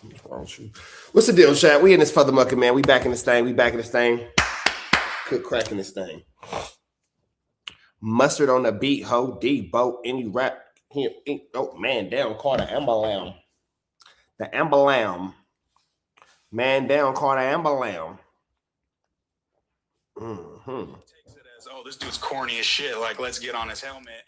What's wrong with you? What's the deal, Shaq? We in this father mucking, man. We back in this thing. We back in this thing. Good crack in this thing. Mustard on the beat, ho, D, boat, any rap. Here, oh, man down, call the ambalam. The ambalam. Man down, call the ambalam. Mm-hmm. Takes it as, oh, this dude's corny as shit. Like, let's get on his helmet.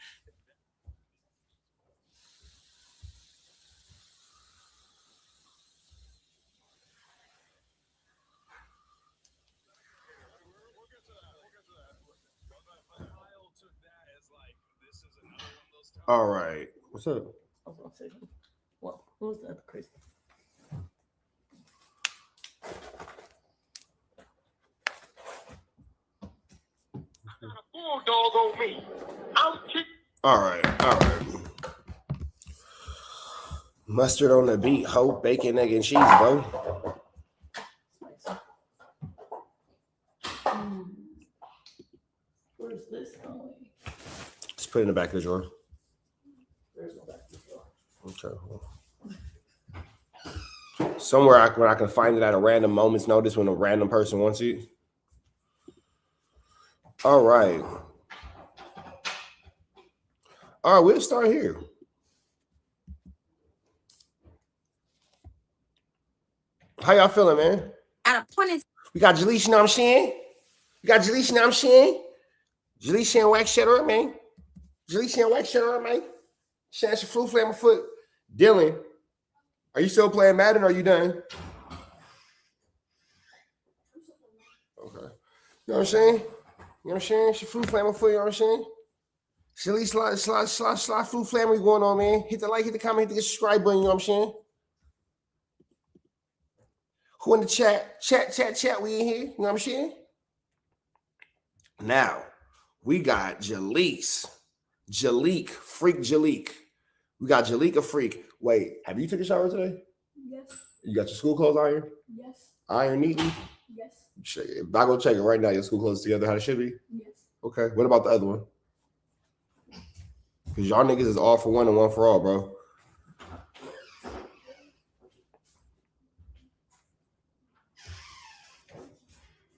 All right. What's up? I was gonna say, well, who was the other crazy? Bulldog on me. All right. Mustard on the beat, ho, bacon, egg, and cheese, bro. Where's this going? Just put it in the back of the drawer. There's no back to the door. Okay. Somewhere where I can find it at a random moment's notice when a random person wants it. All right. All right, we'll start here. How y'all feeling, man? At a point in We got Jaleesha, you know what I'm saying? We got Jaleesha, you know what I'm saying? Jaleesha and WACK100, man. Jaleesha and WACK100, man. Chance your flu flame foot. Dylan, are you still playing Madden or are you done? Okay. You know what I'm saying? You know what I'm saying? She flu flame foot, you know what I'm saying? Shalise slide flu flame going on, man. Hit the like, hit the comment, hit the subscribe button, you know what I'm saying? Who in the chat? Chat, we in here, you know what I'm saying? Now, we got Jaleek, freak Jaleek. We got Jaleek a freak. Wait, have you took a shower today? yes, You got your school clothes ironed? yes, Iron neatly? yes, If I go check it right now, your school clothes together how it should be? yes. Okay, what about the other one? Because y'all niggas is all for one and one for all, bro.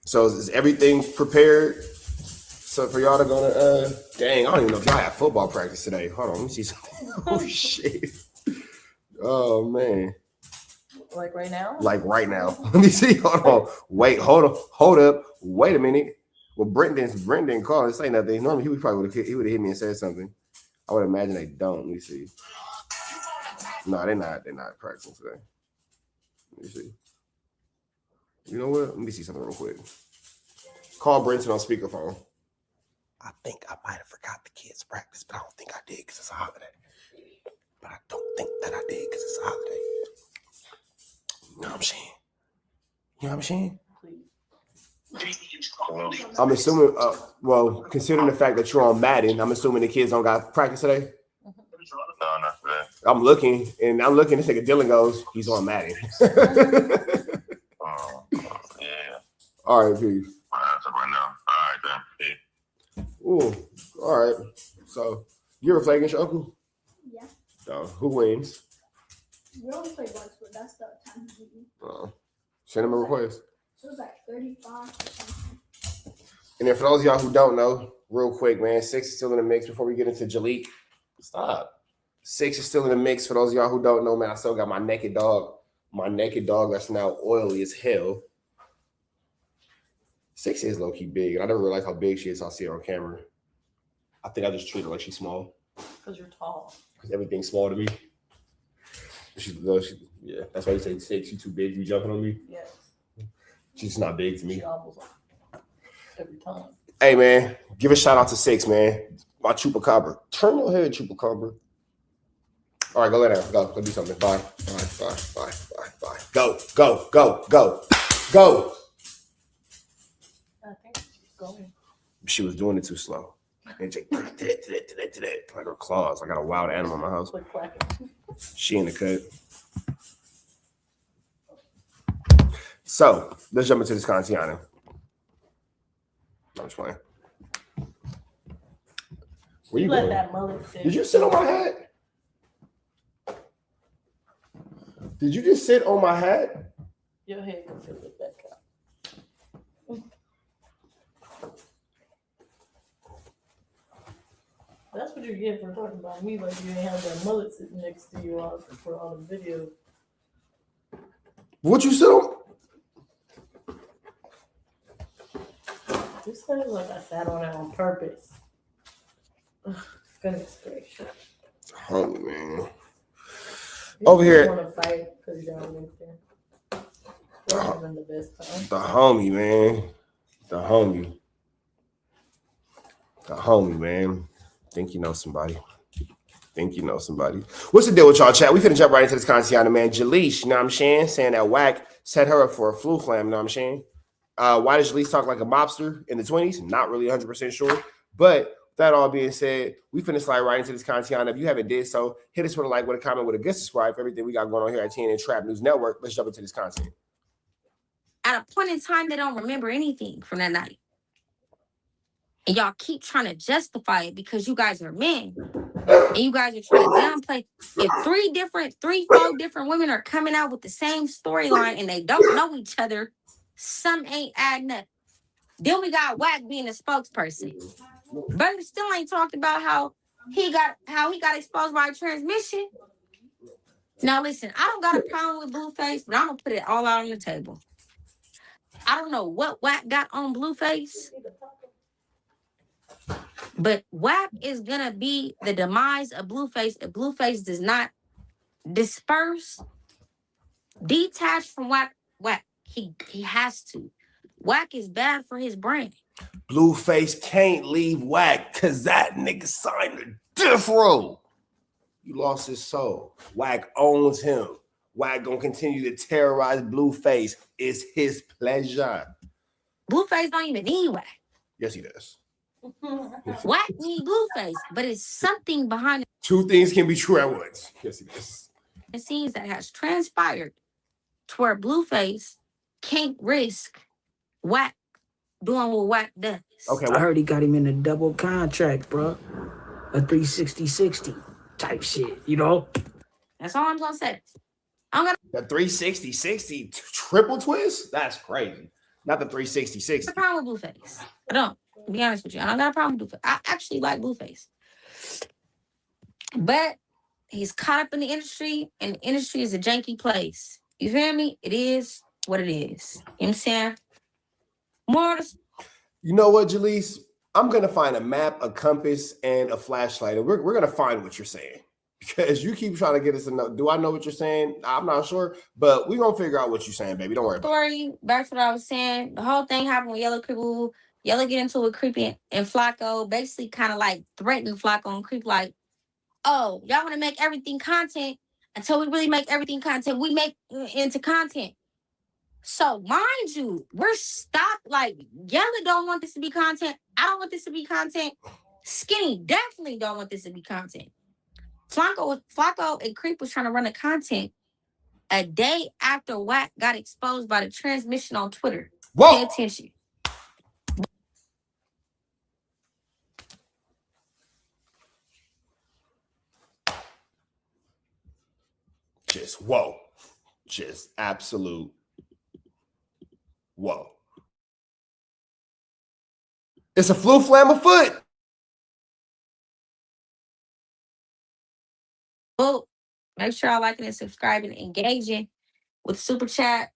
So is everything prepared? So for y'all to go to, dang, I don't even know if y'all have football practice today. Hold on, let me see something. Oh, shit. Oh, man. Like right now? Like right now. Let me see. Hold on. Wait, hold up. Wait a minute. Well, Brendan called. This ain't nothing. Normally, he would have hit me and said something. I would imagine they don't. Let me see. No, they're not practicing today. Let me see. You know what? Let me see something real quick. Call Brenton on speakerphone. I think I might have forgot the kids' practice, but I don't think I did because it's a holiday. But I don't think that I did because it's a holiday. You know what I'm saying? You know what I'm saying? I'm assuming, well, considering the fact that you're on Madden, I'm assuming the kids don't got practice today? No, not today. I'm looking, this nigga Dylan goes, he's on Madden. Yeah. All right, peace. That's up right now. All right, then. Yeah. Ooh, all right. So, you ever play against your uncle? Yeah. Who wins? We only played once, but that's the time he beat me. Send him a request. So it was like 35 or something. And then for those of y'all who don't know, real quick, man, 6 is still in the mix before we get into Jaleek. Stop. 6 is still in the mix. For those of y'all who don't know, man, I still got my naked dog. My naked dog that's now oily as hell. 6 is low-key big, and I never realized how big she is. I see her on camera. I think I just treat her like she's small. Because you're tall. Because everything's small to me. Yeah, that's why you say 6. You too big to be jumping on me. Yes. She's just not big to me. She almost every time. Hey, man, give a shout out to 6, man. My chupacabra. Turn your head, chupacabra. All right, go lay down. Go do something. Bye. Bye. Go. I think she's going. She was doing it too slow. And like her claws. I got a wild animal in my house. Like quacking. She in the cut. So let's jump into this Kantiana. I'm just playing. Where you Let going? that mullet sit. Did you sit on my hat? Did you just sit on my hat? Your head can fill it back up. That's what you get for talking about me like you ain't have that mullet sitting next to you for all the videos. What you sit on? This sounds like I sat on it on purpose. Ugh, goodness gracious. Homie, man. You Over here. want to fight because y'all went there. We're having the best time. The homie, man. The homie. The homie, man. Think you know somebody. Think you know somebody. What's the deal with y'all, chat? We finna jump right into this content, man. Jaleesh, you know what I'm saying? Saying that WACK set her up for a flu flam, you know what I'm saying? Why does Jaleesh talk like a mobster in the 20s? Not really 100% sure. But with that all being said, we finna slide right into this content. If you haven't did so, hit us with a like, with a comment, with a good subscribe for everything we got going on here at TNN Trap News Network. Let's jump into this content. At a point in time, they don't remember anything from that night. And y'all keep trying to justify it because you guys are men. And you guys are trying to downplay. If 4 different women are coming out with the same storyline and they don't know each other, some ain't adding up. Then we got WACK being a spokesperson. Brother still ain't talked about how he got exposed by a transmission. Now listen, I don't got a problem with Blueface, but I'm gonna put it all out on the table. I don't know what WACK got on Blueface, but WACK is gonna be the demise of Blueface if Blueface does not disperse, detach from WACK. He has to. WACK is bad for his brand. Blueface can't leave WACK because that nigga signed a death row. You lost his soul. WACK owns him. WACK gonna continue to terrorize Blueface. It's his pleasure. Blueface don't even need WACK. Yes, he does. WACK need Blueface, but it's something behind Two things can be true at once. Yes, he does. the scenes that has transpired to where Blueface can't risk WACK doing what WACK does. Okay, I heard he got him in a double contract, bro. A 360-60 type shit, you know? That's all I'm gonna say. the 360-60 triple twist? That's crazy. Not the 360-60. A problem with Blueface. I don't. To be honest with you, I don't got a problem with Blueface. I actually like Blueface, but he's caught up in the industry, and the industry is a janky place. You feel me? It is what it is. You know what I'm saying? More. You know what, Jaleese? I'm gonna find a map, a compass, and a flashlight, and we're gonna find what you're saying. Because you keep trying to get us to know. Do I know what you're saying? I'm not sure, but we're gonna figure out what you're saying, baby. Don't worry about it. Story, back to what I was saying. The whole thing happened with Yellow Creepy. Yellow get into it, Creepy and Flacco basically kind of like threatened Flacco and Creep, like, oh, y'all want to make everything content until we really make everything content. We make into content. So mind you, we're stopped. Like, Yellow don't want this to be content. I don't want this to be content. Skinny definitely don't want this to be content. Flacco and Creep was trying to run the content a day after WACK got exposed by the transmission on Twitter. Whoa! Pay attention. Just whoa. Just absolute whoa. It's a flu flam afoot. Well, make sure y'all liking and subscribing and engaging with Super Chat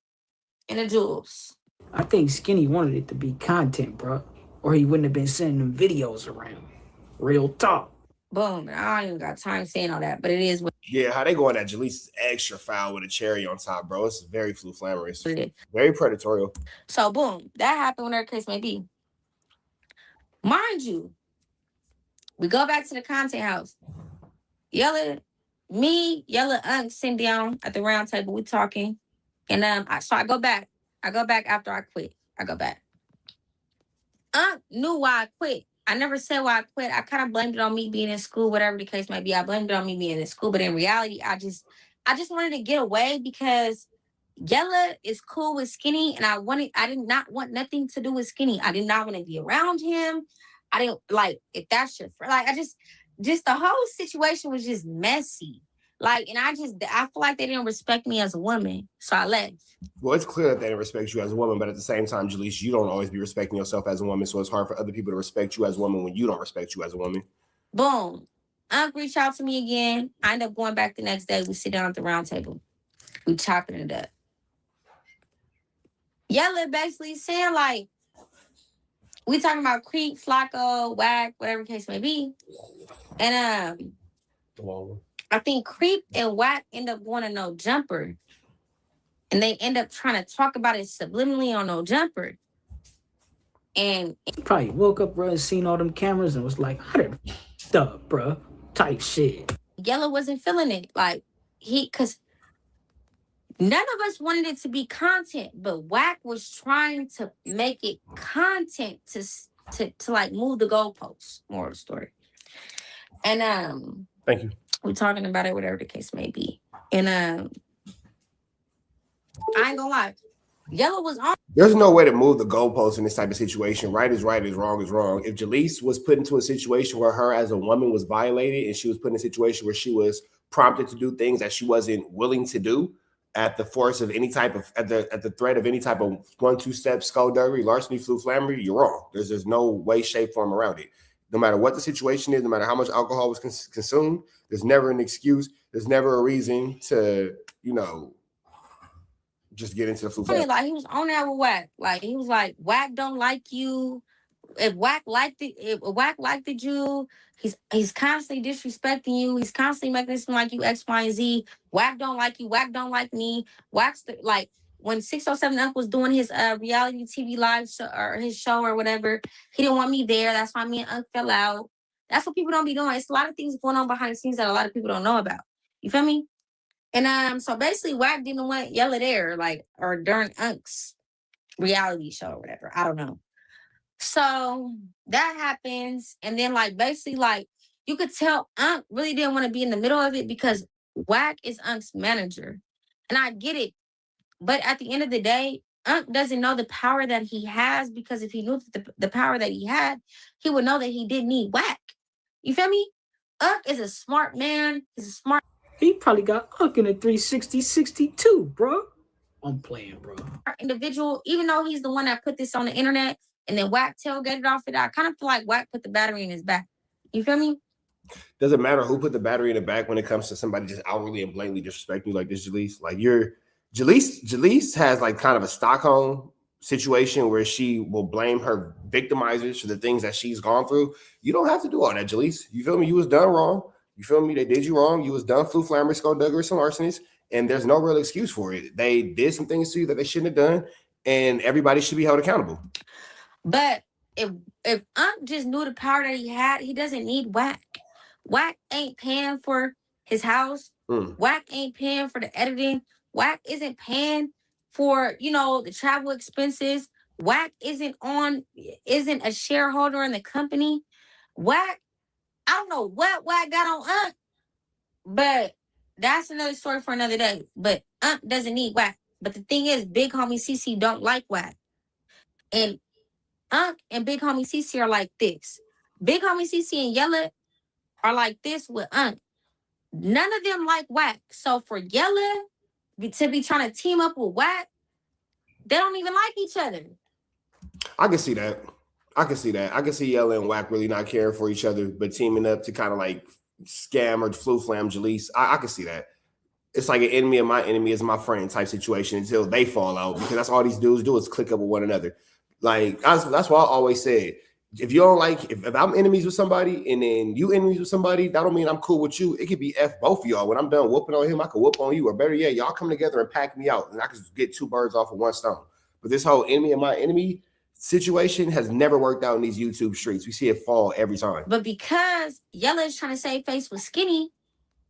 and the jewels. I think Skinny wanted it to be content, bro. Or he wouldn't have been sending them videos around. Real talk. Boom. I don't even got time saying all that, but it is what Yeah, how they going at Jaleese is extra foul with a cherry on top, bro. It's very flu flammous. it is. Very predatorial. So, boom. That happened, whatever the case may be. Mind you, we go back to the content house. Yellow Unk sitting down at the round table. We talking. And so I go back. I go back after I quit. I go back. Unk knew why I quit. I never said why I quit. I kind of blamed it on me being in school, whatever the case may be. I blamed it on me being in school, but in reality, I just wanted to get away because Yella is cool with Skinny, and I did not want nothing to do with Skinny. I did not want to be around him. I didn't like if that's your friend. Like, just the whole situation was just messy. Like, and I feel like they didn't respect me as a woman, so I left. Well, it's clear that they didn't respect you as a woman, but at the same time, Jaleese, you don't always be respecting yourself as a woman, so it's hard for other people to respect you as a woman when you don't respect you as a woman. Boom. Unc reached out to me again. I end up going back the next day. We sit down at the round table. We chopping it up. Yella basically saying, like, we talking about Creep, Flacco, WACK, whatever case may be. And I think Creep and WACK end up going to No Jumper. And they end up trying to talk about it subliminally on No Jumper. And Probably woke up, bro, and seen all them cameras and was like, I done f***ed up, bro. Type shit. Yella wasn't feeling it. Like, because none of us wanted it to be content, but WACK was trying to make it content to like move the goalposts, more of the story. And Thank you. We're talking about it, whatever the case may be. And I ain't gonna lie, Yella was on. There's no way to move the goalposts in this type of situation. Right is right, is wrong. If Jaleese was put into a situation where her as a woman was violated and she was put in a situation where she was prompted to do things that she wasn't willing to do at the force of any type of, at the threat of any type of 1-2 step, skullduggery, larceny, flammery, you're wrong. There's no way, shape, form around it. No matter what the situation is, no matter how much alcohol was consumed, there's never an excuse. There's never a reason to, just get into the flu. Like, he was on that with WACK. Like, he was like, WACK don't like you. If WACK liked you, he's constantly disrespecting you. He's constantly making it seem like you X, Y, and Z. WACK don't like you. WACK don't like me. WACK's like, when 607 Unc was doing his reality TV live show or his show or whatever, he didn't want me there. That's why me and Unc fell out. That's what people don't be doing. It's a lot of things going on behind the scenes that a lot of people don't know about. You feel me? And so basically WACK didn't want Yella there, like, or during Unc's reality show or whatever. I don't know. So that happens. And then like basically like you could tell Unc really didn't want to be in the middle of it because WACK is Unc's manager. And I get it. But at the end of the day, Unc doesn't know the power that he has, because if he knew the power that he had, he would know that he didn't need WACK. You feel me? Unc is a smart man. He's a smart. He probably got Unc in a 360-62, bro. I'm playing, bro. Individual, even though he's the one that put this on the internet and then WACK tailgated off it, I kind of feel like WACK put the battery in his back. You feel me? Doesn't matter who put the battery in the back when it comes to somebody just outwardly and blatantly disrespecting you like this, Jaleese. Like Jaleese has like kind of a Stockholm situation where she will blame her victimizers for the things that she's gone through. You don't have to do all that, Jaleese. You feel me? You was done wrong. You feel me? They did you wrong. You was done flammery, skullduggery, some arsonists, and there's no real excuse for it. They did some things to you that they shouldn't have done, and everybody should be held accountable. But if Unc just knew the power that he had, he doesn't need WACK. WACK ain't paying for his house. WACK ain't paying for the editing. WACK isn't paying for, the travel expenses. WACK isn't a shareholder in the company. WACK, I don't know what WACK got on Unc, but that's another story for another day. But Unc doesn't need WACK. But the thing is, Big Homie CC don't like WACK. And Unc and Big Homie CC are like this. Big Homie CC and Yella are like this with Unc. None of them like WACK. So for Yella to be trying to team up with WACK, they don't even like each other. I can see that. I can see Yella and WACK really not caring for each other, but teaming up to kind of like scam or flam Jaleese. I can see that. It's like an enemy of my enemy is my friend type situation until they fall out, because that's all these dudes do is click up with one another. Like that's why I always said, if you don't like, if I'm enemies with somebody and then you enemies with somebody, that don't mean I'm cool with you. It could be F both of y'all. When I'm done whooping on him, I could whoop on you, or better yet, y'all come together and pack me out, and I could get two birds off of one stone. But this whole enemy of my enemy situation has never worked out in these YouTube streets. We see it fall every time. But because Yella is trying to save face with Skinny,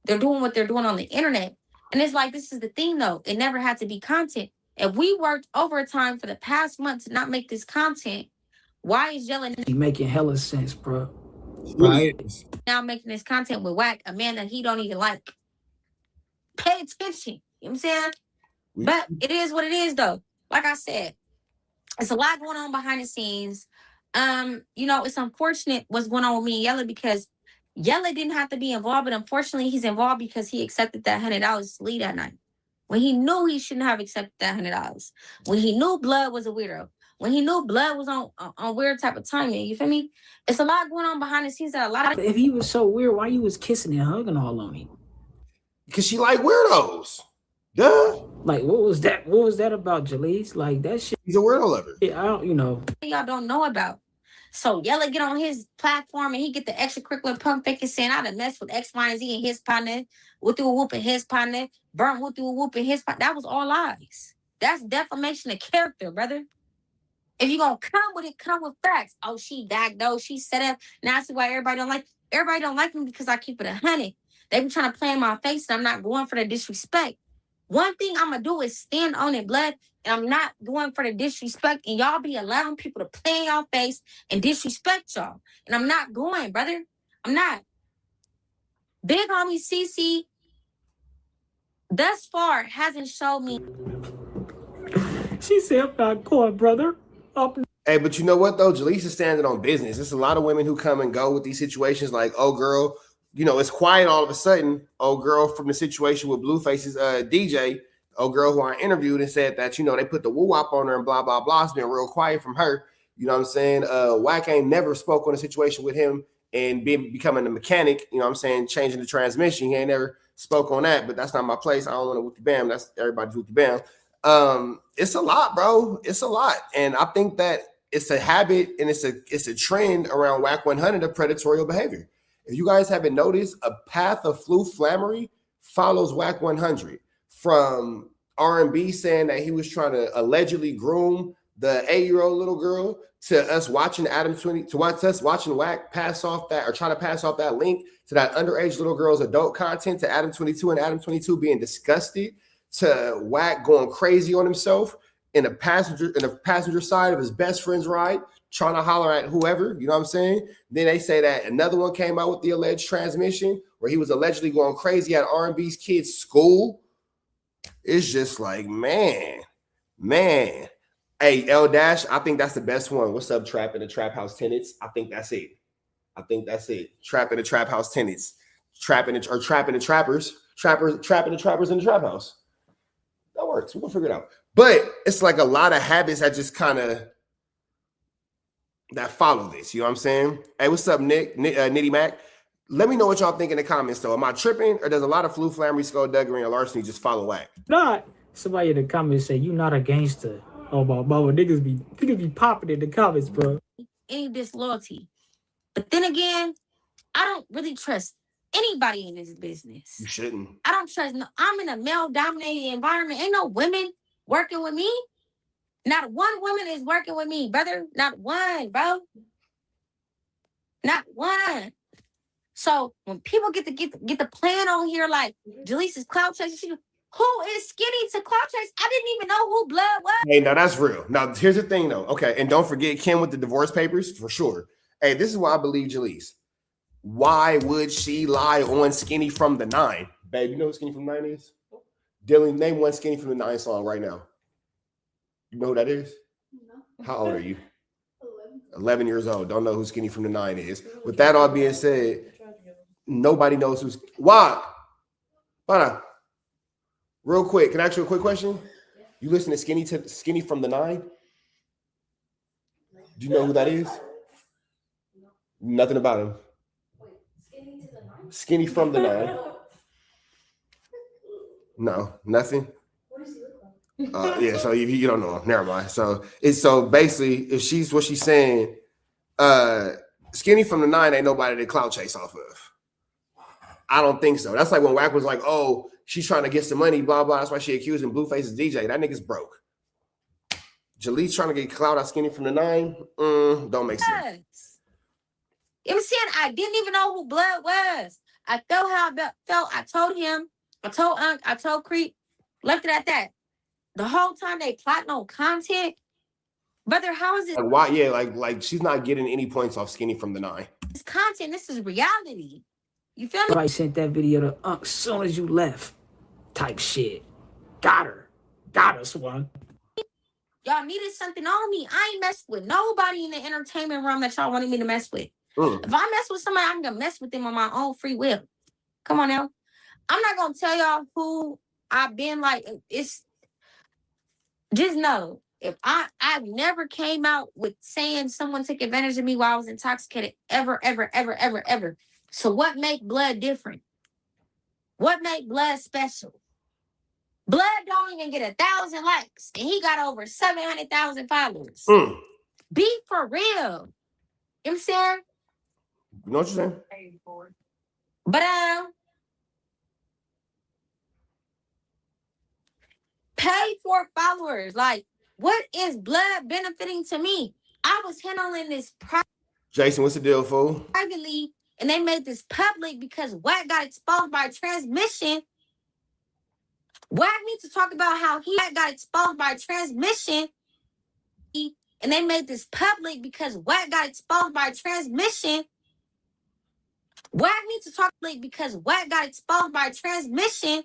they're doing what they're doing on the internet. And it's like, this is the thing though. It never had to be content. If we worked overtime for the past month to not make this content, why is Yella making hella sense, bro? Right. Now making this content with WACK, a man that he don't even like? Pay attention. You know what I'm saying? But it is what it is though. Like I said, it's a lot going on behind the scenes. It's unfortunate what's going on with me and Yella, because Yella didn't have to be involved, but unfortunately he's involved because he accepted that $100 to leave that night. When he knew he shouldn't have accepted that $100. When he knew Blood was a weirdo. When he knew Blood was on weird type of timing. You feel me? It's a lot going on behind the scenes that a lot of... If he was so weird, why you was kissing and hugging all on him? Because she like weirdos. Duh. Like, what was that? What was that about, Jalise? Like, that shit. He's a weirdo lover. I don't, you know. Y'all don't know about. So Yella get on his platform and he get the extracurricular pump faking saying I done messed with X, Y, and Z and his partner, with the whoop and his partner, burnt with the whoop and his partner. That was all lies. That's defamation of character, brother. If you gonna come with it, come with facts. Oh, she backed though, she set up. Now I see why everybody don't like me because I keep it 100. They be trying to play in my face and I'm not going for the disrespect. One thing I'm gonna do is stand on it, Blood, and I'm not going for the disrespect. And y'all be allowing people to play in y'all face and disrespect y'all. And I'm not going, brother. I'm not. Big homie CC thus far hasn't showed me. She said, I'm not going, brother. Hey, but you know what though? Jalise is standing on business. There's a lot of women who come and go with these situations. Like, oh girl, you know, it's quiet all of a sudden. Oh girl, from the situation with Blueface's DJ, oh girl who I interviewed and said that, you know, they put the woo-wop on her and blah, blah, blah. It's been real quiet from her. You know what I'm saying? WACK ain't never spoke on a situation with him and becoming a mechanic, you know what I'm saying, changing the transmission. He ain't never spoke on that, but that's not my place. I don't want to whoop the bam. That's everybody's whoop the bam. It's a lot, bro. It's a lot. And I think that it's a habit and it's a trend around WACK100 of predatory behavior. If you guys haven't noticed, a path of flammery follows WACK100, from R&B saying that he was trying to allegedly groom the 8-year-old little girl to us watching watching WACK pass off that or try to pass off that link to that underage little girl's adult content to Adam 22 and Adam 22 being disgusted to WACK going crazy on himself in a passenger side of his best friend's ride, trying to holler at whoever, you know what I'm saying? Then they say that another one came out with the alleged transmission where he was allegedly going crazy at R&B's kids' school. It's just like, man. Hey, L Dash, I think that's the best one. What's up, Trap in the Trap House Tenants? I think that's it. Trap in the Trap House Tenants. Trapping the Trappers. Trapping the Trappers in the Trap House. That works. We're gonna figure it out. But it's like a lot of habits that just kind of that follow this. You know what I'm saying? Hey, what's up, Nitty Mac? Let me know what y'all think in the comments, though. Am I tripping, or does a lot of flammery, skullduggery, and larceny just follow WACK? Not. Somebody in the comments say, you not a gangster. Oh, my mama, niggas be popping in the comments, bro. Any disloyalty. But then again, I don't really trust anybody in this business. You shouldn't. I don't trust. No, I'm in a male-dominated environment. Ain't no women working with me. Not one woman is working with me, brother. Not one, bro. Not one. So when people get the plan on here, like Jaleesa's clout chasing, who is skinny to clout chase? I didn't even know who Blood was. Hey, now that's real. Now here's the thing, though. Okay, and don't forget Kim with the divorce papers for sure. Hey, this is why I believe Jalise. Why would she lie on Skinny from the 9? Babe, you know what Skinny from the 9 is? Dylan, name one Skinny from the 9 song right now. You know who that is? No. How old are you? 11. 11 years old. Don't know who Skinny from the 9 is. With that all being said, nobody knows who's why. Real quick, can I ask you a quick question? You listen to Skinny from the 9? Do you know who that is? Nothing about him. Skinny from the 9. No, nothing. What does he look like? Yeah, so you don't know him. Never mind. So basically, if she's what she's saying, Skinny from the 9 ain't nobody to clout chase off of. I don't think so. That's like when WACK was like, oh, she's trying to get some money, blah, blah. That's why she accusing Blueface's DJ. That nigga's broke. Jalise trying to get clout out Skinny from the 9, don't make sense. You know what I'm saying? I didn't even know who Blood was. I felt how I felt. I told him, I told Unc, I told Creep, left it at that. The whole time they plotting on content, brother, how is it? Like, why? Yeah, like she's not getting any points off Skinny from the 9. This content, this is reality. You feel me? Somebody sent that video to Unc as soon as you left. Type shit. Got her. Got us one. Y'all needed something on me. I ain't messed with nobody in the entertainment realm that y'all wanted me to mess with. If I mess with somebody, I'm gonna mess with them on my own free will. Come on now. I'm not gonna tell y'all who I've been like. It's just know if I've never came out with saying someone took advantage of me while I was intoxicated ever. So what make blood different? What make blood special? Blood don't even get 1,000 likes, and he got over 700,000 followers. Be for real. You know what I'm saying? You know what you're saying? But pay for followers. Like, what is blood benefiting to me? I was handling this Jason, what's the deal, fool? privately, and they made this public because WACK got exposed by transmission. WACK needs to talk about how he got exposed by transmission. And they made this public because WACK got exposed by transmission. WACK needs to talk because WACK got exposed by transmission.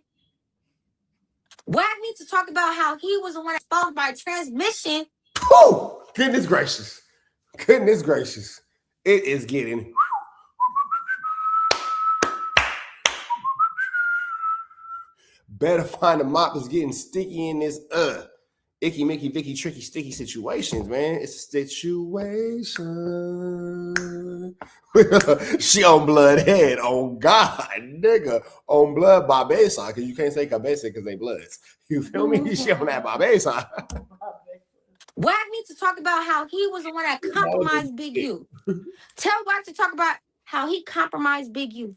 WACK needs to talk about how he was the one exposed by transmission. Oh, goodness gracious. Goodness gracious. It is getting better find a mop is getting sticky in this icky, Mickey, Vicky, tricky, sticky situations, man. It's a situation. She on blood head. On God, nigga. On blood Barbesa. Because you can't say Cabeza because they bloods. You feel me? She on that Barbesa. WACK needs to talk about how he was the one that compromised Big U. Tell WACK to talk about how he compromised Big U.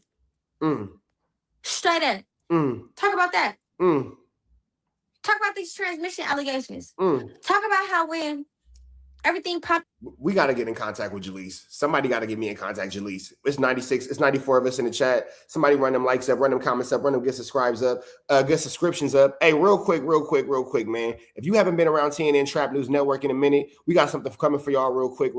Straight up. Talk about that. Talk about these transmission allegations. Talk about how when everything popped. We got to get in contact with Jaleese. Somebody got to get me in contact, Jaleese. It's 96. It's 94 of us in the chat. Somebody run them likes up, run them comments up, run them get subscribes up, get subscriptions up. Hey, real quick, man. If you haven't been around TNN Trap News Network in a minute, we got something coming for y'all real quick.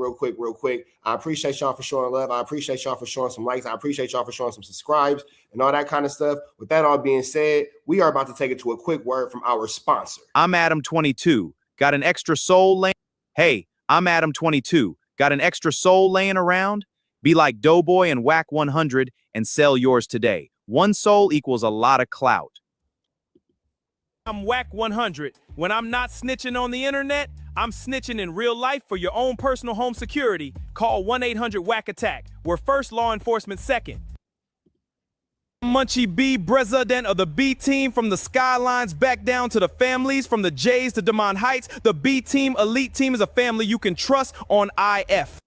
I appreciate y'all for showing love. I appreciate y'all for showing some likes. I appreciate y'all for showing some subscribes and all that kind of stuff. With that all being said, we are about to take it to a quick word from our sponsor. I'm Adam22. Got an extra soul laying? Hey, I'm Adam22. Got an extra soul laying around? Be like Doughboy and WACK100 and sell yours today. One soul equals a lot of clout. I'm WACK100. When I'm not snitching on the internet, I'm snitching in real life for your own personal home security. Call 1-800-WACK-ATTACK. We're first, law enforcement second. Munchie B, president of the B team, from the Skylines back down to the families, from the J's to Demond Heights. The B team, elite team, is a family you can trust on IF.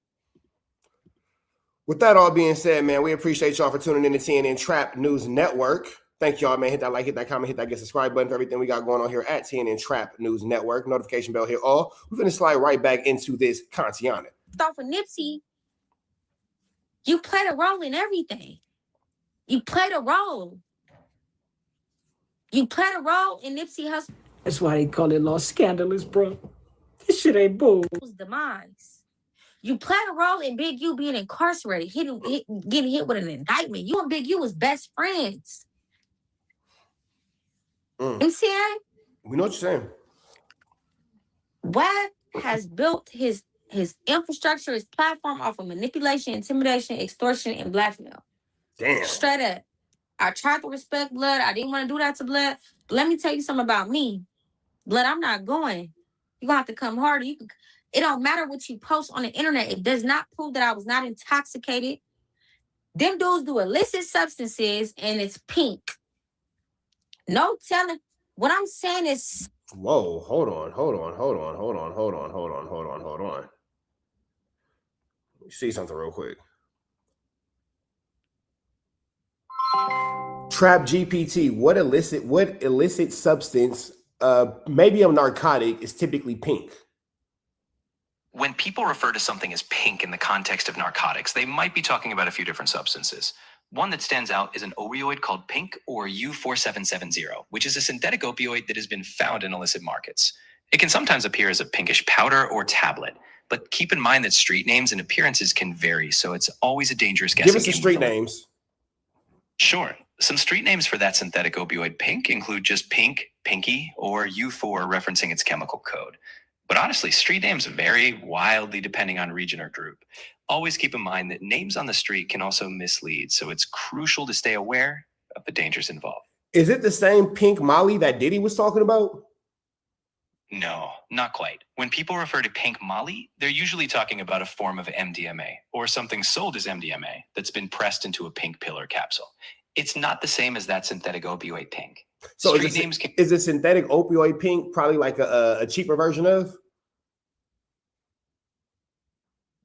With that all being said, man, we appreciate y'all for tuning in to TNN Trap News Network. Thank y'all, man. Hit that like, hit that comment, hit that get subscribe button for everything we got going on here at TNN Trap News Network. Notification bell here all. We're going to slide right back into this Kantiana. Off of Nipsey, you played a role in everything. You played a role. You played a role in Nipsey Hussle's That's why they call it law scandalous, bro. This shit ain't bull. demise. You played a role in Big U being incarcerated, getting hit with an indictment. You and Big U was best friends. You see that? We know what you're saying. WACK has built his infrastructure, his platform off of manipulation, intimidation, extortion, and blackmail. Damn. Straight up. I tried to respect Blood. I didn't want to do that to Blood. But let me tell you something about me. Blood, I'm not going. You're going to have to come harder. It don't matter what you post on the internet. It does not prove that I was not intoxicated. Them dudes do illicit substances, and it's pink. No telling. What I'm saying is... Whoa, hold on. Let me see something real quick. Trap GPT, what illicit substance, maybe a narcotic, is typically pink? When people refer to something as pink in the context of narcotics, they might be talking about a few different substances. One that stands out is an opioid called pink, or U4770, which is a synthetic opioid that has been found in illicit markets. It can sometimes appear as a pinkish powder or tablet, but keep in mind that street names and appearances can vary, so it's always a dangerous guessing game. Give us the street names. Sure. Some street names for that synthetic opioid pink include just pink, pinky, or U4 referencing its chemical code. But honestly, street names vary wildly depending on region or group. Always keep in mind that names on the street can also mislead, so it's crucial to stay aware of the dangers involved. Is it the same pink Molly that Diddy was talking about? No, not quite. When people refer to pink Molly, they're usually talking about a form of MDMA or something sold as MDMA that's been pressed into a pink pill or capsule. It's not the same as that synthetic opioid pink. So Street names can... is a synthetic opioid pink probably like a cheaper version of?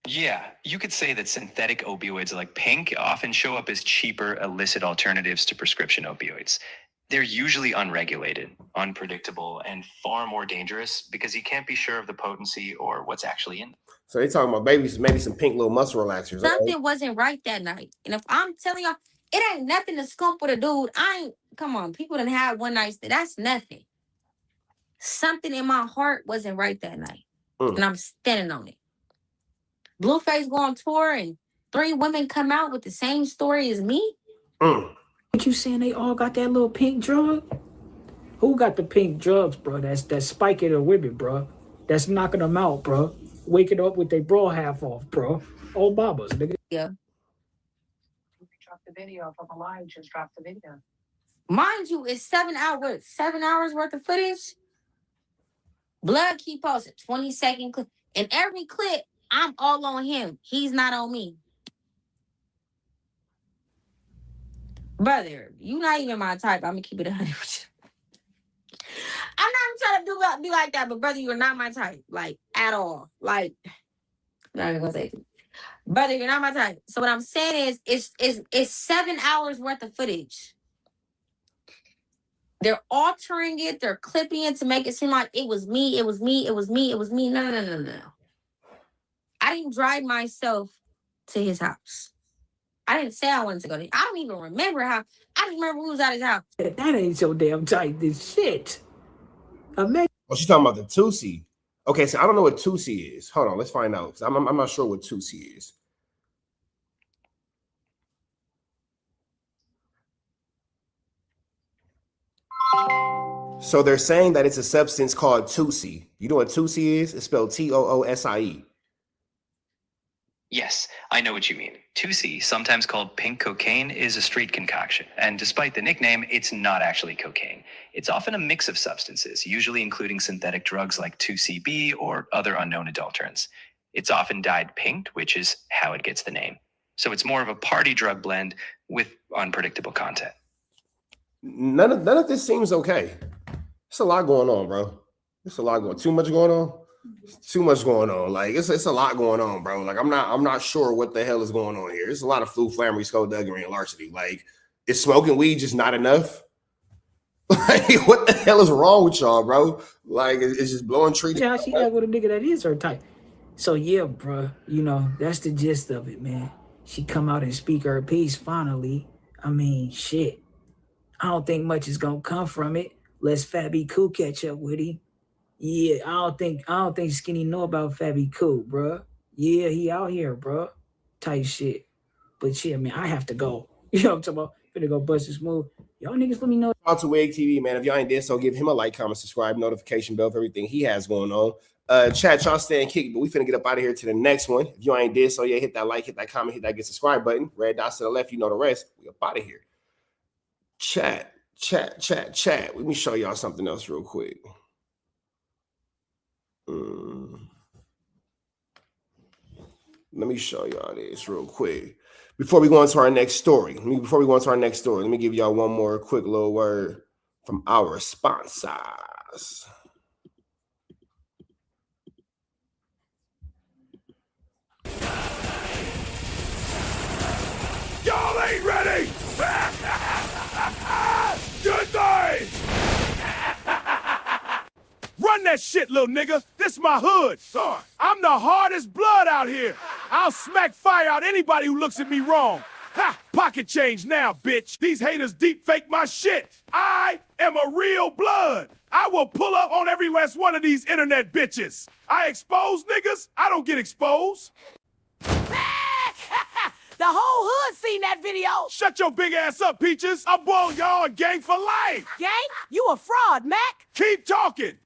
Yeah, you could say that synthetic opioids like pink often show up as cheaper illicit alternatives to prescription opioids. They're usually unregulated, unpredictable, and far more dangerous because you can't be sure of the potency or what's actually in them. So they talking about maybe some pink little muscle relaxers. Something wasn't right that night. And if I'm telling y'all, it ain't nothing to scump with a dude. Come on, people done had one night stand. That's nothing. Something in my heart wasn't right that night. And I'm standing on it. Blueface go on tour and 3 women come out with the same story as me. What you saying? They all got that little pink drug? Who got the pink drugs, bro? That's spike it or whip it, bro. That's knocking them out, bro. Waking up with their bra half off, bro. Old Babas, nigga. Yeah. Dropped the video from a line. Just dropped the video. Mind you, it's 7 hours. 7 hours worth of footage. Blood keep posting 20-second clip. In every clip, I'm all on him. He's not on me. Brother, you not even my type. I'm gonna keep it 100 with you. I'm not trying to be like that, but brother, you're not my type, like at all. Like, I'm not even gonna say it. Brother, you're not my type. So what I'm saying is, it's 7 hours worth of footage. They're altering it. They're clipping it to make it seem like it was me. It was me. It was me. It was me. No. I didn't drive myself to his house. I didn't say I wanted to go there. I don't even remember how. I just remember we was at his house. That ain't so damn tight, this shit. Oh, she's talking about the Tusi. Okay, so I don't know what Tusi is. Hold on, let's find out. Because I'm not sure what Tusi is. So they're saying that it's a substance called Tusi. You know what Tusi is? It's spelled Toosie. Yes, I know what you mean. 2C, sometimes called pink cocaine, is a street concoction. And despite the nickname, it's not actually cocaine. It's often a mix of substances, usually including synthetic drugs like 2CB or other unknown adulterants. It's often dyed pink, which is how it gets the name. So it's more of a party drug blend with unpredictable content. None of this seems okay. There's a lot going on, bro. There's a lot going. Too much going on. Too much going on. Like it's a lot going on, bro. Like I'm not sure what the hell is going on here. There's a lot of flu, flammery, skullduggery, and larceny. Like, is smoking weed just not enough? Like, what the hell is wrong with y'all, bro? Like, it's just blowing trees. Yeah, she act with a nigga that is her type. So yeah, bro. You know that's the gist of it, man. She come out and speak her piece finally. I mean, shit. I don't think much is gonna come from it. Let's Fabby Cool catch up with him. Yeah, I don't think Skinny know about Fabby Cool, bro. Yeah, he out here, bro. Type shit. But yeah, man, I have to go. You know what I'm talking about? Finna go bust this move. Y'all niggas let me know. Out to WACK TV, man. If y'all ain't did so, give him a like, comment, subscribe, notification bell for everything he has going on. Chat, y'all stay and kick, but we finna get up out of here to the next one. If you ain't did so, yeah, hit that like, hit that comment, hit that get subscribe button. Red dots to the left, you know the rest. We up out of here. Chat. Let me show y'all something else real quick. Let me show y'all this real quick. Before we go into our next story, let me give y'all one more quick little word from our sponsors. Y'all ain't ready! Good night! Run that shit, little nigga. This my hood. Son, I'm the hardest blood out here. I'll smack fire out anybody who looks at me wrong. Ha! Pocket change now, bitch. These haters deep fake my shit. I am a real blood. I will pull up on every last one of these internet bitches. I expose niggas. I don't get exposed. The whole hood seen that video. Shut your big ass up, Peaches. I'm boiling y'all a gang for life. Gang? You a fraud, Mac. Keep talking.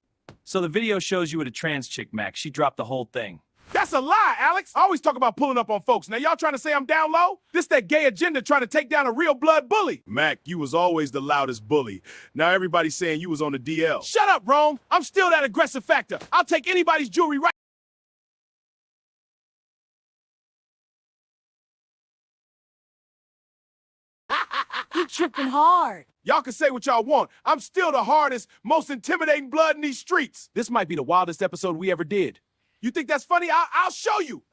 So the video shows you with a trans chick, Mac. She dropped the whole thing. That's a lie, Alex. I always talk about pulling up on folks. Now y'all trying to say I'm down low? This that gay agenda trying to take down a real blood bully. Mac, you was always the loudest bully. Now everybody's saying you was on the DL. Shut up, Rome. I'm still that aggressive factor. I'll take anybody's jewelry right. You tripping hard. Y'all can say what y'all want. I'm still the hardest, most intimidating blood in these streets. This might be the wildest episode we ever did. You think that's funny? I'll show you.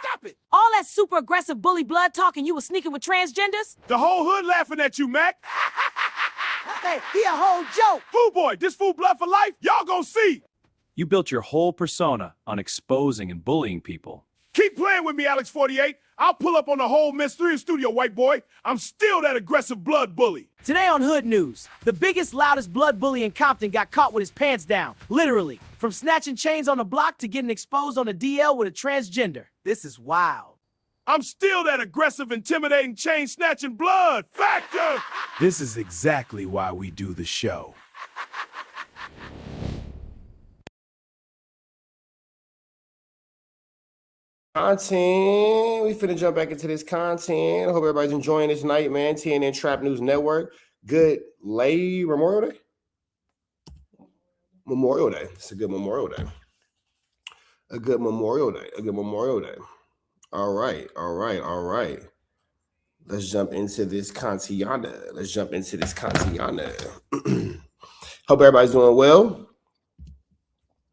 Stop it. All that super aggressive bully blood talking you was sneaking with transgenders? The whole hood laughing at you, Mac. Hey, he a whole joke. Fool boy, this fool blood for life? Y'all gonna see. You built your whole persona on exposing and bullying people. Keep playing with me, Alex 48. I'll pull up on the whole Miss 3 studio, white boy. I'm still that aggressive blood bully. Today on Hood News, the biggest, loudest blood bully in Compton got caught with his pants down. Literally. From snatching chains on the block to getting exposed on a DL with a transgender. This is wild. I'm still that aggressive, intimidating, chain-snatching blood factor. This is exactly why we do the show. Content. We finna jump back into this content. I hope everybody's enjoying this night, man. TNN Trap News Network. Good Memorial Day? Memorial Day. It's a good Memorial Day. A good Memorial Day. A good Memorial Day. All right. All right. All right. Let's jump into this Contiana. Let's jump into this Contiana. Hope everybody's doing well.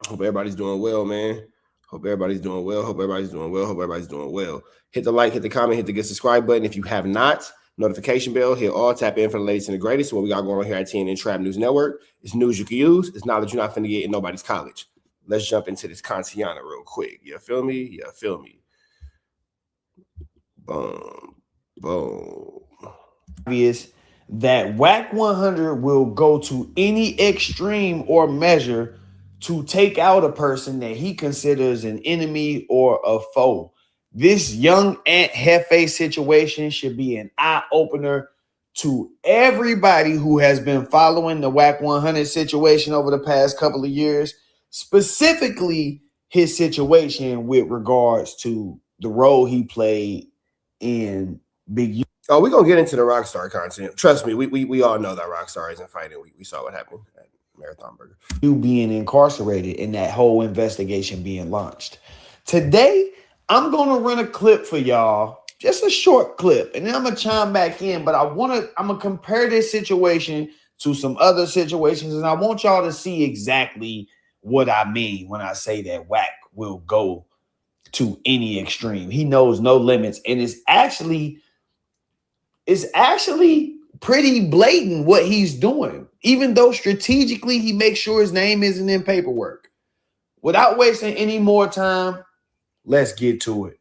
Hope everybody's doing well, man. Hope everybody's doing well. Hope everybody's doing well. Hope everybody's doing well. Hit the like, hit the comment, hit the get subscribe button. If you have not, notification bell, hit all, tap in for the latest and the greatest. So what we got going on here at TNN Trap News Network. It's news you can use. It's knowledge you're not finna get in nobody's college. Let's jump into this Contiana real quick. You feel me? You feel me? Boom. Boom. Obvious that WACK100 will go to any extreme or measure to take out a person that he considers an enemy or a foe. This young Aunt Hefe situation should be an eye-opener to everybody who has been following the WACK100 situation over the past couple of years, specifically his situation with regards to the role he played in Big U. Oh, we're going to get into the Rockstar content. Trust me, we all know that Rockstar isn't fighting. We saw what happened at Marathon Burger. You being incarcerated and that whole investigation being launched. Today, I'm going to run a clip for y'all, just a short clip, and then I'm going to chime back in, but I'm going to compare this situation to some other situations, and I want y'all to see exactly what I mean when I say that WACK will go to any extreme. He knows no limits, and it's actually pretty blatant what he's doing, even though strategically he makes sure his name isn't in paperwork. Without wasting any more time, let's get to it.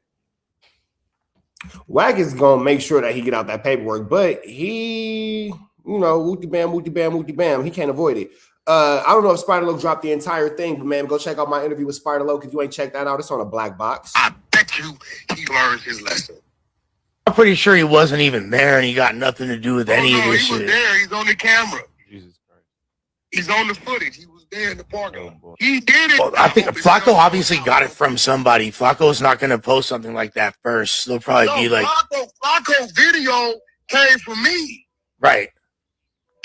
WACK is going to make sure that he get out that paperwork, but he, wooty bam, he can't avoid it. I don't know if Spider-Lo dropped the entire thing, but man, go check out my interview with Spider-Lo because you ain't checked that out. It's on a black box. I bet you he learned his lesson. I'm pretty sure he wasn't even there and he got nothing to do with any of this shit. He was there. He's on the camera. Jesus Christ. He's on the footage. He was there in the parking lot. He did it. Well, I think Flacco obviously got it from somebody. Flacco's not going to post something like that first. They'll probably be like... Flacco video came from me. Right.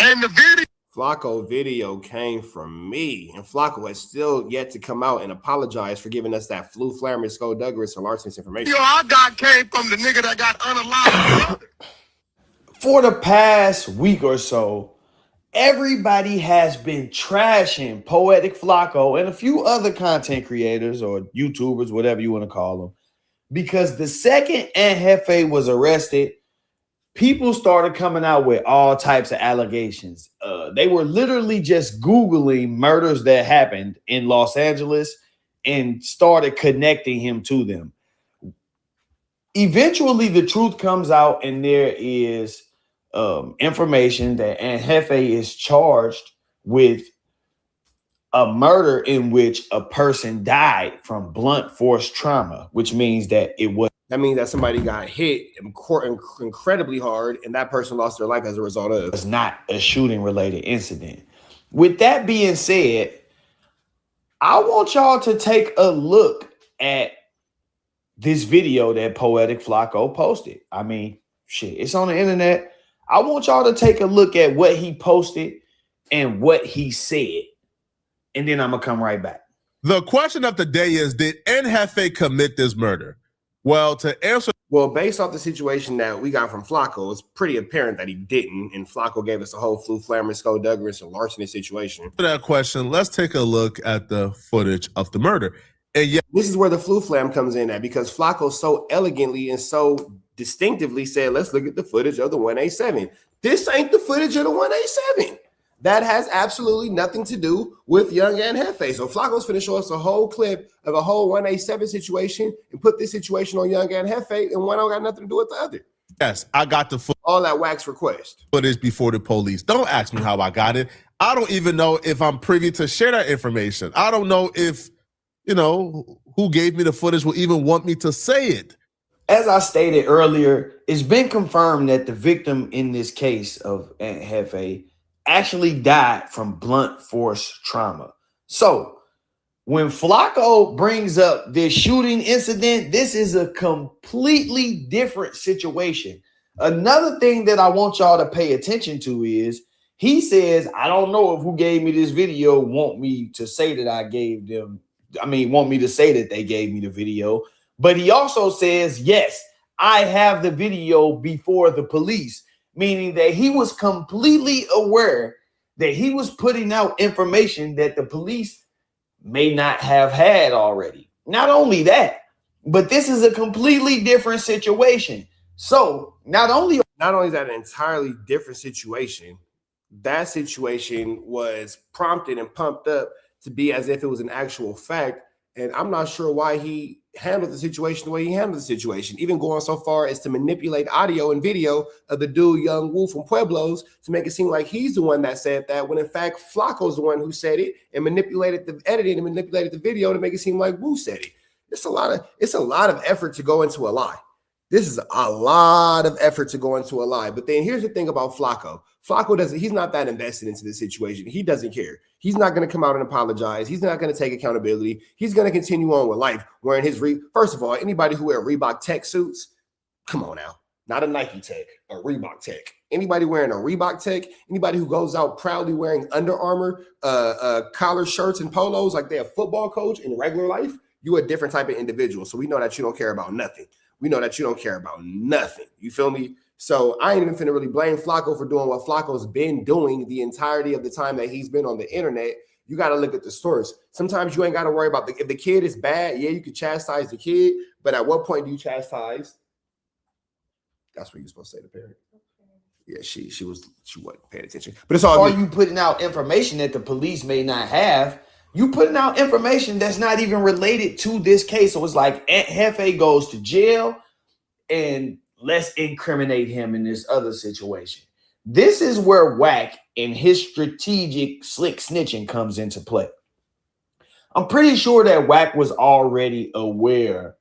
And the video... Flacco video came from me, and Flacco has still yet to come out and apologize for giving us that flu flamming Skullduggerous and larcenous information. I got came from the nigga that got unalive. For the past week or so, everybody has been trashing Poetic Flacco and a few other content creators or YouTubers, whatever you want to call them, because the second Aunt Hefe was arrested, people started coming out with all types of allegations. They were literally just Googling murders that happened in Los Angeles and started connecting him to them. Eventually, the truth comes out, and there is information that Aunt Hefe is charged with a murder in which a person died from blunt force trauma, which means that it was. That means that somebody got hit incredibly hard, and that person lost their life as a result of. It's not a shooting-related incident. With that being said, I want y'all to take a look at this video that Poetic Flacco posted. I mean, shit, it's on the internet. I want y'all to take a look at what he posted and what he said. And then I'm going to come right back. The question of the day is, did Njefe commit this murder? Well, to answer... Well, based off the situation that we got from Flacco, it's pretty apparent that he didn't. And Flacco gave us a whole Flu Flammer, Skullduggerous, and larceny situation. For that question, let's take a look at the footage of the murder. And yeah, this is where the Flu Flam comes in at, because Flacco so elegantly and so distinctively said, let's look at the footage of the 187. This ain't the footage of the 187. That has absolutely nothing to do with young Njefe. So Flacco's finna show us a whole clip of a whole 187 situation and put this situation on young Njefe, and one don't got nothing to do with the other. Yes, I got the all that wax request footage before the police. Don't ask me how I got it. I don't even know if I'm privy to share that information. I don't know if, you know, who gave me the footage will even want me to say it. As I stated earlier, it's been confirmed that the victim in this case of Njefe actually died from blunt force trauma. So when Flacco brings up this shooting incident, this is a completely different situation. Another thing that I want y'all to pay attention to is he says, I don't know if who gave me this video want me to say that I gave them. I mean, want me to say that they gave me the video. But he also says, yes, I have the video before the police, meaning that he was completely aware that he was putting out information that the police may not have had already. Not only that, but this is a completely different situation. So not only is that an entirely different situation, that situation was prompted and pumped up to be as if it was an actual fact. And I'm not sure why he handled the situation the way he handled the situation, even going so far as to manipulate audio and video of the dude, Young Woo from Pueblos, to make it seem like he's the one that said that, when in fact, Flacco's the one who said it and manipulated the editing and manipulated the video to make it seem like Woo said it. It's a lot of effort to go into a lie. This is a lot of effort to go into a lie. But then here's the thing about Flacco. Flacco he's not that invested into this situation. He doesn't care. He's not going to come out and apologize. He's not going to take accountability. He's going to continue on with life wearing his first of all, anybody who wear Reebok Tech suits, come on now. Not a Nike Tech, a Reebok Tech. Anybody wearing a Reebok Tech, anybody who goes out proudly wearing Under Armour, collar shirts and polos like they're a football coach in regular life, you're a different type of individual. So we know that you don't care about nothing. We know that you don't care about nothing. You feel me? So I ain't even finna really blame Flacco for doing what Flacco's been doing the entirety of the time that he's been on the internet. You got to look at the source. Sometimes you ain't got to worry about if the kid is bad. Yeah, you could chastise the kid, but at what point do you chastise? That's what you're supposed to say to the parent. Yeah, she wasn't paying attention. But it's all good. Are you putting out information that the police may not have? You putting out information that's not even related to this case. So it's like Njefe goes to jail and let's incriminate him in this other situation. This is where WACK and his strategic slick snitching comes into play. I'm pretty sure that WACK was already aware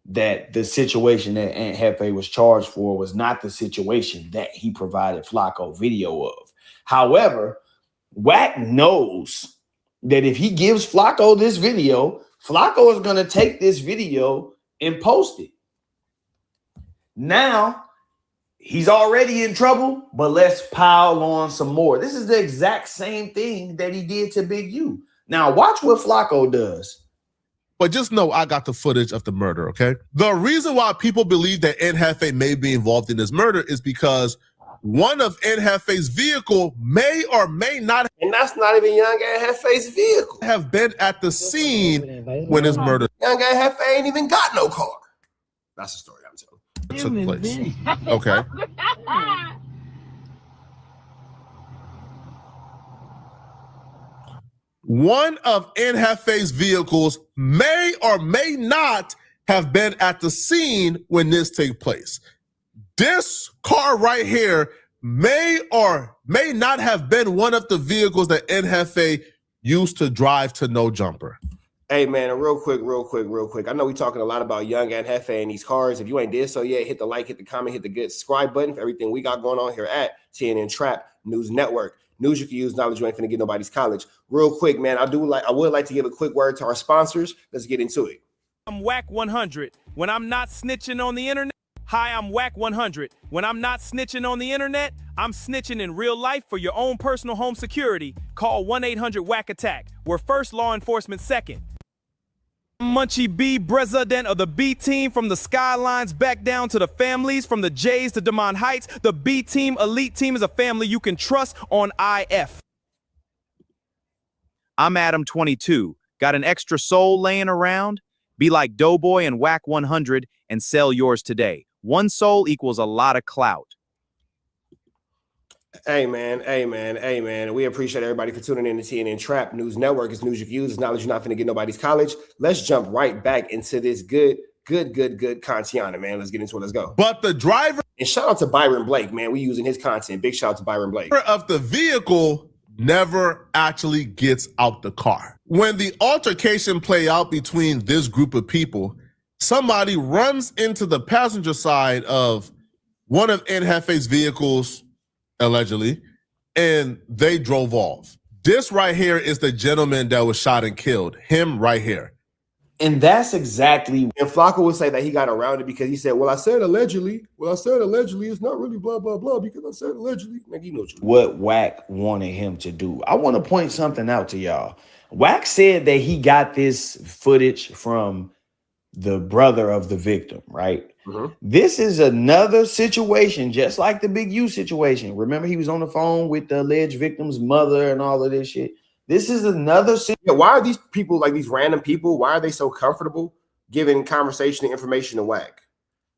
that the situation that Njefe was charged for was not the situation that he provided Flacco video of. However, WACK knows that if he gives Flacco this video, Flacco is going to take this video and post it. Now, he's already in trouble, but let's pile on some more. This is the exact same thing that he did to Big U. Now, watch what Flacco does. But just know I got the footage of the murder, okay? The reason why people believe that Njefe may be involved in this murder is because one of Njefe's vehicle may or may not, and that's not even young Njefe's vehicle, have been at the scene when his murder. Young Njefe ain't even got no car. That's the story I'm telling. Took place. Okay. One of Njefe's vehicles may or may not have been at the scene when this took place. This car right here may or may not have been one of the vehicles that Njefe used to drive to No Jumper. Hey, man, real quick. I know we're talking a lot about young Njefe and these cars. If you ain't did so yet, hit the like, hit the comment, hit the good subscribe button for everything we got going on here at TNN Trap News Network. News you can use, knowledge you ain't finna get nobody's college. Real quick, man, I would like to give a quick word to our sponsors. Let's get into it. I'm WACK100 when I'm not snitching on the internet. Hi, I'm WACK100. When I'm not snitching on the internet, I'm snitching in real life for your own personal home security. Call 1-800-WACK-ATTACK. We're first, law enforcement second. Munchie B, president of the B team, from the skylines back down to the families, from the J's to Demond Heights. The B team, elite team, is a family you can trust on IF. I'm Adam 22. Got an extra soul laying around? Be like Doughboy and WACK100 and sell yours today. One soul equals a lot of clout. Hey man. We appreciate everybody for tuning in to TNN Trap News Network. It's news you views. It's knowledge you're not finna get nobody's college. Let's jump right back into this good content, man. Let's get into it. Let's go. But the driver, and shout out to Byron Blake, man. We using his content. Big shout out to Byron Blake. Of the vehicle never actually gets out the car. When the altercation play out between this group of people, somebody runs into the passenger side of one of NHFA's vehicles, allegedly, and they drove off. This right here is the gentleman that was shot and killed. Him right here. And that's exactly. And Flocka would say that he got around it because he said, well, I said allegedly. It's not really blah, blah, blah, because I said allegedly. Man, you know what WACK wanted him to do. I want to point something out to y'all. WACK said that he got this footage from the brother of the victim, right? Mm-hmm. This is another situation, just like the Big U situation. Remember, he was on the phone with the alleged victim's mother and all of this shit. This is another. Yeah, why are these people, like these random people, why are they so comfortable giving conversation and information to WACK?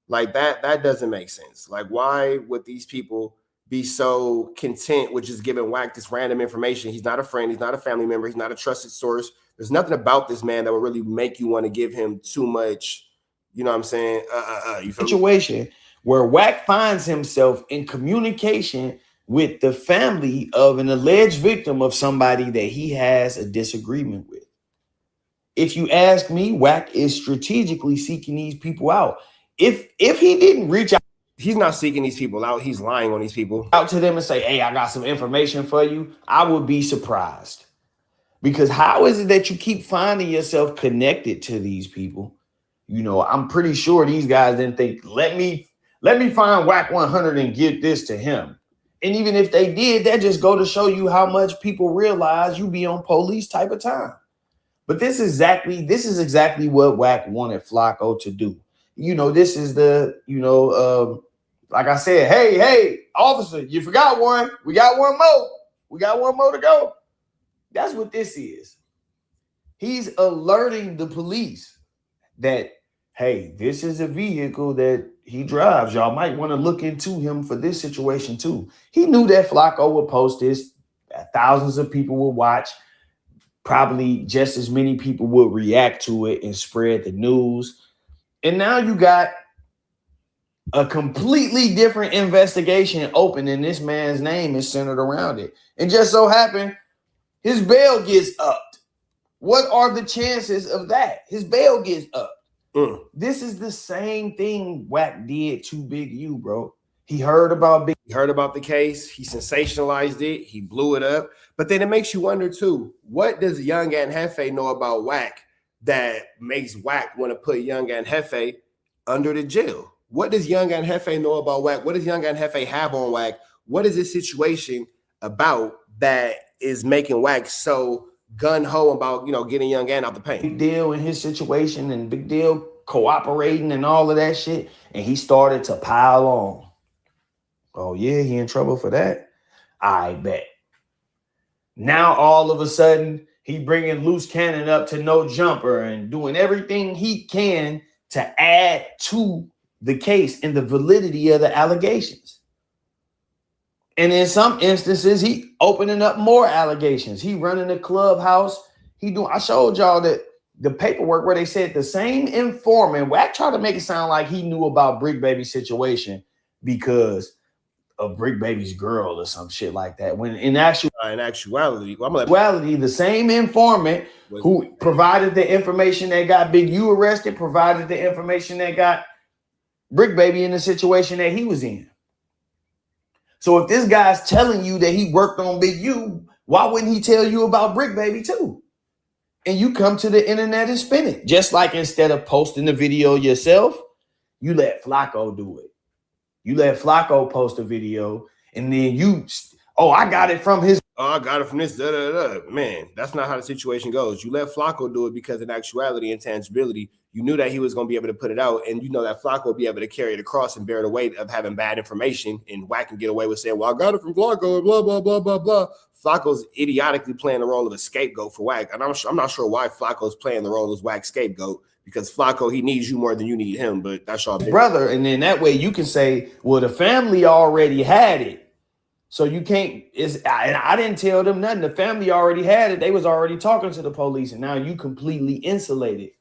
Like that doesn't make sense. Like, why would these people be so content with just giving WACK this random information? He's not a friend. He's not a family member. He's not a trusted source. There's nothing about this man that would really make you want to give him too much. You know what I'm saying? You feel situation where WACK finds himself in communication with the family of an alleged victim of somebody that he has a disagreement with. If you ask me, WACK is strategically seeking these people out. If he didn't reach out, he's not seeking these people out. He's lying on these people. Out to them and say, hey, I got some information for you. I would be surprised. Because how is it that you keep finding yourself connected to these people? You know, I'm pretty sure these guys didn't think, let me find WACK100 and get this to him. And even if they did, that just go to show you how much people realize you be on police type of time. But this is exactly what WACK wanted Flocko to do. You know, this is the, like I said, hey, officer, you forgot one. We got one more. We got one more to go. That's what this is. He's alerting the police that, hey, this is a vehicle that he drives. Y'all might want to look into him for this situation too. He knew that Flocko would post this. Thousands of people would watch. Probably just as many people would react to it and spread the news. And now you got a completely different investigation open, and this man's name is centered around it. And just so happened, his bail gets upped. What are the chances of that? His bail gets upped. This is the same thing WACK did to Big U, bro. He heard about the case. He sensationalized it. He blew it up. But then it makes you wonder too, what does Young and Hefe know about WACK that makes WACK want to put Young and Hefe under the jail? What does Young and Hefe know about WACK? What does Young and Hefe have on WACK? What is this situation about that is making WACK so gun-ho about, getting Young and out the paint? Big Deal in his situation and Big Deal cooperating and all of that shit. And he started to pile on. Oh yeah, he in trouble for that? I bet. Now all of a sudden, he bringing Loose Cannon up to no jumper and doing everything he can to add to the case and the validity of the allegations. And in some instances, he opening up more allegations. He running a clubhouse. I showed y'all that the paperwork where they said the same informant, WACK tried to make it sound like he knew about Brick Baby's situation because of Brick Baby's girl or some shit like that. When in actuality, the same informant who provided the information that got Big U arrested, provided the information that got Brick Baby in the situation that he was in. So if this guy's telling you that he worked on Big U, why wouldn't he tell you about Brick Baby too? and you come to the internet and spin it. Just like instead of posting the video yourself, you let Flacco do it. You let Flacco post a video, and then you, oh, I got it from his. Oh, I got it from this. Da, da, da. Man, that's not how the situation goes. You let Flacco do it because in actuality and tangibility, you knew that he was going to be able to put it out, and you know that Flacco will be able to carry it across and bear the weight of having bad information, and WACK can get away with saying, well, I got it from Flacco, blah, blah, blah, blah, blah. Flacco's idiotically playing the role of a scapegoat for WACK, and I'm not sure why Flacco's playing the role as WACK scapegoat, because Flacco, he needs you more than you need him, but that's your brother. And then that way you can say, well, the family already had it. So you can't, I didn't tell them nothing. The family already had it. They was already talking to the police, and now you completely insulated.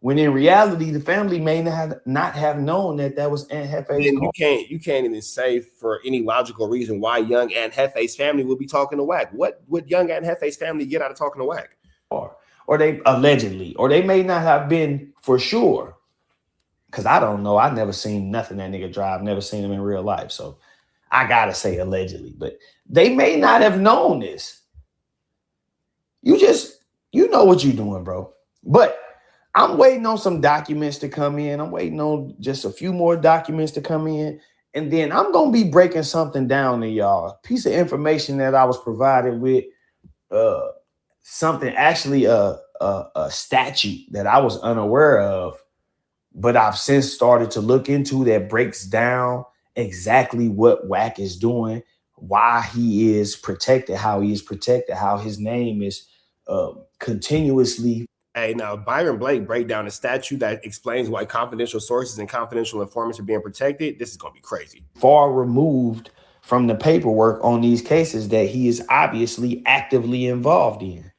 When in reality, the family may not have known that was Aunt Hefe's. You can't even say for any logical reason why young Aunt Hefe's family would be talking to WACK. What would young Aunt Hefe's family get out of talking to WACK? Or they allegedly, or they may not have been for sure. Because I don't know. I've never seen nothing that nigga drive, never seen him in real life. So I gotta say allegedly, but they may not have known this. You know what you're doing, bro. But I'm waiting on some documents to come in. I'm waiting on just a few more documents to come in. And then I'm going to be breaking something down to y'all. A piece of information that I was provided with, something actually a statute that I was unaware of, but I've since started to look into that breaks down exactly what WACK is doing, why he is protected, how he is protected, how his name is continuously. Hey, now Byron Blake break down a statute that explains why confidential sources and confidential informants are being protected. This is going to be crazy. Far removed from the paperwork on these cases that he is obviously actively involved in.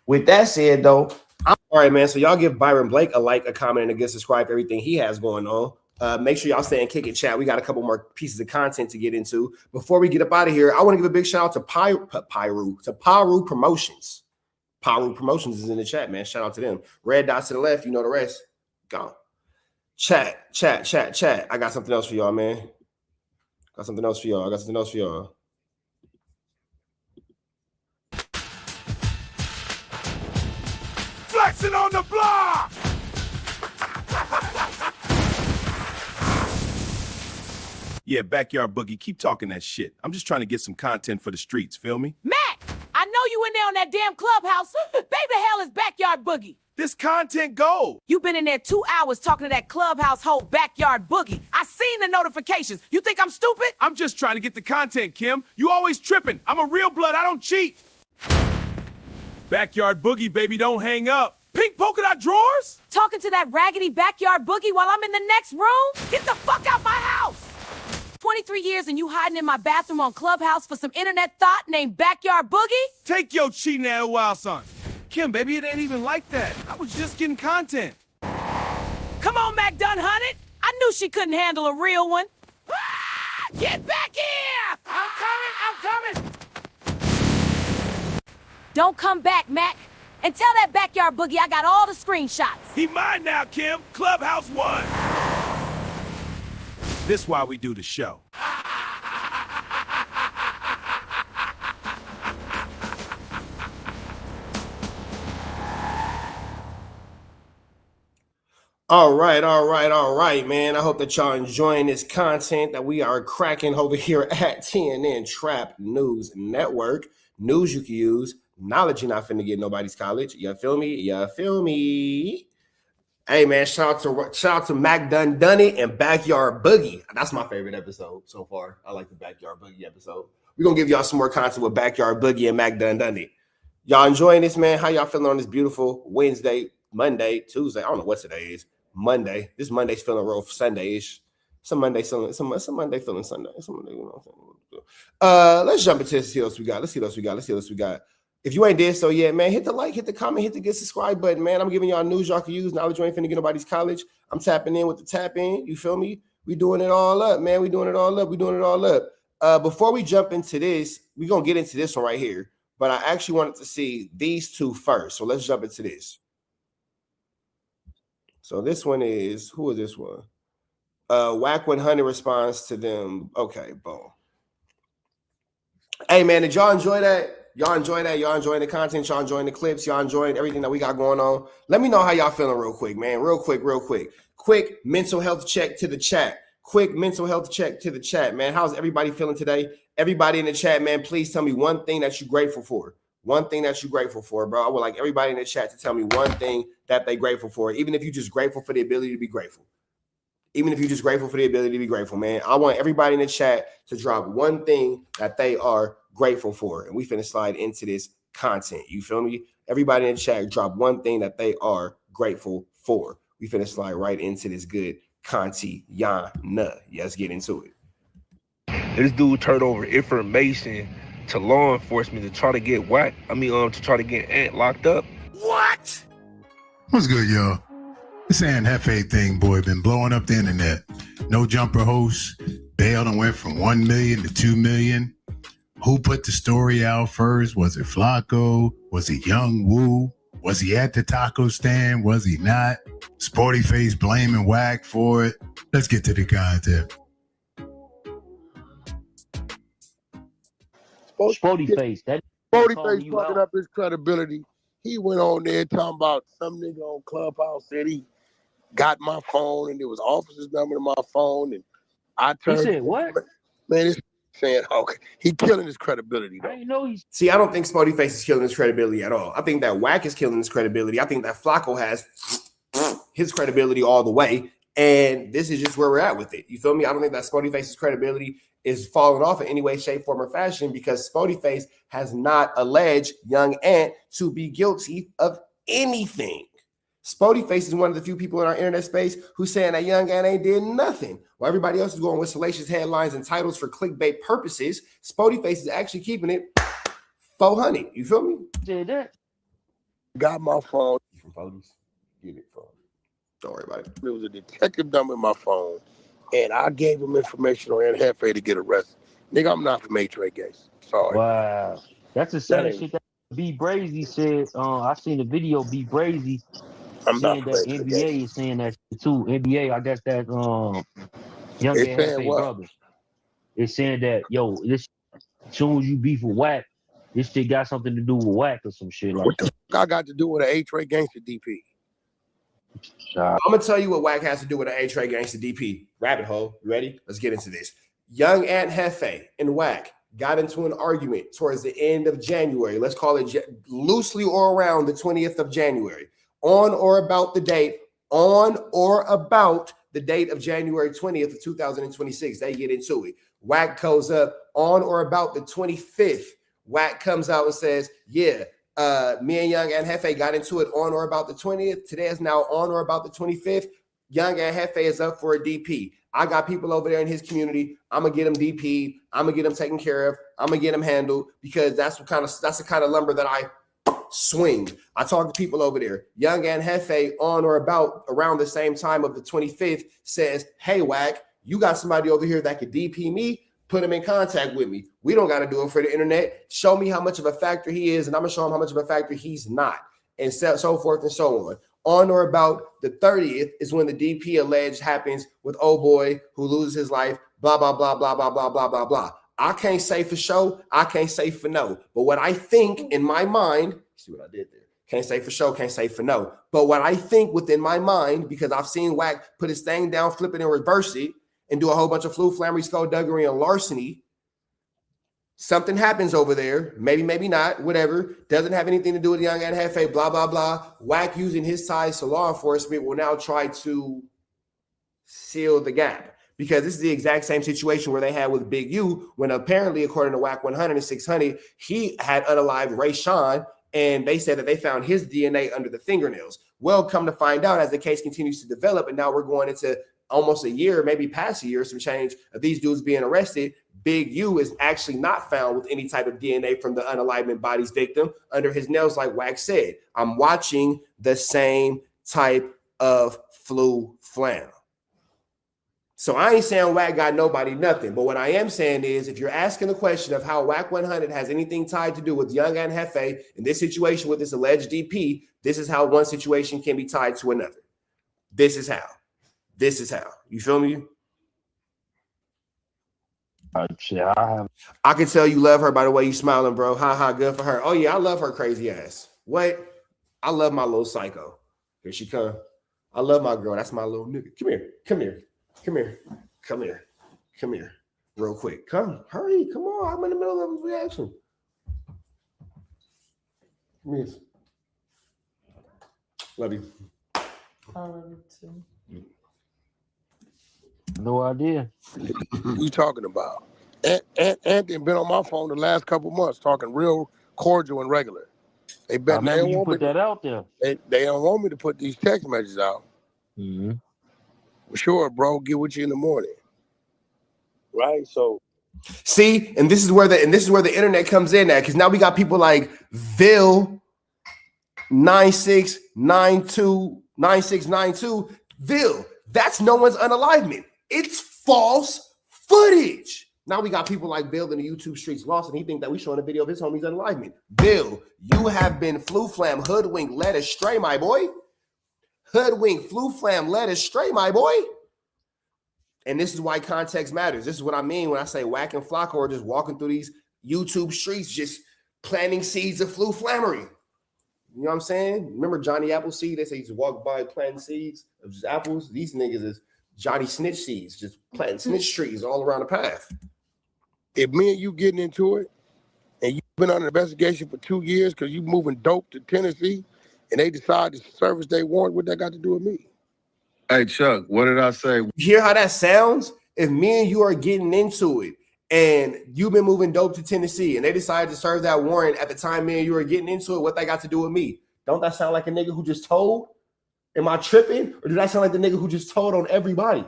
With that said, though, all right, man. So y'all give Byron Blake a like, a comment, and a good subscribe for everything he has going on. Make sure y'all stay and kick it chat. We got a couple more pieces of content to get into. Before we get up out of here, I want to give a big shout out to Paru Promotions. Paru Promotions is in the chat, man. Shout out to them. Red dots to the left, you know the rest. Go. Chat. I got something else for y'all, man. Got something else for y'all. Flexing on the block! Yeah, Backyard Boogie, keep talking that shit. I'm just trying to get some content for the streets, feel me? Mac, I know you in there on that damn clubhouse. Baby hell is Backyard Boogie. This content gold. You been in there 2 hours talking to that clubhouse whole Backyard Boogie. I seen the notifications. You think I'm stupid? I'm just trying to get the content, Kim. You always tripping. I'm a real blood. I don't cheat. Backyard Boogie, baby, don't hang up. Pink polka dot drawers? Talking to that raggedy Backyard Boogie while I'm in the next room? Get the fuck out my house! 23 years and you hiding in my bathroom on Clubhouse for some internet thought named Backyard Boogie? Take your cheating at a wild son. Kim, baby, it ain't even like that. I was just getting content. Come on, Mac Done Hunted. I knew she couldn't handle a real one. Ah, get back here! I'm coming! Don't come back, Mac. And tell that Backyard Boogie I got all the screenshots. He mine now, Kim. Clubhouse 1. This why we do the show. All right, man. I hope that y'all enjoying this content that we are cracking over here at TNN Trap News Network. News you can use, knowledge you're not finna get nobody's college. You feel me? Hey, man, shout out to Mac Done It and Backyard Boogie. That's my favorite episode so far. I like the Backyard Boogie episode. We're going to give y'all some more content with Backyard Boogie and Mac Done It. Y'all enjoying this, man? How y'all feeling on this beautiful Wednesday, Monday, Tuesday? I don't know what today is. Monday. This Monday's feeling real Sunday-ish. Some Monday feeling Sunday. Some Monday, you know what I'm saying? Let's jump into this. See what we got. Let's see what we got. If you ain't did so yet, man, hit the like, hit the comment, hit the get subscribe button, man. I'm giving y'all news y'all can use. Knowledge you ain't finna get nobody's college. I'm tapping in with the tap in. You feel me? We doing it all up, man. We doing it all up. Before we jump into this, we're going to get into this one right here. But I actually wanted to see these two first. So let's jump into this. So this one is, who is this one? WACK100 responds to them. Okay, boom. Hey, man, did y'all enjoy that? Y'all enjoy that? Y'all enjoying the content? Y'all enjoying the clips? Y'all enjoying everything that we got going on? Let me know how y'all feeling real quick, man. Real quick. Quick mental health check to the chat. Quick mental health check to the chat, man. How's everybody feeling today? Everybody in the chat, man, please tell me one thing that you're grateful for. One thing that you're grateful for, bro. I would like everybody in the chat to tell me one thing that they're grateful for, even if you're just grateful for the ability to be grateful. Even if you're just grateful for the ability to be grateful, man. I want everybody in the chat to drop one thing that they are grateful for. And we finna slide into this content. You feel me? Everybody in the chat, drop one thing that they are grateful for. We finna slide right into this good content. Yana. Let's get into it. This dude turned over information to law enforcement to try to get to try to get Ant locked up. What? What's good, y'all? This Ant Hefe thing, boy, been blowing up the internet. No jumper host. Bail done went from 1 million to 2 million. Who put the story out first? Was it Flacco? Was it Young Woo? Was he at the taco stand? Was he not? Sporty Face blaming WACK for it. Let's get to the content. Sporty Face. That Sporty calling Face you fucking out. up his credibility. He went on there talking about some nigga on Clubhouse said he got my phone and there was officer's number to my phone and I He turned. said what? Man, it's saying okay. He killing his credibility though. I know he's. See, I don't think Sporty Face is killing his credibility at all. I think that WACK is killing his credibility. I think that Flacco has his credibility all the way. And this is just where we're at with it. You feel me? I don't think that Sporty Face's credibility is falling off in any way, shape, form, or fashion because Sporty Face has not alleged Young Ant to be guilty of anything. Sporty Face is one of the few people in our internet space who's saying that Young Ant ain't did nothing. While everybody else is going with salacious headlines and titles for clickbait purposes, Sporty Face is actually keeping it 400. You feel me? Did that? Got my phone. From photos? Get it from. Don't worry about it. There was a detective number in my phone, and I gave him information on Ant Hefe to get arrested. Nigga, I'm not from H-Ray Gates. Sorry. Wow. That's the same shit that B Brazy said. I seen the video B Brazy saying that NBA is saying that shit too. NBA, I guess that Young It's and saying Hefe what? brothers. It's saying that this as soon as you beef with WACK, this shit got something to do with WACK or some shit like What the fuck I got to do with an H-Ray Gangster DP? I'm gonna tell you what WACK has to do with an H-Ray Gangster DP. Rabbit hole. You ready? Let's get into this. Young Ant Hefe and WACK got into an argument towards the end of January. Let's call it loosely or around the 20th of January. On or about the date of January 20th of 2026. They get into it. WACK goes up on or about the 25th. WACK comes out and says, yeah, me and Young and Hefe got into it on or about the 20th. Today is now on or about the 25th. Young and Hefe is up for a DP. I got people over there in his community. I'm gonna get him DP'd. I'm gonna get him taken care of. I'm gonna get him handled because that's the kind of lumber that I swing. I talk to people over there. Young and Hefe on or about around the same time of the 25th says, hey, WACK, you got somebody over here that could DP me? Put him in contact with me. We don't got to do it for the internet. Show me how much of a factor he is, and I'm going to show him how much of a factor he's not, and so forth and so on. On or about the 30th is when the DP alleged happens with old boy who loses his life, blah, blah, blah, blah, blah, blah, blah, blah, blah. I can't say for sure. I can't say for no. But what I think in my mind, see what I did there? Can't say for sure, can't say for no. But what I think within my mind, because I've seen WACK put his thing down, flip it and reverse it, and do a whole bunch of flu, flammery, skullduggery, and larceny, something happens over there. Maybe, maybe not, whatever. Doesn't have anything to do with Young and Hefe, blah, blah, blah. WACK using his ties to law enforcement will now try to seal the gap. Because this is the exact same situation where they had with Big U, when apparently, according to WACK100 and 600, he had unalived Ray Sean, and they said that they found his DNA under the fingernails. Well, come to find out, as the case continues to develop, and now we're going into almost a year, maybe past a year, some change of these dudes being arrested, Big U is actually not found with any type of DNA from the unalivement body's victim under his nails, like WACK said. I'm watching the same type of flu flannel. So I ain't saying WACK got nobody nothing, but what I am saying is if you're asking the question of how WACK100 has anything tied to do with Young and Hefe in this situation with this alleged DP, this is how one situation can be tied to another. This is how. This is how. You feel me? Shit, I have. I can tell you love her by the way you smiling, bro. Ha ha, good for her. Oh yeah, I love her crazy ass. What? I love my little psycho. Here she come. I love my girl. That's my little nigga. Come here. Come here. Come here. Come here. Come here. Real quick. Come. Hurry. Come on. I'm in the middle of a reaction. Come here. Love you. I love you too. No idea. You talking about? Anthony been on my phone the last couple months talking real cordial and regular. They I bet they remember don't you want me put that out there. they don't want me to put these text messages out. Mm-hmm. Sure, bro, get with you in the morning. Right? So see, and this is where the internet comes in at, because now we got people like Vil 9692 Vil. That's no one's unalivement. It's false footage. Now we got people like Bill in the YouTube streets lost, and he think that we showing a video of his homie's unalivement. Bill, you have been flu-flam, hoodwink, led astray, my boy. Hoodwink, flu-flam, led astray, my boy. And this is why context matters. This is what I mean when I say WACK and Flocko are just walking through these YouTube streets, just planting seeds of flu-flammery. You know what I'm saying? Remember Johnny Appleseed? They say he just walk by planting seeds of just apples. These niggas is Johnny Snitch seeds, just planting snitch trees all around the path. if me and you getting into it, and you've been under investigation for 2 years because you moving dope to Tennessee, and they decide to service their warrant, what that got to do with me? Hey, Chuck, what did I say? You hear how that sounds? If me and you are getting into it, and you've been moving dope to Tennessee, and they decided to serve that warrant at the time me and you are getting into it, what that got to do with me? Don't that sound like a nigga who just told? Am I tripping? Or did that sound like the nigga who just told on everybody?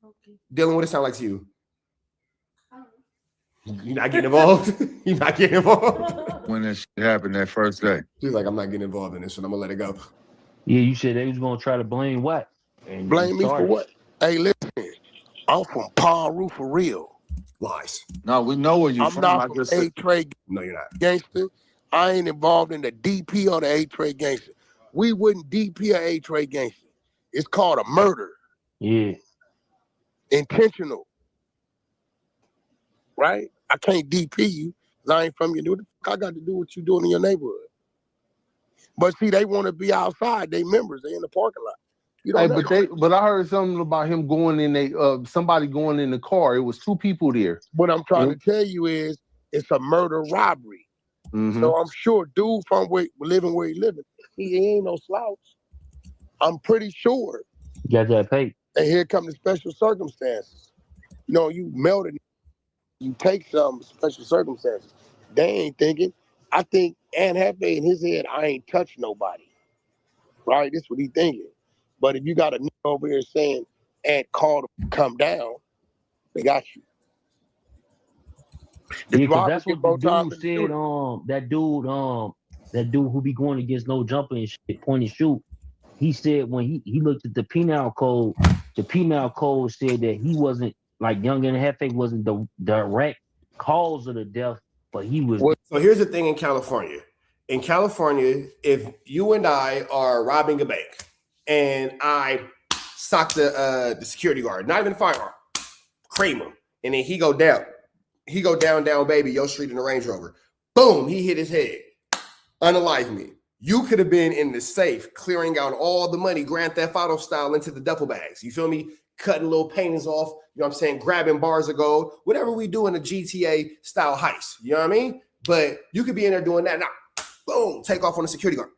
Okay. Dylan, what it sound like to you? You're not getting involved? You're not getting involved? When that shit happened that first day. She's like, I'm not getting involved in this one. I'm going to let it go. Yeah, you said they was going to try to blame what? And blame me for what? Hey, listen, I'm from Paru for real. Lies. No, we know where you're I'm from. not from A-Trade No, you're not. gangster. I ain't involved in the DP or the A-Trade gangster. We wouldn't DP a A-Trade gangster. It's called a murder. Yeah. Intentional. Right? I can't DP you because I ain't from you. What the fuck I got to do what you doing in your neighborhood? But see, they want to be outside. They members. They in the parking lot. You don't but I heard something about him going in somebody going in the car. It was 2 people there. What I'm trying to tell you is it's a murder robbery. Mm-hmm. So I'm sure dude from living where he living, he ain't no slouch. I'm pretty sure. You got that pay. And here come the special circumstances. You know, you melted, you take some special circumstances. They ain't thinking. I think Aunt Hefe in his head, I ain't touched nobody. Right? That's what he thinking. But if you got a nigga over here saying Aunt called him, come down, they got you. Yeah, because that's what the dude said. That dude who be going against no jumper and shit, point and shoot. He said when he looked at the penal code, the penal code said that he wasn't like Young and Hefe wasn't the direct cause of the death, but he was. So here's the thing in California. In California, if you and I are robbing a bank and I sock the security guard, not even a firearm, cream him, and then he go down, baby, your street in the Range Rover. Boom, he hit his head. Unalive me. You could have been in the safe, clearing out all the money, Grand Theft Auto style, into the duffel bags. You feel me? Cutting little paintings off, you know what I'm saying? Grabbing bars of gold, whatever we do in a GTA style heist. You know what I mean? But you could be in there doing that. Now, boom, take off on the security guard.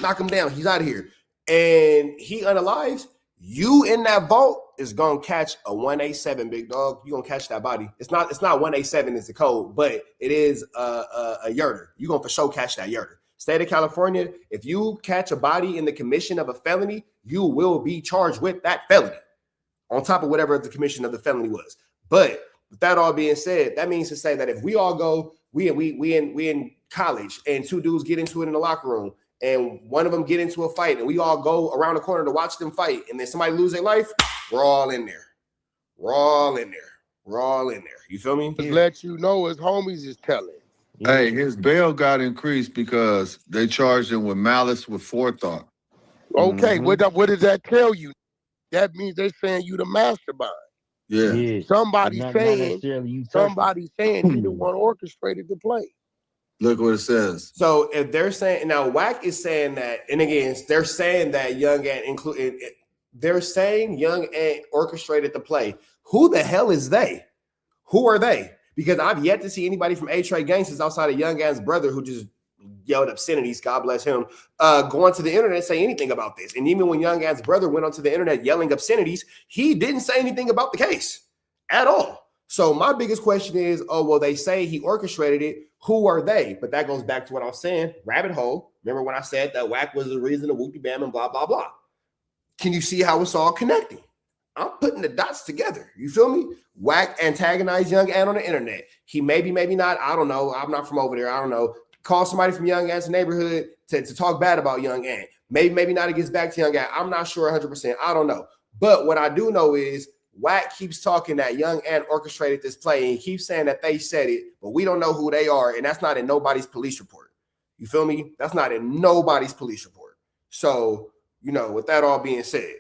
Knock him down. He's out of here. And he unalives. You in that vault is going to catch a 187, big dog. You're going to catch that body. It's not 187 is the code, but it is a yurter. You're going to for sure catch that yurter. State of California, if you catch a body in the commission of a felony, you will be charged with that felony on top of whatever the commission of the felony was. But with that all being said, that means to say that if we all go, we in college and 2 dudes get into it in the locker room and one of them get into a fight and we all go around the corner to watch them fight and then somebody lose their life, we're all in there. We're all in there. We're all in there. You feel me? Just let you know his homies is telling. Hey, his bail got increased because they charged him with malice with forethought. Okay, what does that tell you? That means they're saying you the mastermind. Yeah. Somebody Not saying necessarily you touching. he the one orchestrated the play. Look what it says. So if they're saying now, WACK is saying that, and again, they're saying that Young Ant included. They're saying Young Ant orchestrated the play. Who the hell is they? Who are they? Because I've yet to see anybody from A-Tray Gangsters outside of Young Ant's brother who just yelled obscenities, God bless him, going to the internet and say anything about this. And even when Young Ant's brother went onto the internet yelling obscenities, he didn't say anything about the case at all. So my biggest question is, oh, well, they say he orchestrated it. Who are they? But that goes back to what I was saying, rabbit hole. Remember when I said that WACK was the reason of Whoopie Bam and blah, blah, blah. Can you see how it's all connecting? I'm putting the dots together. You feel me? WACK antagonized Young Ant on the internet. He maybe not. I don't know. I'm not from over there. I don't know. Call somebody from Young Ant's neighborhood to talk bad about Young Ant. Maybe not. It gets back to Young Ant. I'm not sure 100%. I don't know. But what I do know is WACK keeps talking that Young Ant orchestrated this play, and he keeps saying that they said it, but we don't know who they are, and that's not in nobody's police report. You feel me? That's not in nobody's police report. So, with that all being said.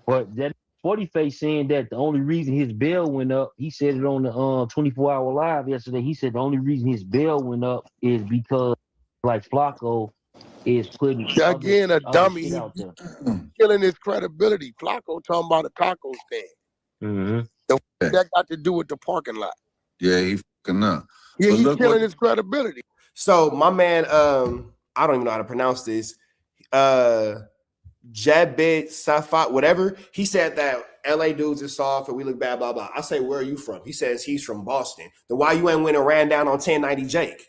But that 40 Face saying that the only reason his bail went up, he said it on the 24-hour live yesterday. He said the only reason his bail went up is because like Flacco is putting Again, a other dummy. shit out there. Killing his credibility. Flacco talking about a taco stand. Mm-hmm. That got to do with the parking lot. Yeah, he fucking up. Yeah, But he's look killing what- his credibility. So my man, I don't even know how to pronounce this. Jabit Safat, whatever. He said that LA dudes are soft and we look bad, blah, blah. I say, where are you from? He says he's from Boston. Then why you ain't went and ran down on 1090 Jake?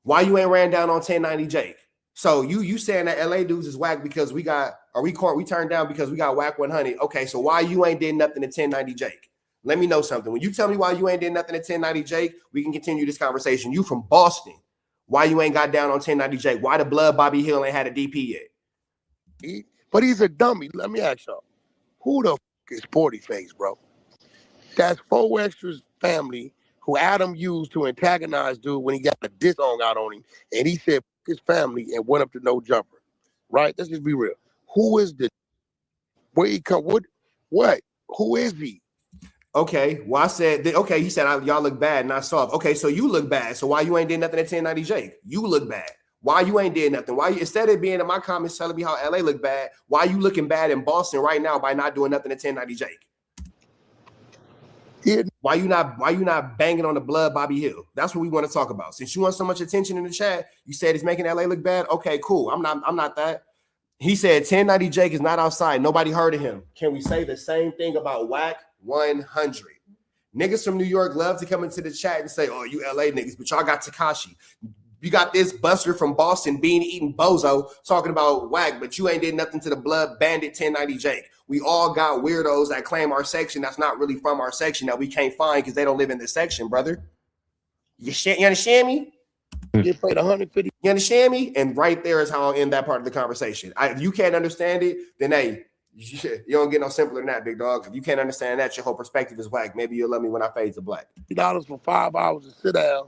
Why you ain't ran down on 1090 Jake? So you saying that LA dudes is whack because we turned down because we got WACK100. Okay, so why you ain't did nothing to 1090 Jake? Let me know something. When you tell me why you ain't did nothing to 1090 Jake, we can continue this conversation. You from Boston. Why you ain't got down on 1090 Jake? Why the blood Bobby Hill ain't had a DP yet? But he's a dummy. Let me ask y'all. Who the is 40 Face, bro? That's 4 Extras family who Adam used to antagonize dude when he got the diss song out on him. And he said his family and went up to No Jumper. Right? Let's just be real. Who is the where he come? What? Who is he? Okay, well, I said, okay, he said, y'all look bad, not soft. Okay, so you look bad. So why you ain't did nothing at 1090 Jake? You look bad. Why you ain't did nothing? Why you, instead of being in my comments telling me how LA look bad, why you looking bad in Boston right now by not doing nothing at 1090 Jake? Yeah. Why you not banging on the blood Bobby Hill? That's what we want to talk about. Since you want so much attention in the chat, you said it's making LA look bad. Okay, cool. I'm not that. He said 1090 Jake is not outside. Nobody heard of him. Can we say the same thing about WACK100? Niggas from New York love to come into the chat and say, oh, you LA niggas, but y'all got Tekashi. You got this buster from Boston being eating bozo talking about WACK, but you ain't did nothing to the blood bandit 1090 Jake. We all got weirdos that claim our section that's not really from our section that we can't find because they don't live in this section, brother. You understand me? Get paid 150. You understand me? And right there is how I'll end that part of the conversation. If you can't understand it, then hey, you don't get no simpler than that, big dog. If you can't understand that, your whole perspective is whack. Maybe you'll love me when I fade to black. $50 for 5 hours to sit down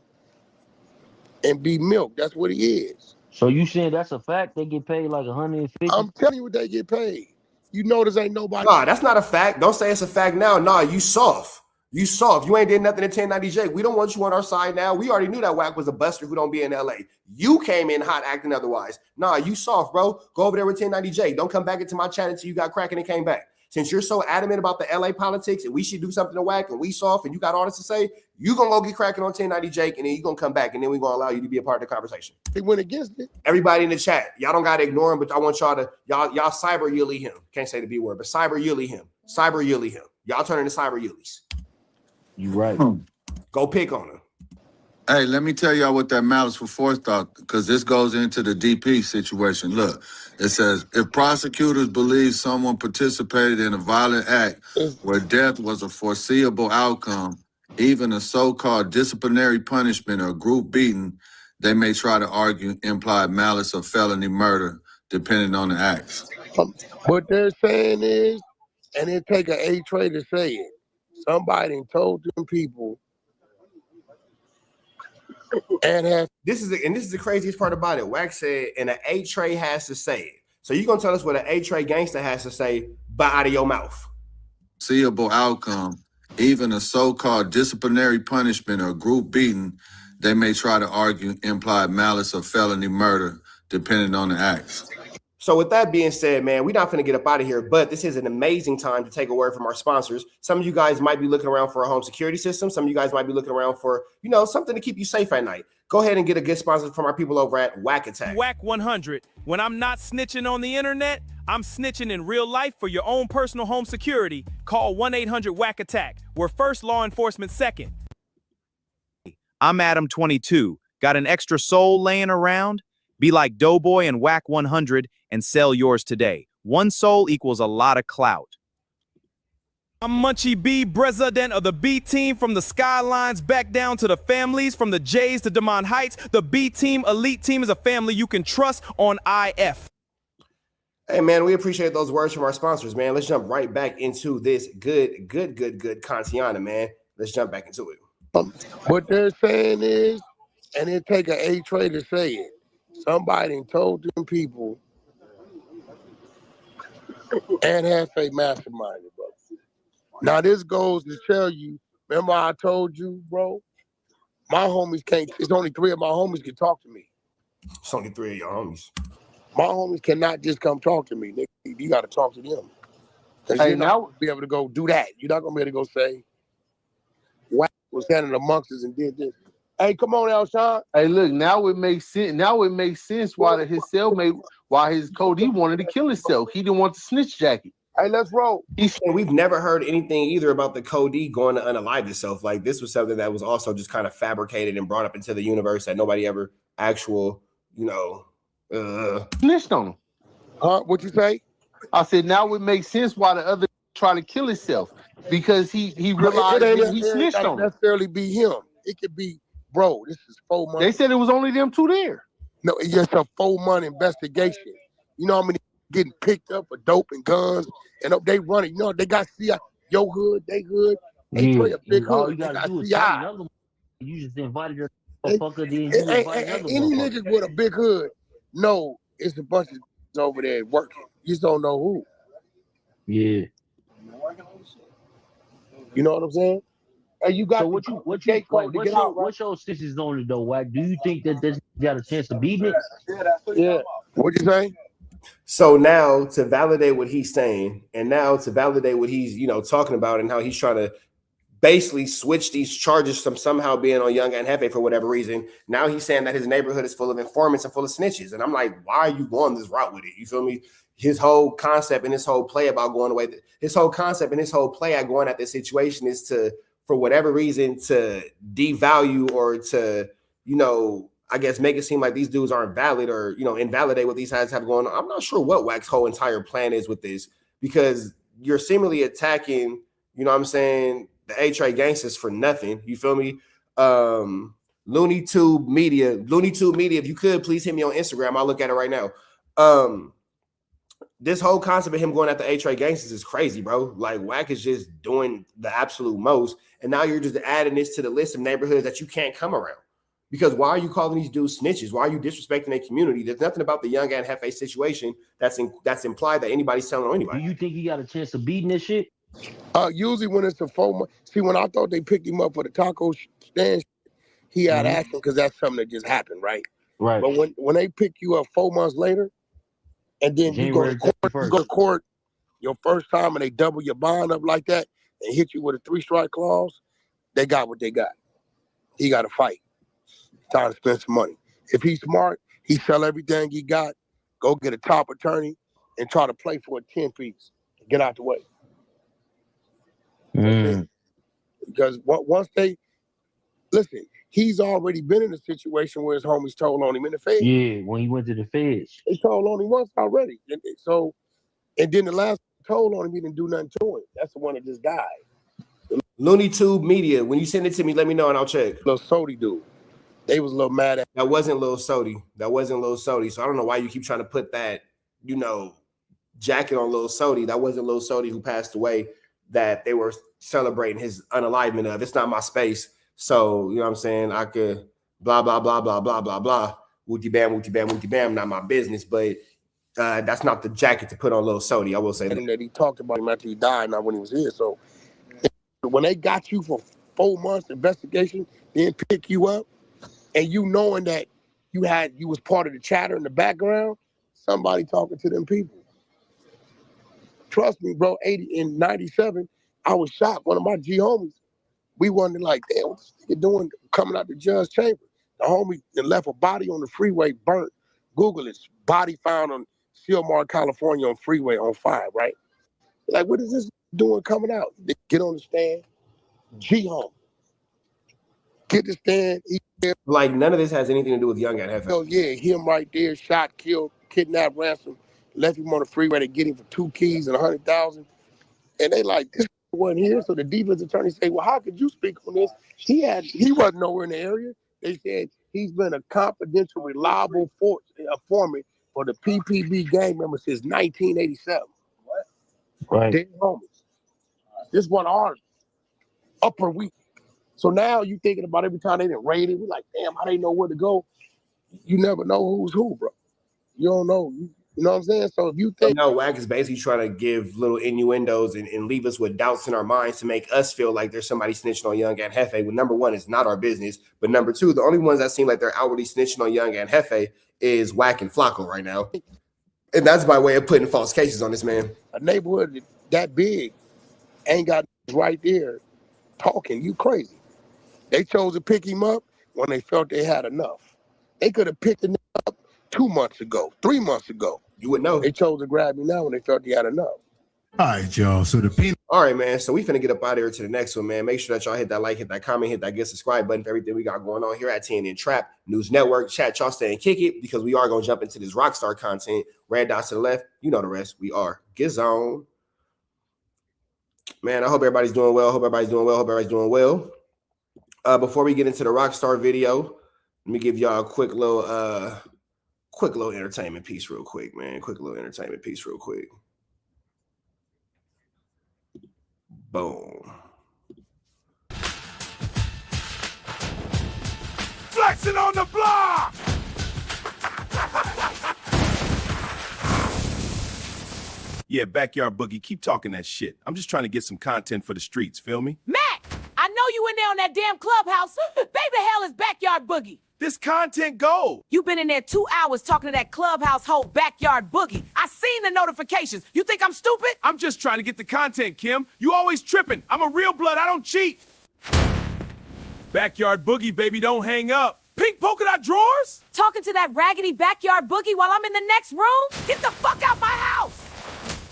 and be milked. That's what he is. So you saying that's a fact? They get paid like 150? I'm telling you what they get paid. You notice ain't nobody. Nah, that's not a fact. Don't say it's a fact now. Nah, you soft. You soft. You ain't did nothing at 1090 Jake. We don't want you on our side now. We already knew that WACK was a buster who don't be in LA. You came in hot acting otherwise. Nah, you soft, bro. Go over there with 1090 Jake. Don't come back into my chat until you got cracking and came back. Since you're so adamant about the LA politics and we should do something to WACK and we soft and you got all this to say, you gonna go get cracking on 1090 Jake and then you gonna come back and then we're gonna allow you to be a part of the conversation. They went against it. Everybody in the chat, y'all don't gotta ignore him, but I want y'all to y'all cyber yully him. Can't say the B word, but cyber yully him. Cyber yully him. Y'all turn into cyber yullies. You right. Go pick on him. Hey, let me tell y'all what that malice for forethought, because this goes into the DP situation. Look, it says, if prosecutors believe someone participated in a violent act where death was a foreseeable outcome, even a so-called disciplinary punishment or group beating, they may try to argue implied malice or felony murder, depending on the acts. What they're saying is, and it take an A-Tray to say it, somebody told them people and has this is the craziest part about it. WACK said, and an A-Tray has to say it. So you're gonna tell us what an A-Tray gangster has to say, but out of your mouth. foreseeable outcome, even a so-called disciplinary punishment or group beating, they may try to argue implied malice or felony murder, depending on the acts. So with that being said, man, we're not going to get up out of here, but this is an amazing time to take a word from our sponsors. Some of you guys might be looking around for a home security system. Some of you guys might be looking around for, something to keep you safe at night. Go ahead and get a good sponsor from our people over at WACK100. WACK100. When I'm not snitching on the internet, I'm snitching in real life for your own personal home security. Call 1-800-WACK-ATTACK. We're first, law enforcement second. I'm Adam 22. Got an extra soul laying around? Be like Doughboy and WACK100 and sell yours today. One soul equals a lot of clout. I'm Munchie B, president of the B team, from the Skylines back down to the families, from the Jays to Demond Heights. The B team, elite team, is a family you can trust on IF. Hey, man, we appreciate those words from our sponsors, man. Let's jump right back into this good Kantiana, man. Let's jump back into it. What they're saying is, and it take an A-Tray to say it, somebody told them people and Half-A masterminded, bro. Now this goes to tell you, remember I told you, bro, my homies can't, it's only 3 of my homies can talk to me. It's only 3 of your homies. My homies cannot just come talk to me. You got to talk to them. Because Hey, you're not now- going to be able to go do that. You're not going to be able to go say, WACK was standing amongst us and did this. Hey, come on, Alshon. Hey, look, now it makes sense. Now it makes sense why his cellmate, why his Cody wanted to kill himself. He didn't want the snitch jacket. Hey, let's roll. And we've never heard anything either about the Cody going to unalive himself. Like, this was something that was also just kind of fabricated and brought up into the universe that nobody ever snitched on him. Huh? What you say? I said now it makes sense why the other try to kill himself, because he realized that he snitched on him. Necessarily be him. It could be, bro, this is 4 months. They said it was only them 2 there. No, it's just a 4-month investigation. You know how many getting picked up for dope and guns, and they running. You know, they got CI, your hood, they hood. They play a big all hood. you They gotta got do is CI. find another. You just invited a motherfucker, then you invite another Any motherfucker. niggas with a big hood, no, it's a bunch of over there working. You just don't know who. Yeah. You know what I'm saying? Hey, you got So what you what's your stitches on it though, Wack? Do you think that this got a chance of beating it? Yeah. What'd you say? So now to validate what he's saying, and now to validate what he's talking about, and how he's trying to basically switch these charges from somehow being on Young and Hefe for whatever reason. Now he's saying that his neighborhood is full of informants and full of snitches. And I'm like, why are you going this route with it? You feel me? His whole concept and his whole play about going away, his whole concept and his whole play at going at this situation is to, for whatever reason, to devalue or to, I guess make it seem like these dudes aren't valid or, invalidate what these guys have going on. I'm not sure what Wack's whole entire plan is with this, because you're seemingly attacking, the A-Tray gangsters for nothing. You feel me? Looney Tube Media, if you could, please hit me on Instagram. I'll look at it right now. This whole concept of him going at the A-Tray gangsters is crazy, bro. Like, Wack is just doing the absolute most. And now you're just adding this to the list of neighborhoods that you can't come around. Because why are you calling these dudes snitches? Why are you disrespecting their community? There's nothing about the Young and Hefe situation that's implied that anybody's telling on anybody. Do you think he got a chance of beating this shit? Usually when it's a 4 month. See, when I thought they picked him up for the taco stand, he had action because that's something that just happened, right? Right. But when they pick you up 4 months later, and then you go to court your first time, and they double your bond up like that and hit you with a 3-strike clause, they got what they got. He got to fight. Time to spend some money. If he's smart, he sell everything he got, go get a top attorney, and try to play for a 10-piece. Get out the way. Because once they listen, he's already been in a situation where his homies told on him in the feds. Yeah, when he went to the feds. They told on him once already. And then the last told on him, he didn't do nothing to him. That's the one that just died. Looney Tube Media, when you send it to me, let me know and I'll check. Little Sody dude. They was a little mad at. That wasn't Lil Sody. So I don't know why you keep trying to put that, jacket on Lil Sody. That wasn't Lil Sody who passed away that they were celebrating his unalivement of. It's not my space. So, you know what I'm saying? I could blah, blah, blah, blah, blah, blah, blah. Wooty bam, not my business. But That's not the jacket to put on Lil Sody. I will say that he talked about him after he died, not when he was here. So when they got you for 4 months investigation, then pick you up, and you knowing that you was part of the chatter in the background, somebody talking to them people. Trust me, bro. 97, I was shocked. One of my G homies, we wondered like, damn, what this nigga doing coming out the judge chamber? The homie left a body on the freeway, burnt. Google it. Body found on Silmar, California, on freeway on fire. Right? Like, what is this doing coming out? They get on the stand. G home. Get the stand. Like, none of this has anything to do with Young and Hefe. Oh yeah, him right there, shot, killed, kidnapped, ransom, left him on the freeway to get him for 2 keys and 100,000. And they like, this wasn't here. So the defense attorney say, well, how could you speak on this? He wasn't nowhere in the area. They said he's been a confidential, reliable informant for the PPB gang members since 1987. Right. Dead homies. This one our upper week. So now you thinking about every time they didn't raid it, we're like, damn, how they know where to go? You never know who's who, bro. You don't know. You know what I'm saying? So if you think WACK is basically trying to give little innuendos and leave us with doubts in our minds to make us feel like there's somebody snitching on Young and Hefe. Well, number one, it's not our business. But number two, the only ones that seem like they're outwardly snitching on Young and Hefe is WACK and Flocko right now. And that's by way of putting false cases on this man. A neighborhood that big ain't got right there talking. You crazy. They chose to pick him up when they felt they had enough. They could have picked him up 2 months ago, 3 months ago. You would know. They chose to grab him now when they felt they had enough. All right, y'all. So the peanut. All right, man. So we finna get up out of here to the next one, man. Make sure that y'all hit that like, hit that comment, hit that get subscribe button for everything we got going on here at TNN Trap News Network. Chat, y'all stay and kick it because we are gonna jump into this Rockstar content. Red dots to the left. You know the rest. We are Gizone. Man, I hope everybody's doing well. Hope everybody's doing well. Hope everybody's doing well. Before we get into the Rockstar video, let me give y'all a quick little entertainment piece real quick, man. Quick little entertainment piece real quick. Boom. Flexing on the block! Yeah, Backyard Boogie, keep talking that shit. I'm just trying to get some content for the streets, feel me? Mac, I know you in there on that damn clubhouse. Baby hell is Backyard Boogie. This content gold. You been in there 2 hours talking to that clubhouse whole Backyard Boogie. I seen the notifications. You think I'm stupid? I'm just trying to get the content, Kim. You always tripping. I'm a real blood. I don't cheat. Backyard Boogie, baby, don't hang up. Pink polka dot drawers? Talking to that raggedy Backyard Boogie while I'm in the next room? Get the fuck out my house!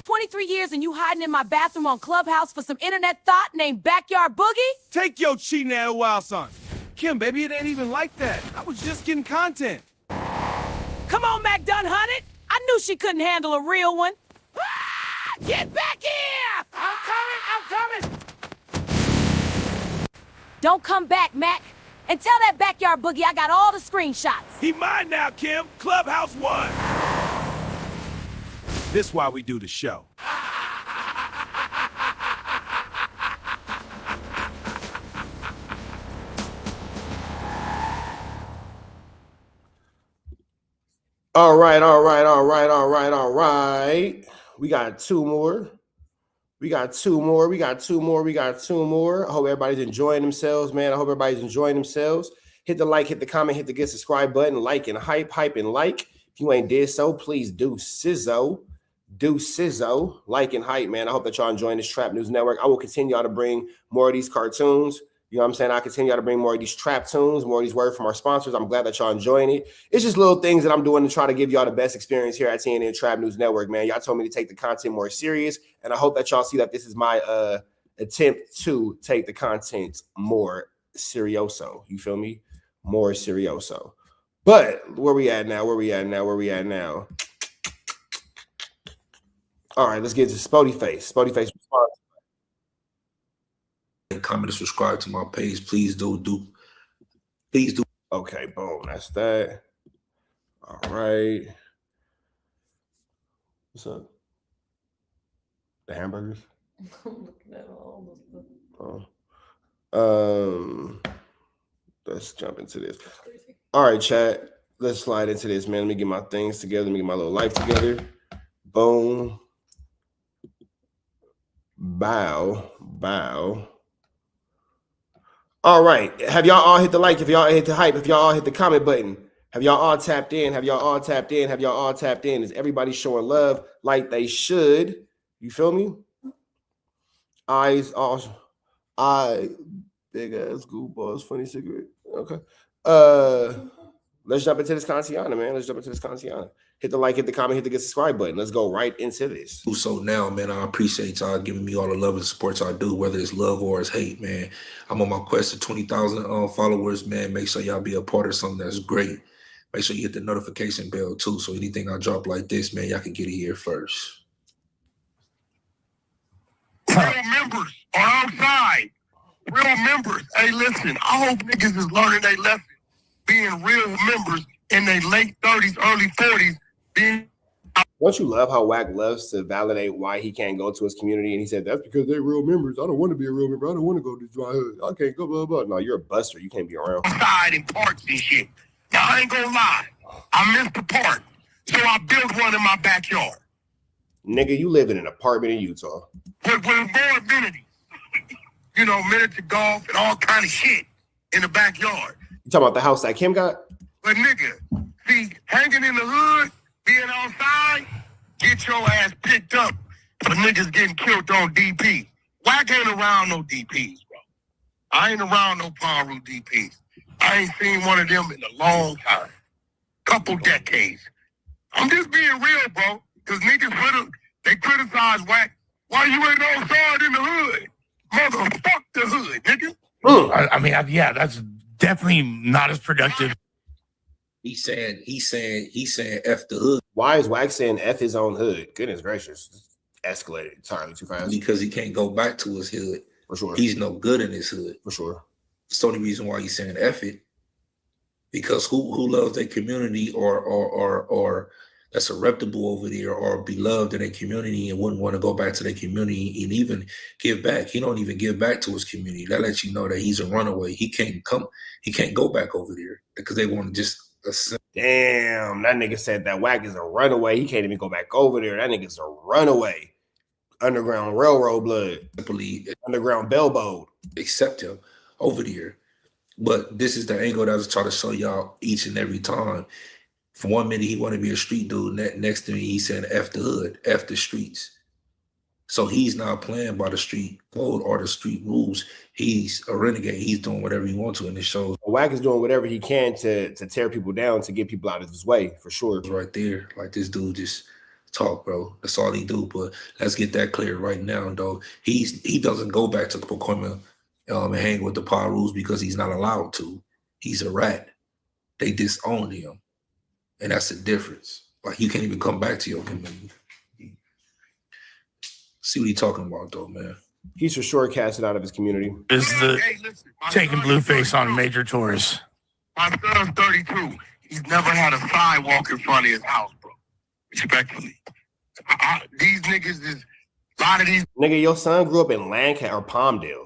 23 years and you hiding in my bathroom on Clubhouse for some internet thought named Backyard Boogie? Take your cheating ass wild son. Kim, baby, it ain't even like that. I was just getting content. Come on, Mac Dunhunted. I knew she couldn't handle a real one. Ah, get back here! I'm coming! Don't come back, Mac. And tell that Backyard Boogie I got all the screenshots. He mine now, Kim. Clubhouse 1. This why we do the show. All right. We got two more. I hope everybody's enjoying themselves, man. I hope everybody's enjoying themselves. Hit the like, hit the comment, hit the get subscribe button, like and hype and like. If you ain't did so, please do sizzo. Like and hype, man. I hope that y'all enjoying this Trap News Network. I will continue to bring more of these cartoons. You know what I'm saying? I continue to bring more of these trap tunes, more of these words from our sponsors. I'm glad that y'all enjoying it. It's just little things that I'm doing to try to give y'all the best experience here at TNN Trap News Network, man. Y'all told me to take the content more serious, and I hope that y'all see that this is my attempt to take the content more serioso. You feel me? More serioso. But where we at now? All right, let's get to Spody Face. Spody Face response. Comment and subscribe to my page. Please do. Please do. Okay, boom. That's that. All right. What's up? The hamburgers? I'm looking at all of them. Let's jump into this. All right, chat. Let's slide into this, man. Let me get my things together. Let me get my little life together. Boom. Bow. All right. Have y'all all hit the like? If y'all hit the hype? If y'all all hit the comment button? Have y'all all tapped in? Have y'all all tapped in? Is everybody showing love like they should? You feel me? Eyes all big ass goofballs, funny cigarette. Okay. Let's jump into this Kantiana, man. Hit the like, hit the comment, hit the get subscribe button. Let's go right into this. So now, man, I appreciate y'all giving me all the love and support y'all do, whether it's love or it's hate, man. I'm on my quest to 20,000 followers, man. Make sure y'all be a part of something that's great. Make sure you hit the notification bell too, so anything I drop like this, man, y'all can get it here first. Real members are outside. Real members. Hey, listen, I hope niggas is learning their lesson. Being real members in their late 30s, early 40s. Don't you love how WACK loves to validate why he can't go to his community? And he said, that's because they're real members. I don't want to be a real member. I don't want to go to my hood. I can't go, blah, blah. No, you're a buster. You can't be around. Outside in parks and shit. Now, I ain't gonna lie. I missed the park. So I built one in my backyard. Nigga, you live in an apartment in Utah. With more amenities. You know, miniature golf and all kind of shit in the backyard. You talking about the house that Kim got? But nigga, see, hanging in the hood, being outside, get your ass picked up for niggas getting killed on DP. WACK ain't around no DPs, bro. I ain't around no Paru DPs. I ain't seen one of them in a long time. Couple decades. I'm just being real, bro. Because niggas, they criticize WACK. Why you ain't outside in the hood? Motherfuck the hood, nigga. I mean, yeah, that's definitely not as productive. He's saying F the hood. Why is WACK saying F his own hood? Goodness gracious. Escalated entirely too fast. Because he can't go back to his hood. For sure. He's no good in his hood. For sure. It's the only reason why he's saying F it. Because who loves their community or that's reputable over there or beloved in a community and wouldn't want to go back to their community and even give back. He don't even give back to his community. That lets you know that he's a runaway. He can't go back over there because they want to just damn, that nigga said that WACK is a runaway. He can't even go back over there. That nigga's a runaway. Underground Railroad blood. Simply Underground Bellboat. Accept him over there. But this is the angle that I was trying to show y'all each and every time. For 1 minute, he wanted to be a street dude. Next to me, he said, F the hood, F the streets. So he's not playing by the street code or the street rules. He's a renegade. He's doing whatever he wants to in the show. WACK is doing whatever he can to tear people down, to get people out of his way, for sure. Right there. Like, this dude just talk, bro. That's all he do. But let's get that clear right now, though. He doesn't go back to Pacoima and hang with the Parus because he's not allowed to. He's a rat. They disowned him. And that's the difference. Like, you can't even come back to your community. See what he's talking about, though, man. He's for sure casted out of his community. Is the taking Blueface on major tours. My son's 32. He's never had a sidewalk in front of his house, bro. Respectfully. These niggas is, a lot of these. Nigga, your son grew up in Lancaster or Palmdale.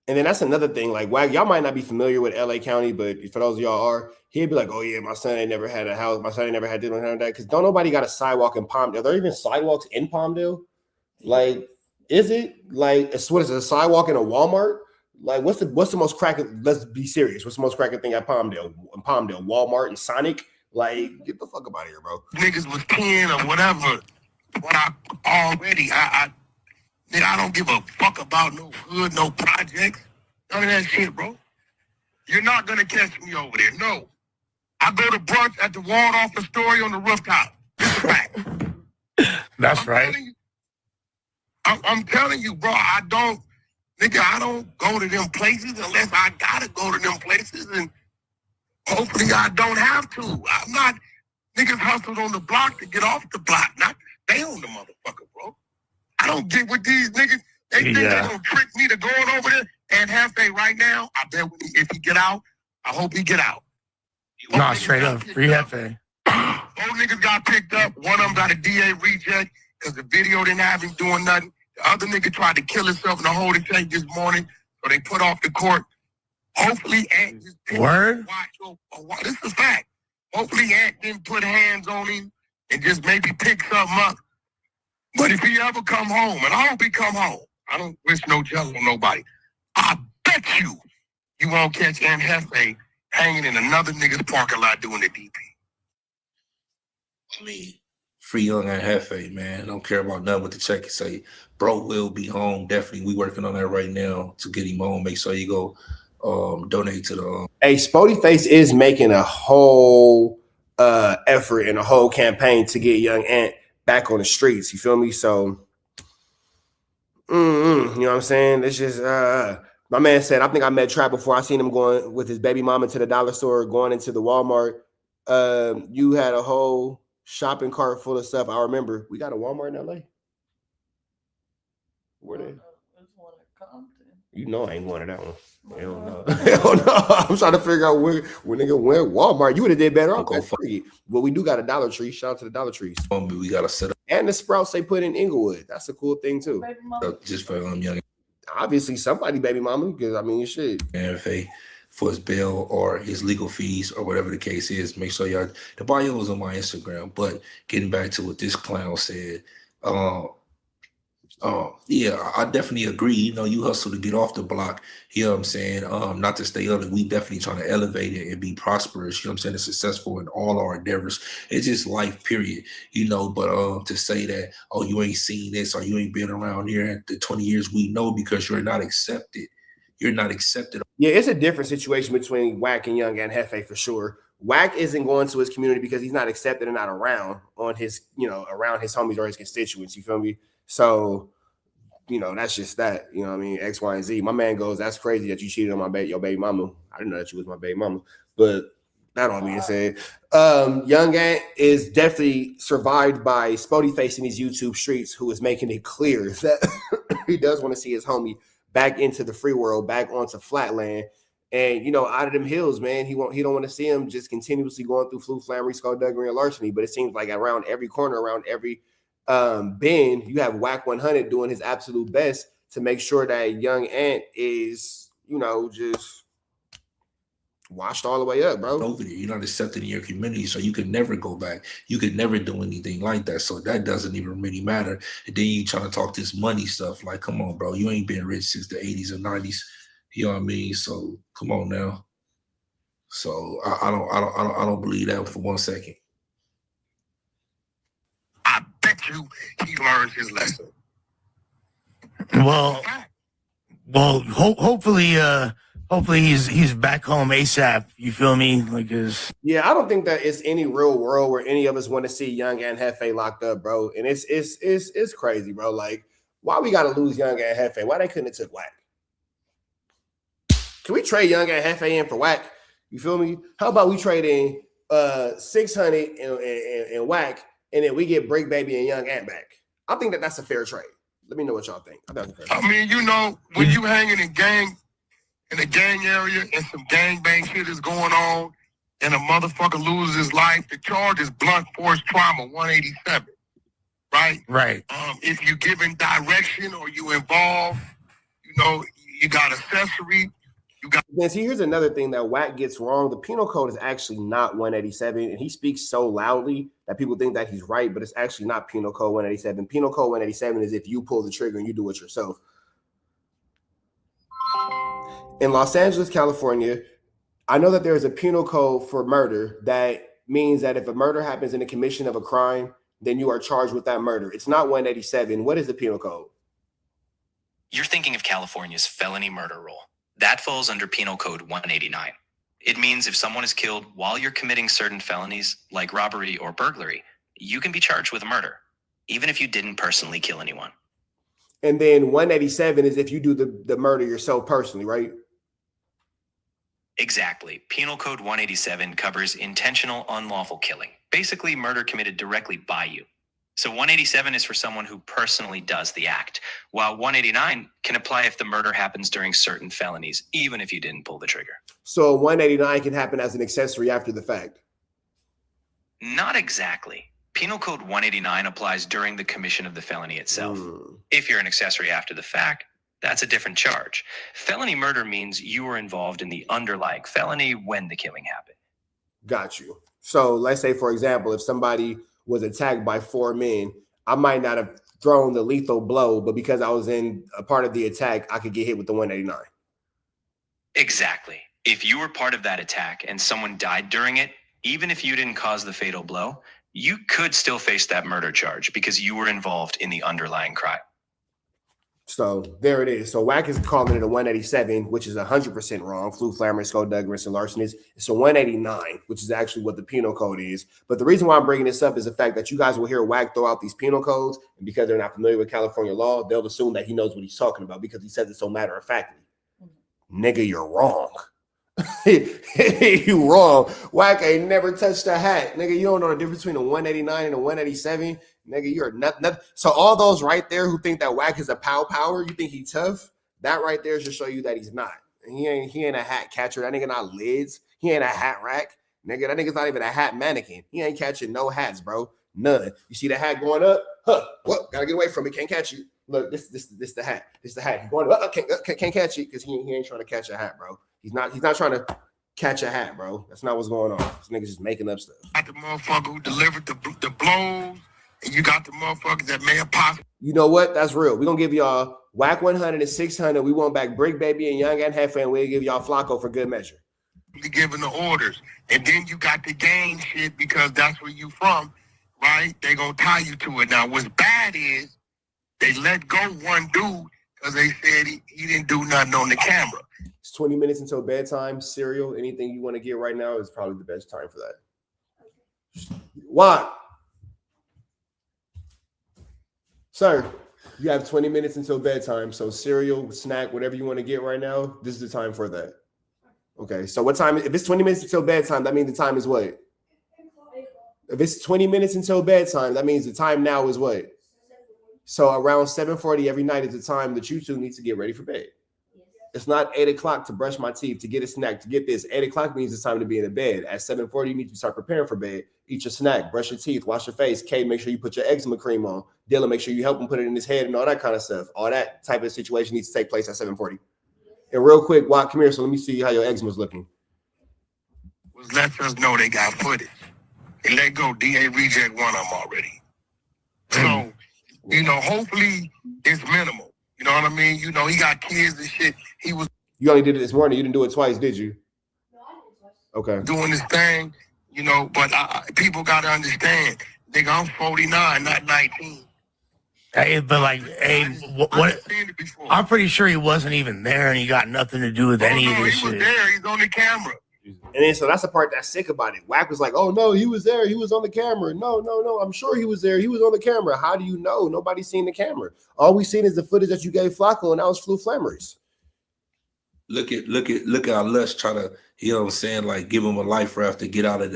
And then that's another thing. Like, WACK, y'all might not be familiar with LA County, but for those of y'all are, he'd be like, oh, yeah, my son ain't never had a house. My son ain't never had this and that. Because don't nobody got a sidewalk in Palmdale. Are there even sidewalks in Palmdale? Like, is it? Like, what is it, a sidewalk in a Walmart? Like, what's the most cracking? Let's be serious. What's the most cracking thing at Palmdale? In Palmdale, Walmart and Sonic? Like, get the fuck up out of here, bro. Niggas was 10 or whatever. But I don't give a fuck about no hood, no projects. None of that shit, bro. You're not going to catch me over there. No. I go to brunch at the Waldorf Astoria on the rooftop. It's a fact. That's right. I'm telling you, bro, I don't go to them places unless I got to go to them places. And hopefully I don't have to. I'm not, niggas hustled on the block to get off the block. Not they own the motherfucker, bro. I don't get with these niggas. They think they're going to trick me to going over there. And Hefe right now, I bet if he get out, I hope he get out. Nah, straight up, free Hefe. Both niggas got picked up. One of them got a DA reject because the video didn't have him doing nothing. The other nigga tried to kill himself in a holding tank this morning, so they put off the court. Hopefully, word? This is a fact. Hopefully Ant didn't put hands on him and just maybe pick something up. But if he ever come home, and I hope he come home, I don't wish no jail on nobody. I bet you won't catch Aunt Hefe hanging in another nigga's parking lot doing the DP. I mean, free young and Hefe, man. Don't care about nothing with the check and say, bro will be home. Definitely, we working on that right now to get him home. Make sure you go donate to the Hey, Spody Face is making a whole effort and a whole campaign to get young Ant back on the streets. You feel me? So, you know what I'm saying? It's just my man said, I think I met Trap before. I seen him going with his baby mama to the dollar store, going into the Walmart. You had a whole shopping cart full of stuff. I remember we got a Walmart in LA. Where they? You know I ain't going to that one. Hell no. Hell no. I'm trying to figure out where nigga went Walmart. You would have did better off. But we do got a Dollar Tree. Shout out to the Dollar Trees. We got to set up. And the Sprouts they put in Inglewood. That's a cool thing too. Just for young. Obviously somebody baby mama, because I mean shit. And for his bail or his legal fees or whatever the case is, make sure y'all, the bio is on my Instagram. But getting back to what this clown said, yeah, I definitely agree. You know, you hustle to get off the block. You know what I'm saying? Not to stay under. We definitely trying to elevate it and be prosperous. You know what I'm saying? And successful in all our endeavors. It's just life, period. You know, but to say that, oh, you ain't seen this or you ain't been around here at the 20 years, we know because you're not accepted. You're not accepted. Yeah, it's a different situation between WACK and Young and Hefe for sure. WACK isn't going to his community because he's not accepted and not around on his, around his homies or his constituents. You feel me? So, that's just that. You know what I mean? X, Y, and Z. My man goes, that's crazy that you cheated on your baby mama. I didn't know that you was my baby mama. But that all being said, Young Ant is definitely survived by Spody Face in these YouTube streets, who is making it clear that he does want to see his homie back into the free world, back onto Flatland. And, out of them hills, man, he don't want to see him just continuously going through flu, flammery, skullduggery, and larceny. But it seems like around every corner, around every bend, you have WACK100 doing his absolute best to make sure that Young Ant is, just washed all the way up, bro. Over there, you're not accepted in your community, so you could never go back. You could never do anything like that. So that doesn't even really matter. And then you trying to talk this money stuff. Like, come on, bro. You ain't been rich since the 80s and 90s. You know what I mean? So come on now. So I don't believe that for 1 second. I bet you he learned his lesson. Well, hopefully he's back home ASAP. You feel me? Yeah, I don't think that it's any real world where any of us want to see Young and Hefe locked up, bro. And it's crazy, bro. Like, why we gotta lose Young and Hefe? Why they couldn't have took WACK? Can we trade Young and Hefe in for WACK? You feel me? How about we trade in 600 and WACK, and then we get Break Baby and Young Ant back? I think that's a fair trade. Let me know what y'all think. I mean, when you hanging in the gang area and some gangbang shit is going on and a motherfucker loses his life, the charge is blunt force trauma 187, right? Right. If you giving direction or you involved, you got accessory. Then see, here's another thing that WACK gets wrong. The penal code is actually not 187, and he speaks so loudly that people think that he's right, but it's actually not penal code 187. Penal code 187 is if you pull the trigger and you do it yourself. In Los Angeles, California, I know that there is a penal code for murder that means that if a murder happens in the commission of a crime, then you are charged with that murder. It's not 187. What is the penal code? You're thinking of California's felony murder rule. That falls under Penal Code 189. It means if someone is killed while you're committing certain felonies, like robbery or burglary, you can be charged with murder, even if you didn't personally kill anyone. And then 187 is if you do the murder yourself personally, right? Exactly. Penal Code 187 covers intentional unlawful killing, basically murder committed directly by you. So 187 is for someone who personally does the act, while 189 can apply if the murder happens during certain felonies, even if you didn't pull the trigger. So 189 can happen as an accessory after the fact. Not exactly. Penal Code 189 applies during the commission of the felony itself. If you're an accessory after the fact, that's a different charge. Felony murder means you were involved in the underlying felony when the killing happened. Got you. So let's say, for example, if somebody was attacked by 4 men, I might not have thrown the lethal blow, but because I was in a part of the attack, I could get hit with the 189. Exactly. If you were part of that attack and someone died during it, even if you didn't cause the fatal blow, you could still face that murder charge because you were involved in the underlying crime. So there it is. So WACK is calling it a 187, which is 100% wrong. Flu, flammering, skullduggerance, and larceny. It's a 189, which is actually what the penal code is. But the reason why I'm bringing this up is the fact that you guys will hear WACK throw out these penal codes, and because they're not familiar with California law, they'll assume that he knows what he's talking about because he says it so matter of factly. Nigga, you're wrong. You wrong. WACK ain't never touched a hat. Nigga, you don't know the difference between a 189 and a 187. Nigga, you're nothing. So all those right there who think that WACK is a power, you think he tough? That right there should show you that he's not. He ain't a hat catcher. That nigga not lids. He ain't a hat rack. Nigga, that nigga's not even a hat mannequin. He ain't catching no hats, bro. None. You see the hat going up? Huh. What? Gotta get away from it. Can't catch you. Look, this the hat. This the hat. He's going up. Can't catch it because he ain't trying to catch a hat, bro. He's not trying to catch a hat, bro. That's not what's going on. This nigga's just making up stuff. Got the motherfucker who delivered the blows, and you got the motherfuckers that may have possibly. You know what? That's real. We're going to give y'all WACK100 and 600. We want back Brick Baby and Young and Hefe, and we'll give y'all Flacco for good measure. Giving the orders. And then you got the gang shit because that's where you from, right? They going to tie you to it. Now, what's bad is they let go one dude because they said he didn't do nothing on the camera. It's 20 minutes until bedtime. Cereal, anything you want to get right now is probably the best time for that. Why? Sir, you have 20 minutes until bedtime. So cereal, snack, whatever you want to get right now, this is the time for that. Okay, so what time? If it's 20 minutes until bedtime, that means the time is what? If it's 20 minutes until bedtime, that means the time now is what? So around 7:40 every night is the time that you two need to get ready for bed. It's not 8 o'clock to brush my teeth, to get a snack, to get this. 8 o'clock means it's time to be in the bed. At 7:40, you need to start preparing for bed. Eat your snack, brush your teeth, wash your face. Kay, make sure you put your eczema cream on. Dylan, make sure you help him put it in his head and all that kind of stuff. All that type of situation needs to take place at 7:40. And real quick, Wack, come here. So let me see how your eczema's looking. Was let us know they got footage. And let go. DA reject one of them already. So, hopefully it's minimal. You know what I mean? He got kids and shit. You only did it this morning. You didn't do it twice, did you? No, I did it twice. Okay. Doing this thing, but people got to understand. Nigga, I'm 49, not 19. Hey, but what? I'm pretty sure he wasn't even there, and he got nothing to do with any of this shit. He was there. He's on the camera. And then so that's the part that's sick about it. Wack was like, "Oh no, he was there. He was on the camera. No. I'm sure he was there. He was on the camera. How do you know? Nobody's seen the camera. All we seen is the footage that you gave Flacco, and that was Flu Flammers." Look at how Lush try to, like give him a life raft to get out of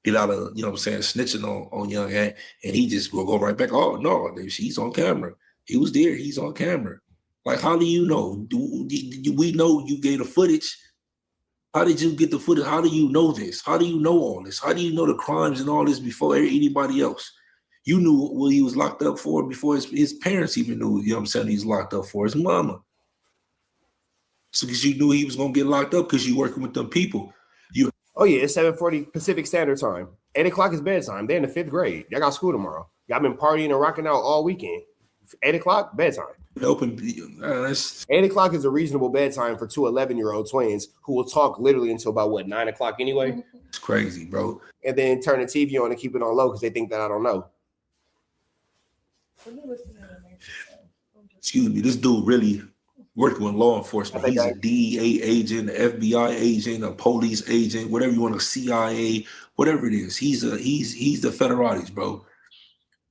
snitching on Young Ant, and he just will go right back. Oh no, he's on camera. He was there. He's on camera. Like, how do you know? We know you gave the footage. How did you get the footage? How do you know this? How do you know all this? How do you know the crimes and all this before anybody else? You knew what he was locked up for before his parents even knew, he's locked up for, his mama. So because you knew he was going to get locked up because you're working with them people. Oh yeah, it's 7:40 Pacific Standard Time. 8 o'clock is bedtime. They're in the 5th grade. Y'all got school tomorrow. Y'all been partying and rocking out all weekend. 8 o'clock, bedtime. 8 o'clock is a reasonable bedtime for two 11-year-old twins who will talk literally until about 9 o'clock anyway. It's crazy, bro. And then turn the TV on and keep it on low because they think that I don't know. Excuse me, this dude really working with law enforcement. He's a DEA agent, an FBI agent, a police agent, whatever you want, a CIA, whatever it is. He's the federales, bro.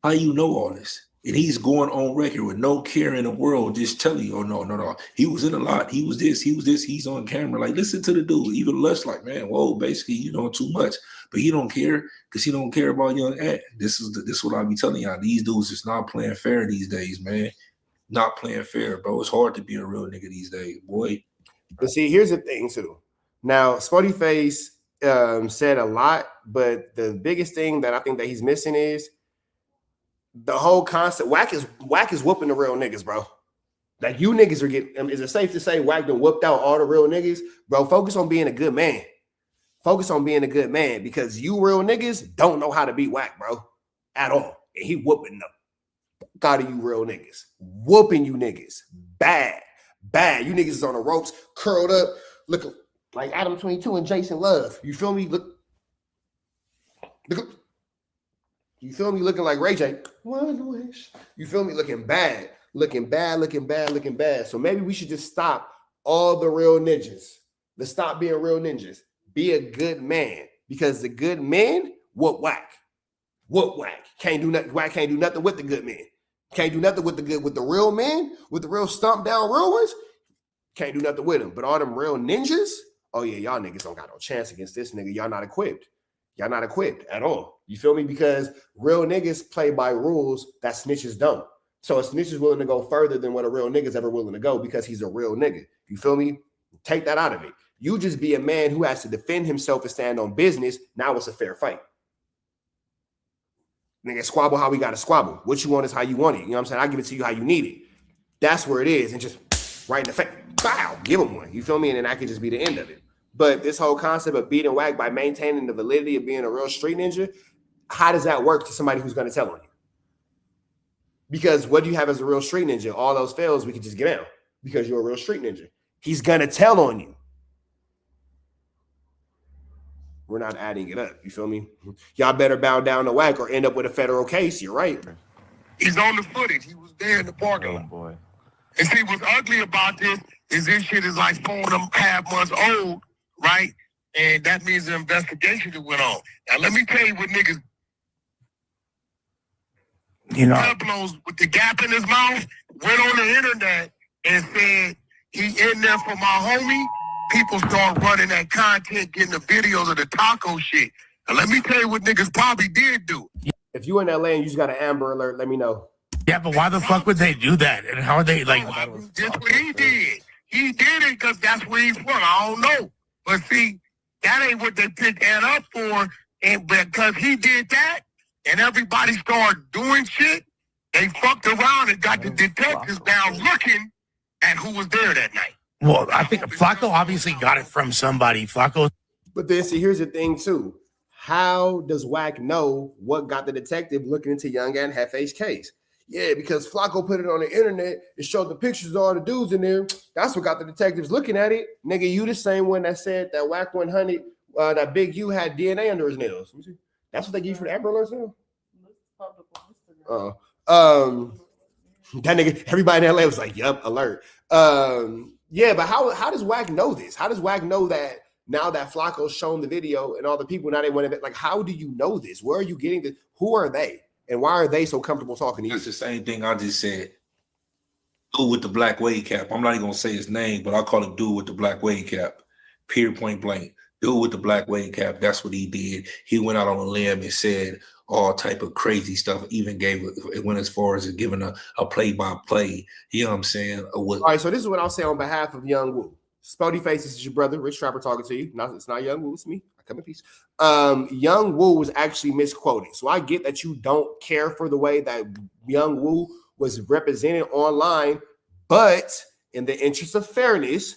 How you know all this? And he's going on record with no care in the world, just telling you, oh no. He was in a lot. He was this, he's on camera. Like, listen to the dude. Even Lush, like, man, whoa, basically, too much. But he don't care because he don't care about Young Ant. This is what I be telling y'all. These dudes is not playing fair these days, man. Not playing fair, bro. It's hard to be a real nigga these days, boy. But see, here's the thing too. Now, Sporty Face said a lot, but the biggest thing that I think that he's missing is the whole concept. Wack is whooping the real niggas, bro. Like, you niggas are getting. Is it safe to say Wack done whooped out all the real niggas, bro? Focus on being a good man. Focus on being a good man because you real niggas don't know how to be whack, bro, at all. And he whooping them. God of you real niggas. Whooping you niggas. Bad. Bad. You niggas is on the ropes, curled up, looking like Adam 22 and Jason Love. You feel me? Look. You feel me? Looking like Ray J. One wish. You feel me? Looking bad. Looking bad, looking bad, looking bad. So maybe we should just stop all the real ninjas. Let's stop being real ninjas. Be a good man. Because the good men whoop whack. Whoop whack. Can't do nothing. Whack can't do nothing with the good men. Can't do nothing with the real men, with the real stomp down real ones. Can't do nothing with them. But all them real ninjas, oh yeah, y'all niggas don't got no chance against this nigga. Y'all not equipped. Y'all not equipped at all. You feel me? Because real niggas play by rules that snitches don't. So a snitch is willing to go further than what a real nigga's ever willing to go because he's a real nigga. You feel me? Take that out of it. You just be a man who has to defend himself and stand on business. Now it's a fair fight. Nigga, squabble how we got to squabble. What you want is how you want it. You know what I'm saying? I give it to you how you need it. That's where it is. And just right in the face, bow, give him one. You feel me? And then that could just be the end of it. But this whole concept of beating whack by maintaining the validity of being a real street ninja, how does that work to somebody who's going to tell on you? Because what do you have as a real street ninja? All those fails, we could just get out because you're a real street ninja. He's going to tell on you. We're not adding it up. You feel me? Y'all better bow down to whack or end up with a federal case. You're right. He's on the footage. He was there in the parking lot. Boy. And see, what's ugly about this shit is like 4.5 months old, right? And that means the investigation that went on. Now, let me tell you what niggas, You know, Pueblos with the gap in his mouth went on the internet and said, he in there for my homie. People start running that content, getting the videos of the taco shit. And let me tell you what niggas probably did do. If you in LA and you just got an Amber Alert, let me know. yeah, but why the fuck would they do that? And how are they like? That's what he did. He did it because that's where he's from. I don't know. But see, that ain't what they picked Ant up for. And because he did that and everybody started doing shit, they fucked around and got the detectives down looking at who was there that night. Well, I think Flacco obviously got it from somebody. Flacco. But then see, here's the thing too. How does WACK know what got the detective looking into Young and Hefe's case? Yeah, because Flacco put it on the internet and showed the pictures of all the dudes in there. That's what got the detectives looking at it. Nigga, you the same one that said that WACK100, that Big U had DNA under his nails. Let me see. That's what they give you for the Amber Alerts now? That nigga, everybody in LA was like, yup, alert. Yeah, but how does WACK know this? How does WACK know that now that Flacco's shown the video and all the people now they want to, like, how do you know this? Where are you getting this? Who are they? And why are they so comfortable talking to you? That's the same thing I just said. Dude with the black wave cap. I'm not even gonna say his name, but I call him dude with the black wave cap. Period, point blank. Dude with the black wave cap. That's what he did. He went out on a limb and said all type of crazy stuff. Even it went as far as giving a play-by-play. You know what I'm saying? All right, so this is what I'll say on behalf of Young Woo. Spody Face, this is your brother, Rich Trapper, talking to you. It's not Young Woo, it's me. I come in peace. Young Woo was actually misquoted. So I get that you don't care for the way that Young Woo was represented online, but in the interest of fairness,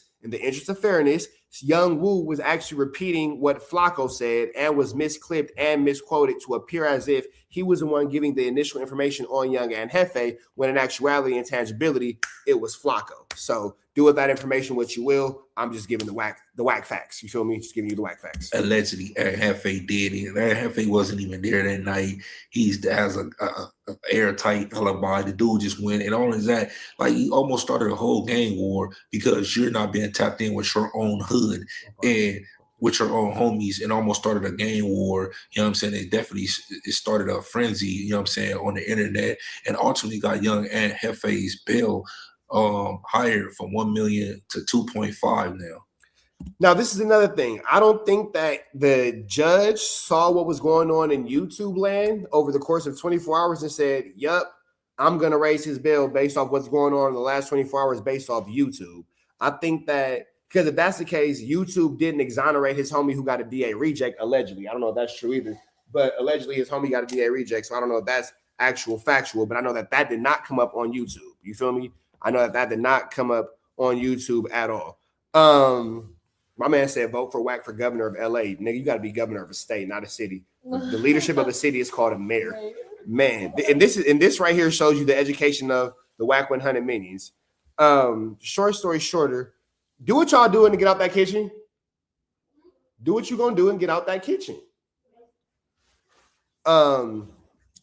Young Woo was actually repeating what Flacco said and was misclipped and misquoted to appear as if he was the one giving the initial information on Young and Hefe, when in actuality and tangibility, it was Flacco. So do with that information what you will. I'm just giving the whack facts. You feel me? Just giving you the whack facts. Allegedly, Hefe did it. Hefe wasn't even there that night. He has a airtight alibi. The dude just went, and all of that, like, he almost started a whole gang war because you're not being tapped in with your own hood and with your own homies, and almost started a gang war. You know what I'm saying? It started a frenzy, you know what I'm saying, on the internet, and ultimately got Young and Hefe's bail higher from 1 million to 2.5 now. Now, this is another thing. I don't think that the judge saw what was going on in YouTube land over the course of 24 hours and said, yup, I'm going to raise his bail based off what's going on in the last 24 hours based off YouTube. I think that, because if that's the case, YouTube didn't exonerate his homie who got a DA reject, allegedly. I don't know if that's true either, but allegedly his homie got a DA reject, so I don't know if that's actual factual, but I know that did not come up on YouTube. You feel me? I know that did not come up on YouTube at all. My man said, vote for WACK for governor of LA. Nigga, you got to be governor of a state, not a city. The leadership of a city is called a mayor. Man, and this right here shows you the education of the WACK100 minions. Short story shorter, do what y'all doing to get out that kitchen. Do what you gonna do and get out that kitchen.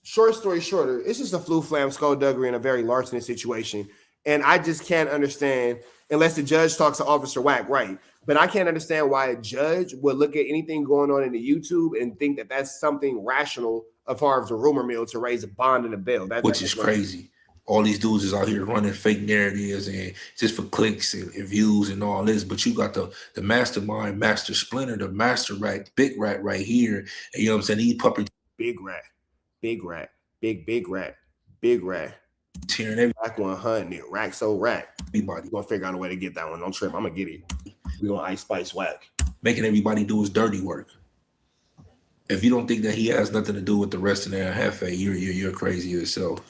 Short story shorter, it's just a flu flam skullduggery in a very larceny situation. And I just can't understand, unless the judge talks to Officer Wack, right? But I can't understand why a judge would look at anything going on in the YouTube and think that that's something rational as far as a rumor mill to raise a bond and a bail. Which is crazy. All these dudes is out here running fake narratives and just for clicks and views and all this. But you got the mastermind, Master Splinter, the master rat, big rat right here. And you know what I'm saying? He puppet. Big rat, big rat, big rat, big rat. Tearing every WACK100, rack so rack. Everybody gonna figure out a way to get that one. Don't trip. I'm gonna get it. We gonna ice spice whack. Making everybody do his dirty work. If you don't think that he has nothing to do with the rest of their Hefe, you're crazy yourself.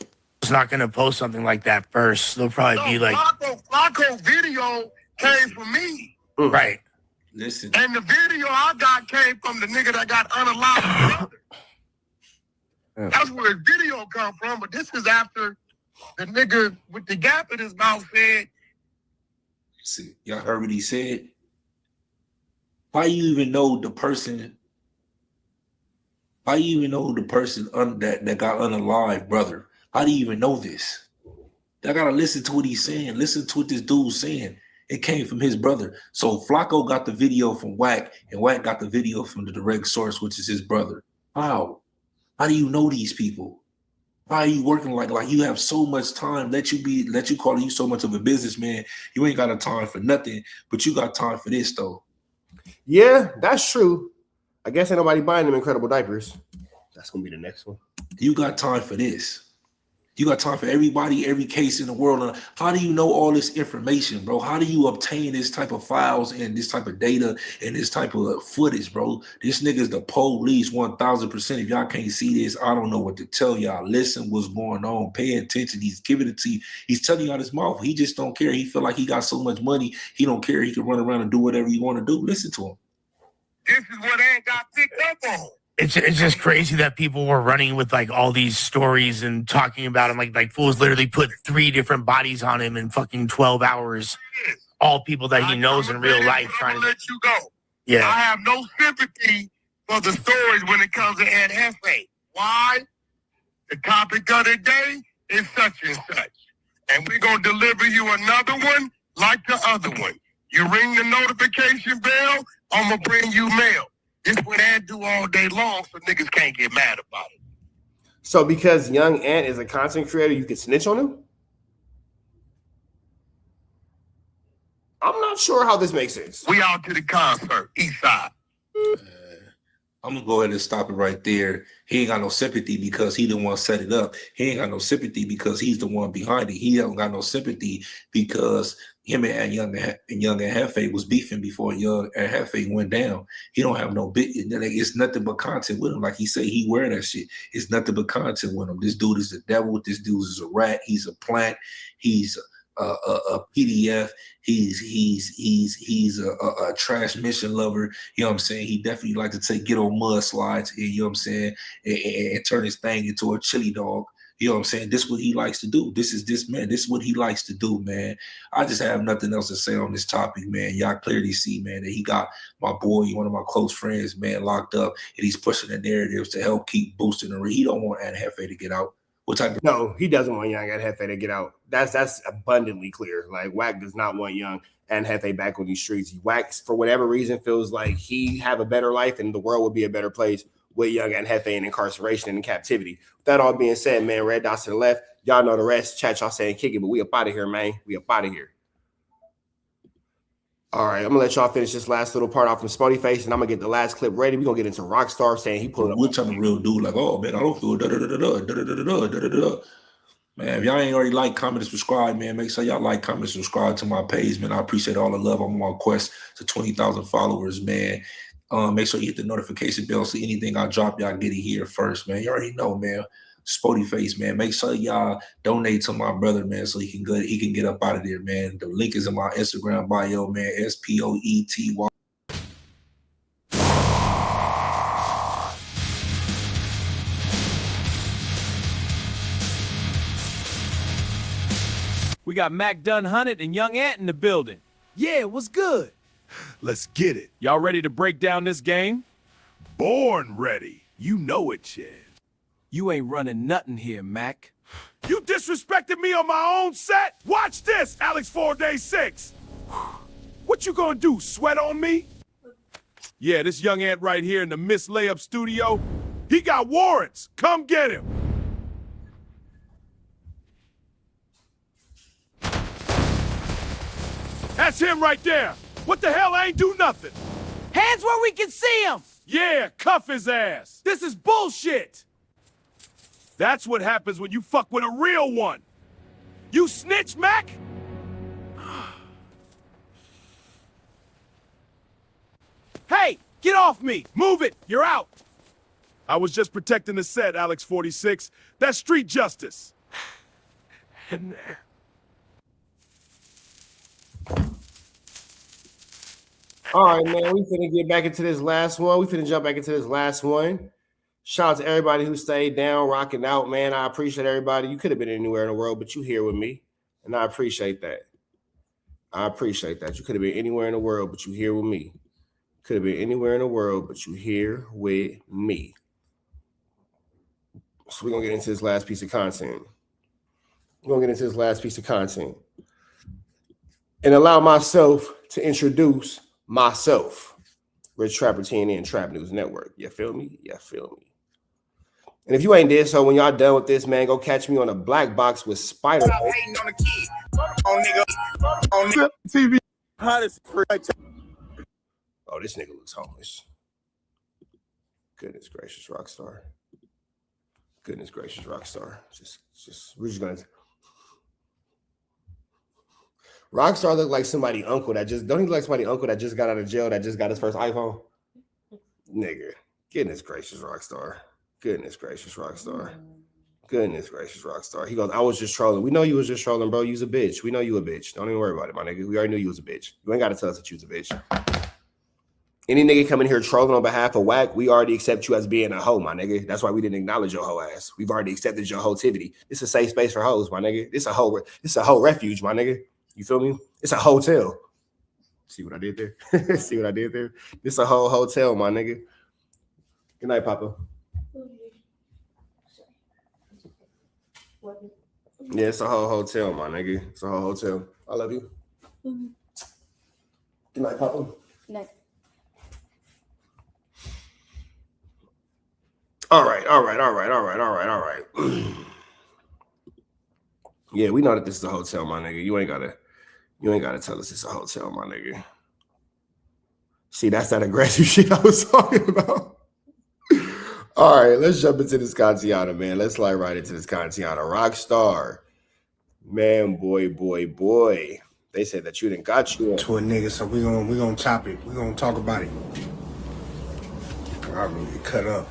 It's not gonna post something like that first. They'll probably be like, Flacco video came from me. Right. Listen. And the video I got came from the nigga that got unalive. That's where his video come from. But this is after the nigga with the gap in his mouth said. See, y'all heard what he said? Why you even know the person? Why you even know the person that got unalive, brother? How do you even know this? I gotta listen to what he's saying. Listen to what this dude's saying. It came from his brother. So Flacco got the video from Wack, and Wack got the video from the direct source, which is his brother. How? How do you know these people? Why are you working like you have so much time? Let you call you so much of a businessman. You ain't got a time for nothing, but you got time for this though. Yeah, that's true. I guess ain't nobody buying them incredible diapers. That's gonna be the next one. You got time for this. You got time for everybody, every case in the world. How do you know all this information, bro? How do you obtain this type of files and this type of data and this type of footage, bro? This nigga's the police 1000%. If y'all can't see this, I don't know what to tell y'all. Listen what's going on. Pay attention. He's giving it to you. He's telling you out his mouth. He just don't care. He feel like he got so much money. He don't care. He can run around and do whatever he want to do. Listen to him. This is what ain't got picked up on. it's just crazy that people were running with like all these stories and talking about him. Like fools literally put 3 different bodies on him in fucking 12 hours. All people that he knows in real life trying to let you go. Yeah. I have no sympathy for the stories when it comes to Ed Hefe. Why? The topic of the day is such and such. And we're going to deliver you another one like the other one. You ring the notification bell, I'm going to bring you mail. This what Ed do all day long, so niggas can't get mad about it. So because Young Ant is a content creator, you can snitch on him? I'm not sure how this makes sense. We out to the concert, east side. I'm gonna go ahead and stop it right there. He ain't got no sympathy because he the one set it up. He ain't got no sympathy because he's the one behind it. He don't got no sympathy because him and Young and Hefe was beefing before Young and Hefe went down. He don't have no bit. It's nothing but content with him. Like he say, he wear that shit. It's nothing but content with him. This dude is the devil. This dude is a rat. He's a plant. He's a PDF. He's a transmission lover. You know what I'm saying? He definitely like to get on mud slides. And, you know what I'm saying? And turn his thing into a chili dog. You know what I'm saying? This is what he likes to do. This is what he likes to do, man. I just have nothing else to say on this topic, man. Y'all clearly see, man, that he got my boy, one of my close friends, man, locked up, and he's pushing the narratives to help keep boosting the. He don't want Ann Hefe to get out. What type of? No, he doesn't want Young and Hefe to get out. That's abundantly clear. Like Wack does not want Young and Hefe back on these streets. Wack, for whatever reason, feels like he have a better life and the world would be a better place with Young and Hefe in incarceration and in captivity. With that all being said, man, red dots to the left. Y'all know the rest. Chat, y'all saying kick it, but we up out of here, man. We up out of here. All right, I'm gonna let y'all finish this last little part off from Spotty Face, and I'm gonna get the last clip ready. We're gonna get into Rockstar saying he pulled up. What type of real dude? Like, oh man, I don't feel da-da-da-da-da. Man, if y'all ain't already like, comment, and subscribe, man, make sure y'all like, comment, subscribe to my page, man. I appreciate all the love. I'm on quest to 20,000 followers, man. Make sure you hit the notification bell so anything I drop, y'all get it here first, man. You already know, man. Spotty Face, man. Make sure y'all donate to my brother, man, so he can get up out of there, man. The link is in my Instagram bio, man. SPOETY. We got Mac Dunn Hunted and Young Ant in the building. Yeah, what's good? Let's get it. Y'all ready to break down this game? Born ready. You know it, Chad. You ain't running nothing here, Mac. You disrespected me on my own set? Watch this, Alex 4-Day-6. What you gonna do, sweat on me? Yeah, this Young Ant right here in the Miss Layup studio, he got warrants. Come get him. That's him right there. What the hell? I ain't do nothing. Hands where we can see him. Yeah, cuff his ass. This is bullshit. That's what happens when you fuck with a real one. You snitch, Mac? Hey, get off me. Move it. You're out. I was just protecting the set, Alex 46. That's street justice. And All right, man. We finna get back into this last one. We finna jump back into this last one. Shout out to everybody who stayed down, rocking out, man. I appreciate everybody. You could have been anywhere in the world, but you here with me, and I appreciate that. I appreciate that. You could have been anywhere in the world, but you here with me. Could have been anywhere in the world, but you here with me. So we're gonna get into this last piece of content. And allow myself to introduce myself. Rich Trapper TNN Trap News Network. You feel me? You feel me? And if you ain't did so, when y'all done with this, man, go catch me on a black box with Spider. Hating on the kid. On nigga. TV. Hottest free. Oh, this nigga looks homeless. Goodness gracious, Rockstar. Goodness gracious, Rockstar. We're just gonna. Rockstar look like somebody uncle that just don't he look like somebody uncle that just got out of jail that just got his first iPhone? Nigga. Goodness gracious, Rockstar. Goodness gracious, Rockstar. Goodness gracious, Rockstar. He goes, I was just trolling. We know you was just trolling, bro. You's a bitch. We know you a bitch. Don't even worry about it, my nigga. We already knew you was a bitch. You ain't got to tell us that you was a bitch. Any nigga coming here trolling on behalf of WACK, we already accept you as being a hoe, my nigga. That's why we didn't acknowledge your hoe ass. We've already accepted your hotivity. It's a safe space for hoes, my nigga. It's a hoe refuge, my nigga. You feel me? It's a hotel. See what I did there? See what I did there? It's a whole hotel, my nigga. Good night, Papa. Yeah, it's a whole hotel, my nigga. It's a whole hotel. I love you. Good night, Papa. Night. All right. Yeah, we know that this is a hotel, my nigga. You ain't gotta tell us it's a hotel, my nigga. See, that's that aggressive shit I was talking about. All right, let's jump into this Kantiana, man. Let's slide right into this Kantiana. Rockstar. Man, boy. They said that you didn't got you to a nigga, so we gonna chop it. We gonna talk about it. I really cut up.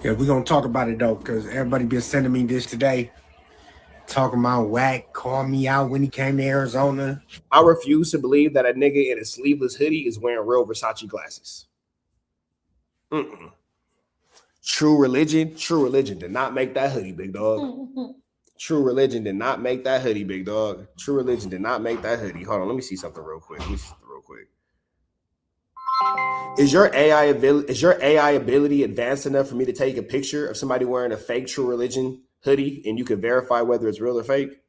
Yeah, we gonna talk about it though, because everybody been sending me this today. Talking about WACK, called me out when he came to Arizona. I refuse to believe that a nigga in a sleeveless hoodie is wearing real Versace glasses. True religion did not make that hoodie, big dog. True religion did not make that hoodie, big dog. True religion did not make that hoodie. Hold on, let me see something real quick. Is your AI ability advanced enough for me to take a picture of somebody wearing a fake True Religion hoodie and you can verify whether it's real or fake?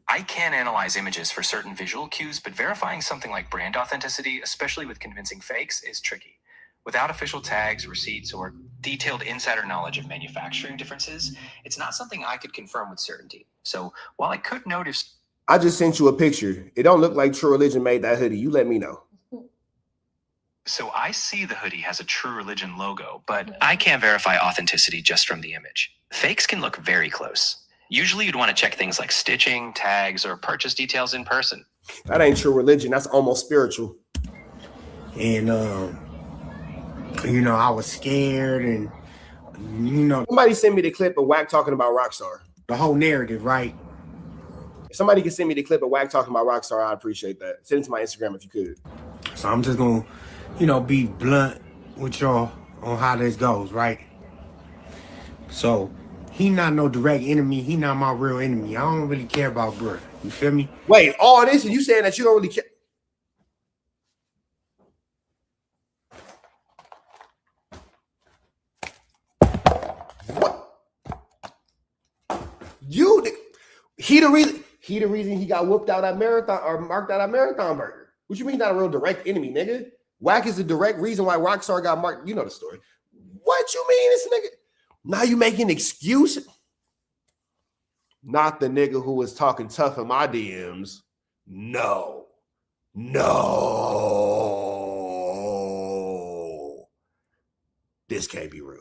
I can analyze images for certain visual cues, but verifying something like brand authenticity, especially with convincing fakes, is tricky. Without official tags, receipts, or detailed insider knowledge of manufacturing differences, it's not something I could confirm with certainty. So while I could notice... I just sent you a picture. It don't look like True Religion made that hoodie. You let me know. So I see the hoodie has a True Religion logo, but I can't verify authenticity just from the image. Fakes can look very close. Usually you'd want to check things like stitching, tags, or purchase details in person. That ain't True Religion. That's almost spiritual. And, I was scared and, Somebody send me the clip of WACK talking about Rockstar. The whole narrative, right? If somebody can send me the clip of WACK talking about Rockstar, I'd appreciate that. Send it to my Instagram if you could. So I'm just going to, be blunt with y'all on how this goes, right? So he not no direct enemy. He not my real enemy. I don't really care about bro. You feel me? Wait, all this and you saying that you don't really care? What? He the reason he got whooped out at marathon or marked out at marathon burger. What you mean not a real direct enemy, nigga? Wack is the direct reason why Rockstar got marked. You know the story. What you mean, this nigga? Now you making excuses? Not the nigga who was talking tough in my DMs. No. This can't be real.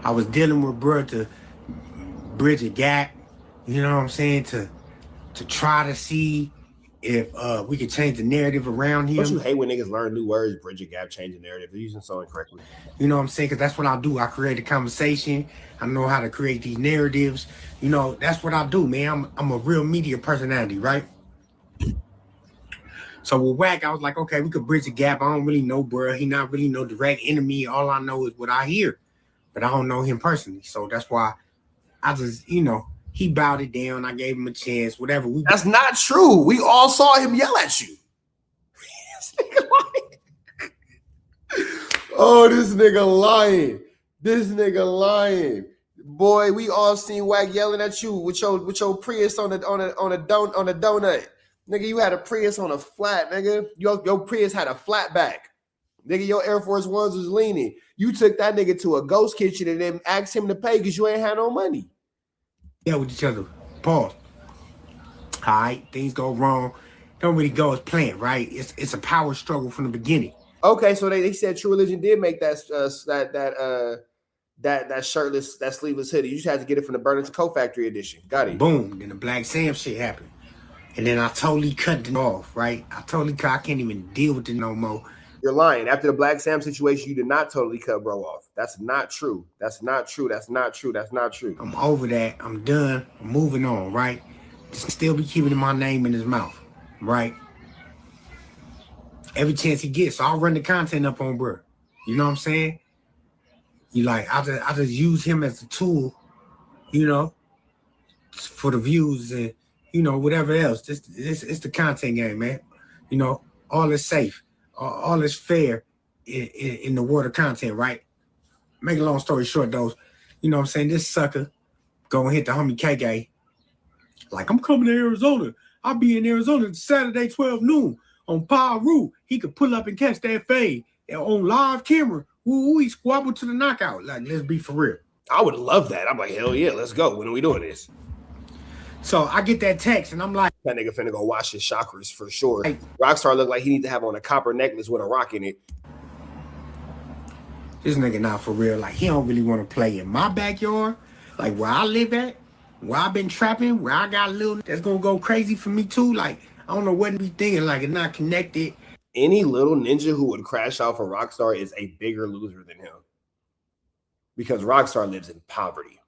I was dealing with bro to bridge a gap, you know what I'm saying, to try to see if we could change the narrative around him. Don't you hate when niggas learn new words, bridge a gap, change the narrative? They're using something incorrectly. You know what I'm saying? Because that's what I do. I create a conversation. I know how to create these narratives. You know, that's what I do, man. I'm a real media personality, right? So with Wack, I was like, okay, we could bridge the gap. I don't really know, bro. He not really no direct enemy. All I know is what I hear, but I don't know him personally. So that's why I just, you know, he bowed it down. I gave him a chance, whatever. That's not true. We all saw him yell at you. This nigga lying. Oh, this nigga lying. This nigga lying. Boy, we all seen Wack yelling at you with your Prius on a donut. Nigga, you had a Prius on a flat, nigga. Your Prius had a flat back. Nigga, your Air Force Ones was leaning. You took that nigga to a ghost kitchen and then asked him to pay because you ain't had no money. Yeah, with each other. Pause. All right, things go wrong. Don't really go as planned, right? It's a power struggle from the beginning. Okay, so they said True Religion did make that shirtless, that sleeveless hoodie. You just had to get it from the Burlington Co Factory edition. Got it. Boom. Then the Black Sam shit happened. And then I totally cut it off, right? I can't even deal with it no more. You're lying. After the Black Sam situation, you did not totally cut bro off. That's not true. That's not true. That's not true. That's not true. I'm over that. I'm done. I'm moving on, right? Just still be keeping my name in his mouth, right? Every chance he gets, so I'll run the content up on bro. You know what I'm saying? You like, I just use him as a tool, you know, for the views and, you know, whatever else. It's the content game, man. You know, all is safe. All is fair in the world of content, right? Make a long story short, though, you know what I'm saying? This sucker gonna hit the homie KK. Like, I'm coming to Arizona. I'll be in Arizona Saturday, 12 noon on Paru. He could pull up and catch that fade on live camera. Ooh, he squabbled to the knockout. Like, let's be for real. I would love that. I'm like, hell yeah, let's go. When are we doing this? So I get that text and I'm like, that nigga finna go wash his chakras for sure. Rockstar look like he needs to have on a copper necklace with a rock in it. This nigga not for real. Like, he don't really want to play in my backyard. Like, where I live at, where I've been trapping, where I got a little that's gonna go crazy for me too. Like, I don't know what to be thinking. Like, it's not connected. Any little ninja who would crash out for Rockstar is a bigger loser than him. Because Rockstar lives in poverty.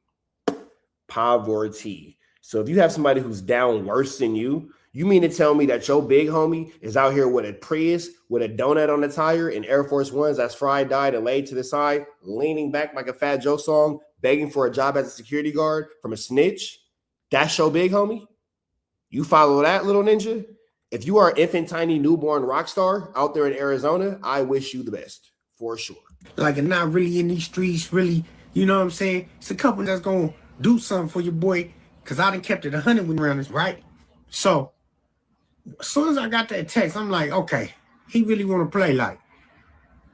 Poverty. So if you have somebody who's down worse than you mean to tell me that your big homie is out here with a Prius, with a donut on the tire, and Air Force Ones that's fried, dyed, and laid to the side, leaning back like a Fat Joe song, begging for a job as a security guard from a snitch? That's your big homie? You follow that, little ninja? If you are an infant, tiny, newborn rock star out there in Arizona, I wish you the best, for sure. Like, and not really in these streets, really, you know what I'm saying? It's a couple that's going to do something for your boy, because I done kept it 100 when around this, right? So, as soon as I got that text, I'm like, okay, he really want to play, like,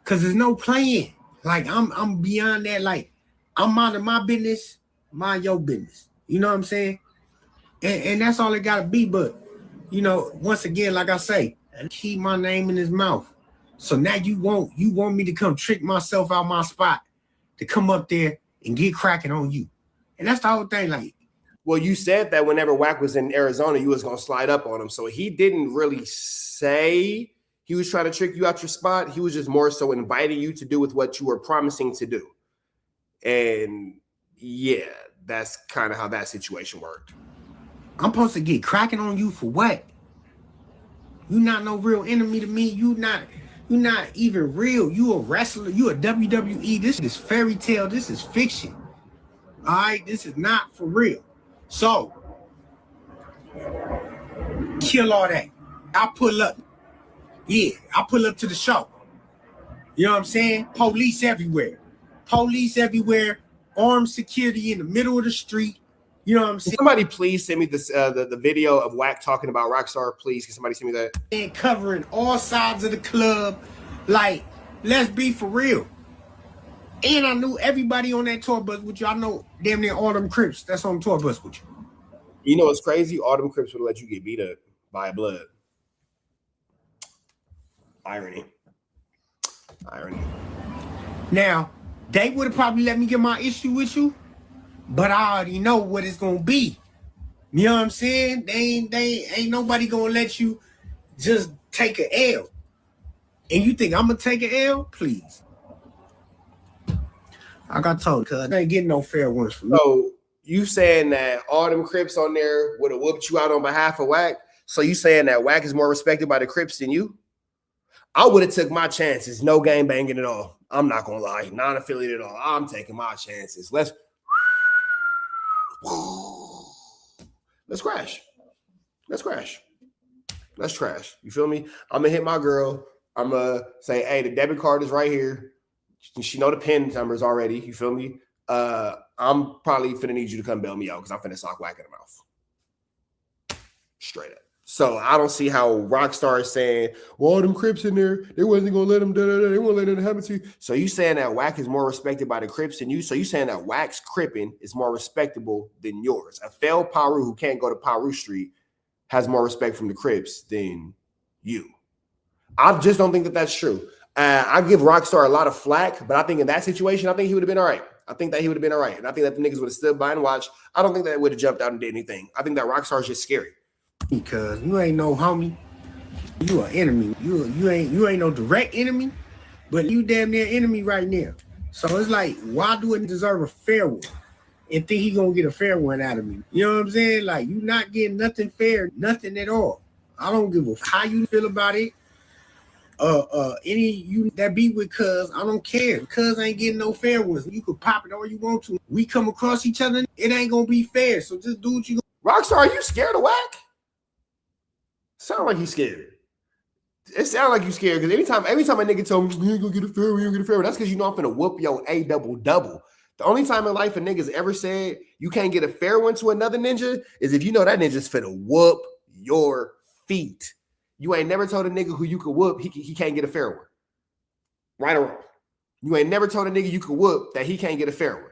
because there's no playing. Like, I'm beyond that. Like, I'm minding my business, mind your business. You know what I'm saying? And that's all it got to be. But, you know, once again, like I say, keep my name in his mouth. So now you want me to come trick myself out my spot to come up there and get cracking on you. And that's the whole thing. Like, well, you said that whenever Wack was in Arizona, you was going to slide up on him. So he didn't really say he was trying to trick you out your spot. He was just more so inviting you to do with what you were promising to do. And yeah, that's kind of how that situation worked. I'm supposed to get cracking on you for what? You not no real enemy to me. You not even real. You a wrestler. You a WWE. This is fairy tale. This is fiction. All right, this is not for real. So, kill all that. I pull up. Yeah, I pull up to the show. You know what I'm saying? Police everywhere. Police everywhere. Armed security in the middle of the street. You know what I'm saying? Can somebody please send me this the video of WACK talking about Rockstar? Please, can somebody send me that? And covering all sides of the club. Like, let's be for real. And I knew everybody on that tour bus with you. I know damn near all them Crips that's on the tour bus with you. You know what's crazy? All them Crips would let you get beat up by blood. Irony. Now, they would have probably let me get my issue with you, but I already know what it's gonna be. You know what I'm saying? They ain't nobody gonna let you just take an L. And you think I'm gonna take an L? Please. I got told, cuz I ain't getting no fair ones from me. So you saying that all them Crips on there would have whooped you out on behalf of WACK? So you saying that WACK is more respected by the Crips than you? I would have took my chances. No game banging at all. I'm not gonna lie. Non-affiliate at all. I'm taking my chances. Let's crash. Let's crash. Let's trash. You feel me? I'm gonna hit my girl. I'm gonna say, hey, the debit card is right here. She know the PIN numbers already. You feel me? I'm probably finna need you to come bail me out because I'm finna sock WACK in the mouth. Straight up. So I don't see how Rockstar is saying, well, all them Crips in there, they wasn't gonna let them they won't let it happen to you. So you saying that WACK is more respected by the Crips than you? So you saying that WACK's Crippin is more respectable than yours? A failed Paru who can't go to Paru Street has more respect from the Crips than you. I just don't think that that's true. I give Rockstar a lot of flack, but I think in that situation, I think he would have been all right. I think that he would have been all right. And I think that the niggas would have stood by and watched. I don't think that it would have jumped out and did anything. I think that Rockstar is just scary. Because you ain't no homie. You an enemy. You ain't no direct enemy, but you damn near enemy right now. So it's like, why do it deserve a fair one? And think he gonna get a fair one out of me? You know what I'm saying? Like, you not getting nothing fair, nothing at all. I don't give a how you feel about it. Any you that be with cuz, I don't care. Cuz ain't getting no fair ones. You could pop it all you want to. We come across each other, it ain't gonna be fair. So just do what you gonna. Rockstar, are you scared of WACK? Sound like you scared. It sound like you scared because every time a nigga told me you ain't gonna get a fair one, you ain't gonna get a fair one, that's because you know I'm finna whoop your A double. The only time in life a nigga's ever said you can't get a fair one to another ninja is if you know that ninja's finna whoop your feet. You ain't never told a nigga who you could whoop he can't get a fair one. Right or wrong. You ain't never told a nigga you could whoop that he can't get a fair one.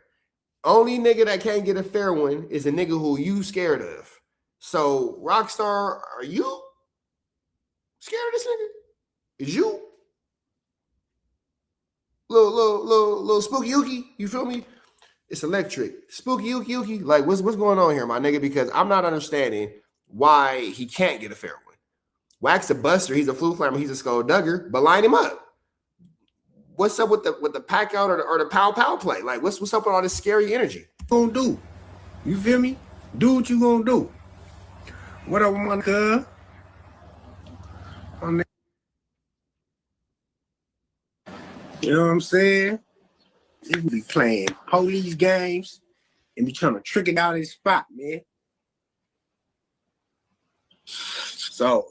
Only nigga that can't get a fair one is a nigga who you scared of. So, Rockstar, are you scared of this nigga? Is you? Little spooky ookie, you feel me? It's electric. Spooky ookie. Like, what's going on here, my nigga? Because I'm not understanding why he can't get a fair one. WACK's a buster, he's a flu flammer, he's a skulldugger, but line him up. What's up with the pack out or the pow play? Like, what's up with all this scary energy? Gonna do? You feel me? Do what you gonna do. What up, my cuz? You know what I'm saying? He be playing police games and be trying to trick it out of his spot, man. So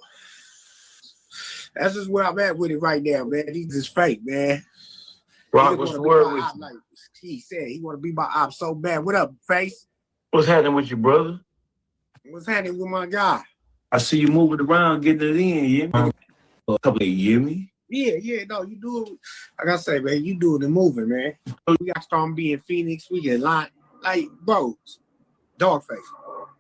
that's just where I'm at with it right now, man. He's just fake, man. Rocc, what's the word with you? Like he said, he want to be my op so bad. What up, Face? What's happening with you, brother? What's happening with my guy? I see you moving around, getting it in, you hear me? A couple of you hear me? Yeah, no, you do it. Like I say, man, you doing the moving, man. We got Storm B in Phoenix. We get line, like, bro, Dogface.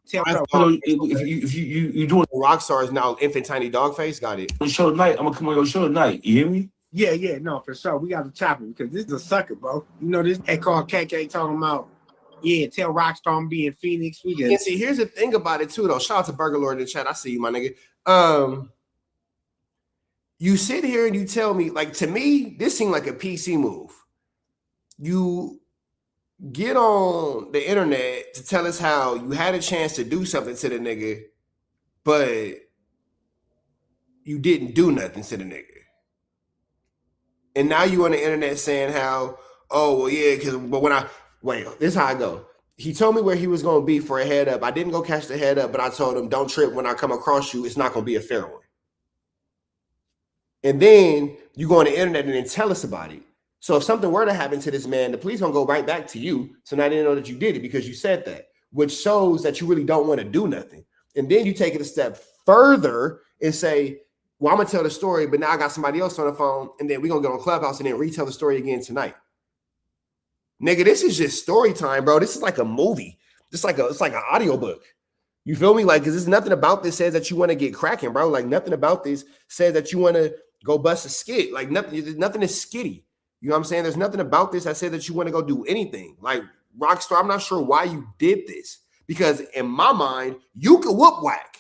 Tell me, if you doing Rockstar is now infant tiny Dogface. Got it. On show tonight, I'm gonna come on your show tonight. You hear me? Yeah, no, for sure. We got to chop it because this is a sucker, bro. You know this head called KK talking about. Yeah, tell Rockstar I'm being Phoenix. We get. And see, here's the thing about it too, though. Shout out to Burger Lord in the chat. I see you, my nigga. You sit here and you tell me, like, to me, this seemed like a PC move. You get on the internet to tell us how you had a chance to do something to the nigga, but you didn't do nothing to the nigga. And now you on the internet saying how, oh, well, yeah, but this is how I go. He told me where he was going to be for a head up. I didn't go catch the head up, but I told him, don't trip when I come across you. It's not going to be a fair one. And then you go on the internet and then tell us about it. So if something were to happen to this man, the police going to go right back to you. So now they didn't know that you did it because you said that, which shows that you really don't want to do nothing. And then you take it a step further and say, well, I'm going to tell the story, but now I got somebody else on the phone, and then we're going to get on Clubhouse and then retell the story again tonight. Nigga, this is just story time, bro. This is like a movie. It's like an audiobook. You feel me? Like, because there's nothing about this says that you want to get cracking, bro. Like, nothing about this says that you want to go bust a skit. Like, nothing is skitty. You know what I'm saying? There's nothing about this that says that you want to go do anything. Like, Rockstar, I'm not sure why you did this. Because in my mind, you could whoop Wack.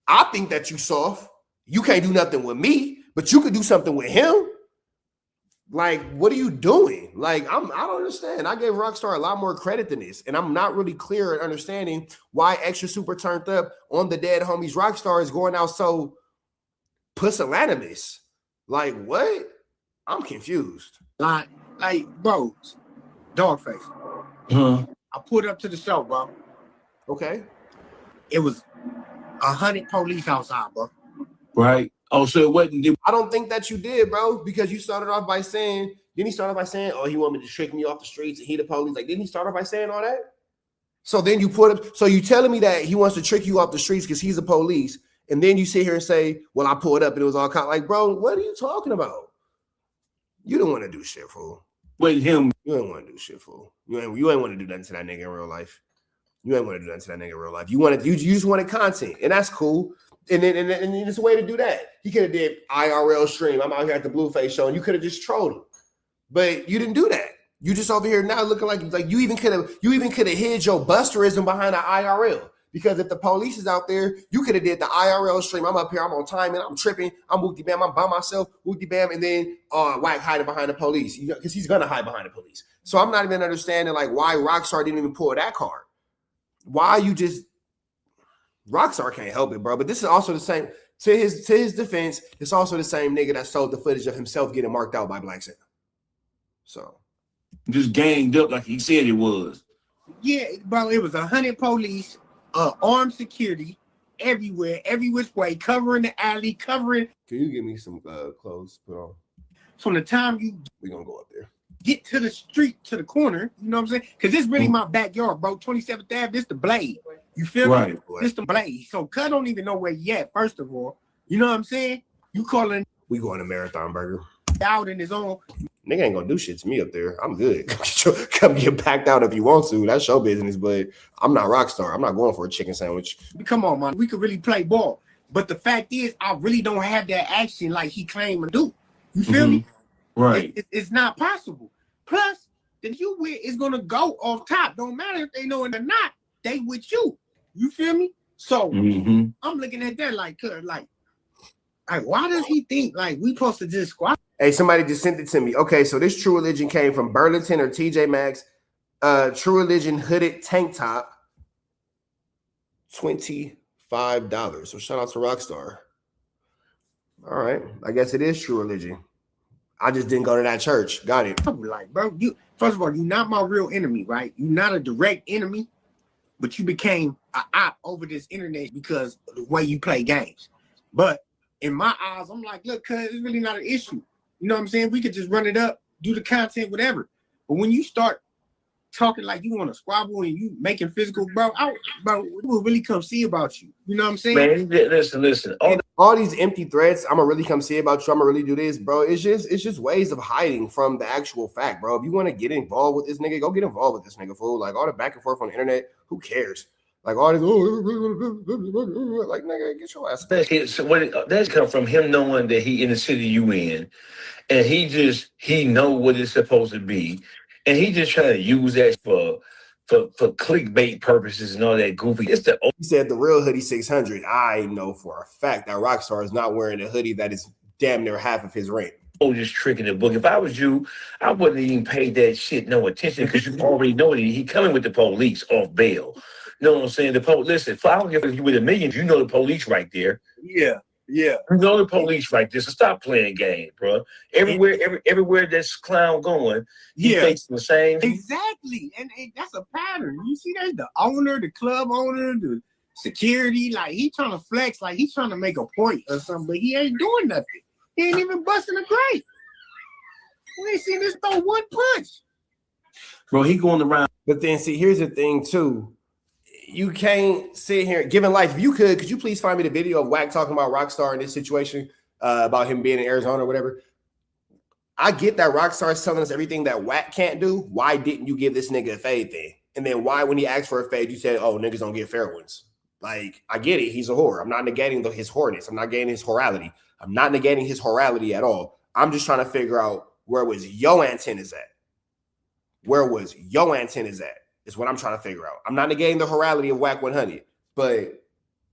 I think that you soft. You can't do nothing with me, but you could do something with him. Like, what are you doing? Like, I don't understand. I gave Rockstar a lot more credit than this, and I'm not really clear at understanding why Extra Super Turned Up on the Dead Homies Rockstar is going out so pusillanimous. Like, what? I'm confused. Like, bro, Dogface. I pulled up to the show, bro. Okay. It was 100 police outside, bro. Right. Oh, so it wasn't. I don't think that you did, bro, because you started off by saying, didn't he start off by saying, oh, he wanted me to trick me off the streets and he the police? Like, didn't he start off by saying all that? So then you put up, so you telling me that he wants to trick you off the streets because he's a police, and then you sit here and say, well, I pulled up and it was all kind of like, bro, what are you talking about? You don't want to do shit, fool. With him. You ain't want to do shit, fool. You ain't want to do nothing to that nigga in real life. You ain't want to do nothing to that nigga in real life. You just wanted content, and that's cool. And then there's a way to do that. He could have did IRL stream. I'm out here at the Blueface show, and you could have just trolled him, but you didn't do that. You just over here now looking like you even could have hid your busterism behind the IRL, because if the police is out there, you could have did the IRL stream. I'm up here, I'm on timing, I'm tripping, I'm whoopty bam, I'm by myself, whoopty bam, and then Wack hiding behind the police, because he's gonna hide behind the police. So I'm not even understanding like why Rockstar didn't even pull that card. Why you just Rockstar can't help it, bro. But this is also the same. To his defense, it's also the same nigga that sold the footage of himself getting marked out by Black Santa. So just ganged up like he said it was. Yeah, bro. It was 100 police, armed security everywhere, every which way, covering the alley, covering. Can you give me some clothes to put on? From the time we're gonna go up there. Get to the street, to the corner, you know what I'm saying? Because this really my backyard, bro. 27th Ave, this the Blade. You feel me? This the Blade. So Cuz don't even know where you at, first of all. You know what I'm saying? You calling. We going to Marathon Burger. Out in his own. Nigga ain't gonna do shit to me up there. I'm good. Come get packed out if you want to. That's your business, but I'm not Rockstar. I'm not going for a chicken sandwich. Come on, man. We could really play ball. But the fact is, I really don't have that action like he claimed to do. You feel me? Right. It's not possible. Plus, the you with is gonna go off top. Don't matter if they know it or not. They with you. You feel me? So I'm looking at that like why does he think like we supposed to just squat? Hey, somebody just sent it to me. Okay, so this True Religion came from Burlington or TJ Maxx. True Religion hooded tank top, $25. So shout out to Rockstar. All right, I guess it is True Religion. I just didn't go to that church. Got it. I'm like, bro, you first of all, you're not my real enemy, right? You're not a direct enemy, but you became an op over this internet because of the way you play games. But in my eyes, I'm like, look, cuz it's really not an issue. You know what I'm saying? We could just run it up, do the content, whatever. But when you start talking like you want to squabble and you making physical, bro, we will really come see about you. You know what I'm saying? Man, listen. All these empty threats, I'm gonna really come see about you. I'm gonna really do this, bro. It's just ways of hiding from the actual fact, bro. If you want to get involved with this nigga, go get involved with this nigga, fool. Like all the back and forth on the internet, who cares? Like all this, like nigga, get your ass. That's come from him knowing that he in the city you in, and he know what it's supposed to be, and he just trying to use that for clickbait purposes and all that goofy. He said the real hoodie 600. I know for a fact that Rockstar is not wearing a hoodie that is damn near half of his rent. Oh, just tricking the book. If I was you, I wouldn't even pay that shit no attention because you already know that he coming with the police off bail. You know what I'm saying? The police. Listen, if I don't give you with $1 million, you know the police right there. Yeah. Yeah. You know the police like this. So stop playing game, bro. Everywhere this clown going, he facing the same. Exactly. And that's a pattern. You see that? The owner, the club owner, the security, like he trying to flex, like he's trying to make a point or something, but he ain't doing nothing. He ain't even busting a grape. We ain't seen this throw one punch. Bro, he going around. But then see, here's the thing too. You can't sit here giving life. If you could you please find me the video of WACK talking about Rockstar in this situation about him being in Arizona or whatever? I get that Rockstar is telling us everything that WACK can't do. Why didn't you give this nigga a fade then? And then why, when he asked for a fade, you said, "Oh, niggas don't get fair ones." Like, I get it. He's a whore. I'm not negating his whoreness. I'm not negating his horality. I'm not negating his horality at all. I'm just trying to figure out where was your antennas at. Where was your antennas at? Is what I'm trying to figure out. I'm not negating the horality of WACK100, but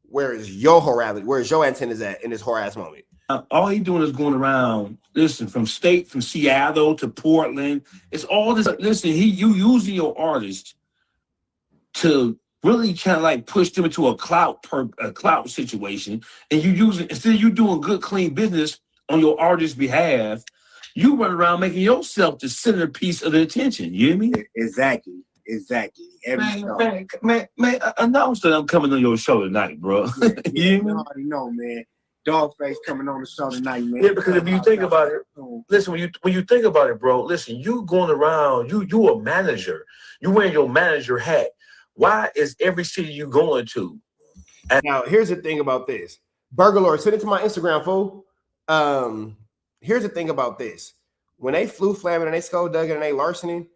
where is your horality? Where is your antennas at in this whore-ass moment? All he doing is going around, listen, from Seattle to Portland. It's all this. Listen, you using your artist to really trying to like push them into a clout situation, and you using, instead of you doing good, clean business on your artist's behalf, you run around making yourself the centerpiece of the attention. You hear me? Exactly. Man, announce that I'm coming on your show tonight, bro. You already know, man. Dogface coming on the show tonight, man. Yeah, because if you think about it, listen, when you think about it, bro, listen, you going around, you a manager. You wearing your manager hat. Why is every city you going to? Now, here's the thing about this. Burger Lord, send it to my Instagram, fool. Here's the thing about this. When they flew flamming and they skullduggered and they larceny,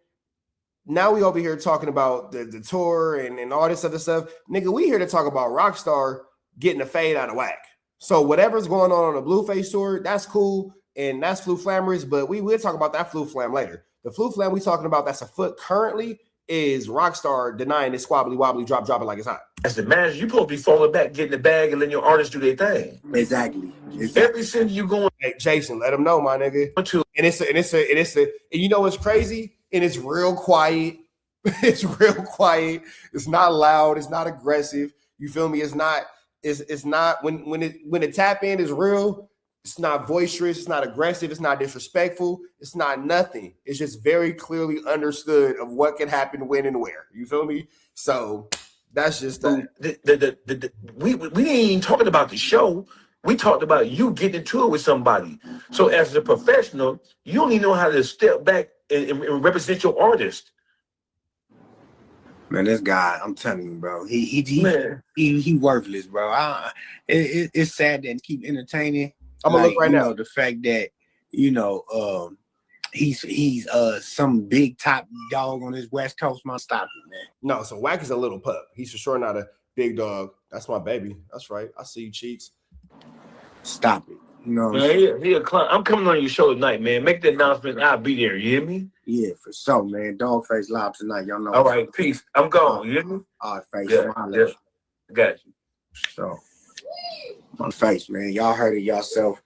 now we over here talking about the tour and all this other stuff. Nigga, we here to talk about Rockstar getting a fade out of WACK. So whatever's going on the Blueface tour, that's cool, and that's flu flammers, but we will talk about that flu flam later. The flu flam we talking about that's afoot currently is Rockstar denying this squabbly wobbly drop it like it's hot. As the manager, you supposed to be falling back, getting the bag, and letting your artists do their thing. Exactly. Every city you going. Hey, Jason, let them know, my nigga. And and you know what's crazy? And it's real quiet. It's real quiet. It's not loud. It's not aggressive. You feel me? It's not when the tap in is real. It's not boisterous. It's not aggressive. It's not disrespectful. It's not nothing. It's just very clearly understood of what can happen when and where. You feel me? So that's just that. We ain't even talking about the show. We talked about you getting into it with somebody. So as a professional, you don't even know how to step back and represent your artist. Man, this guy, I'm telling you, bro, he worthless, bro. It's sad that he keep entertaining. I'm gonna look right now. The fact that he's some big top dog on this West Coast, man. Stop it, man. No, so WACK is a little pup. He's for sure not a big dog. That's my baby. That's right. I see you, cheeks. Stop it. You know, man, he a clown. I'm coming on your show tonight, man. Make the announcement. I'll be there. You hear me? Yeah, for sure, man. Dogface live tonight. Y'all know. All right, peace. I'm gone. You hear me? All right, face. Yeah. Got you. So, my face, man. Y'all heard it yourself.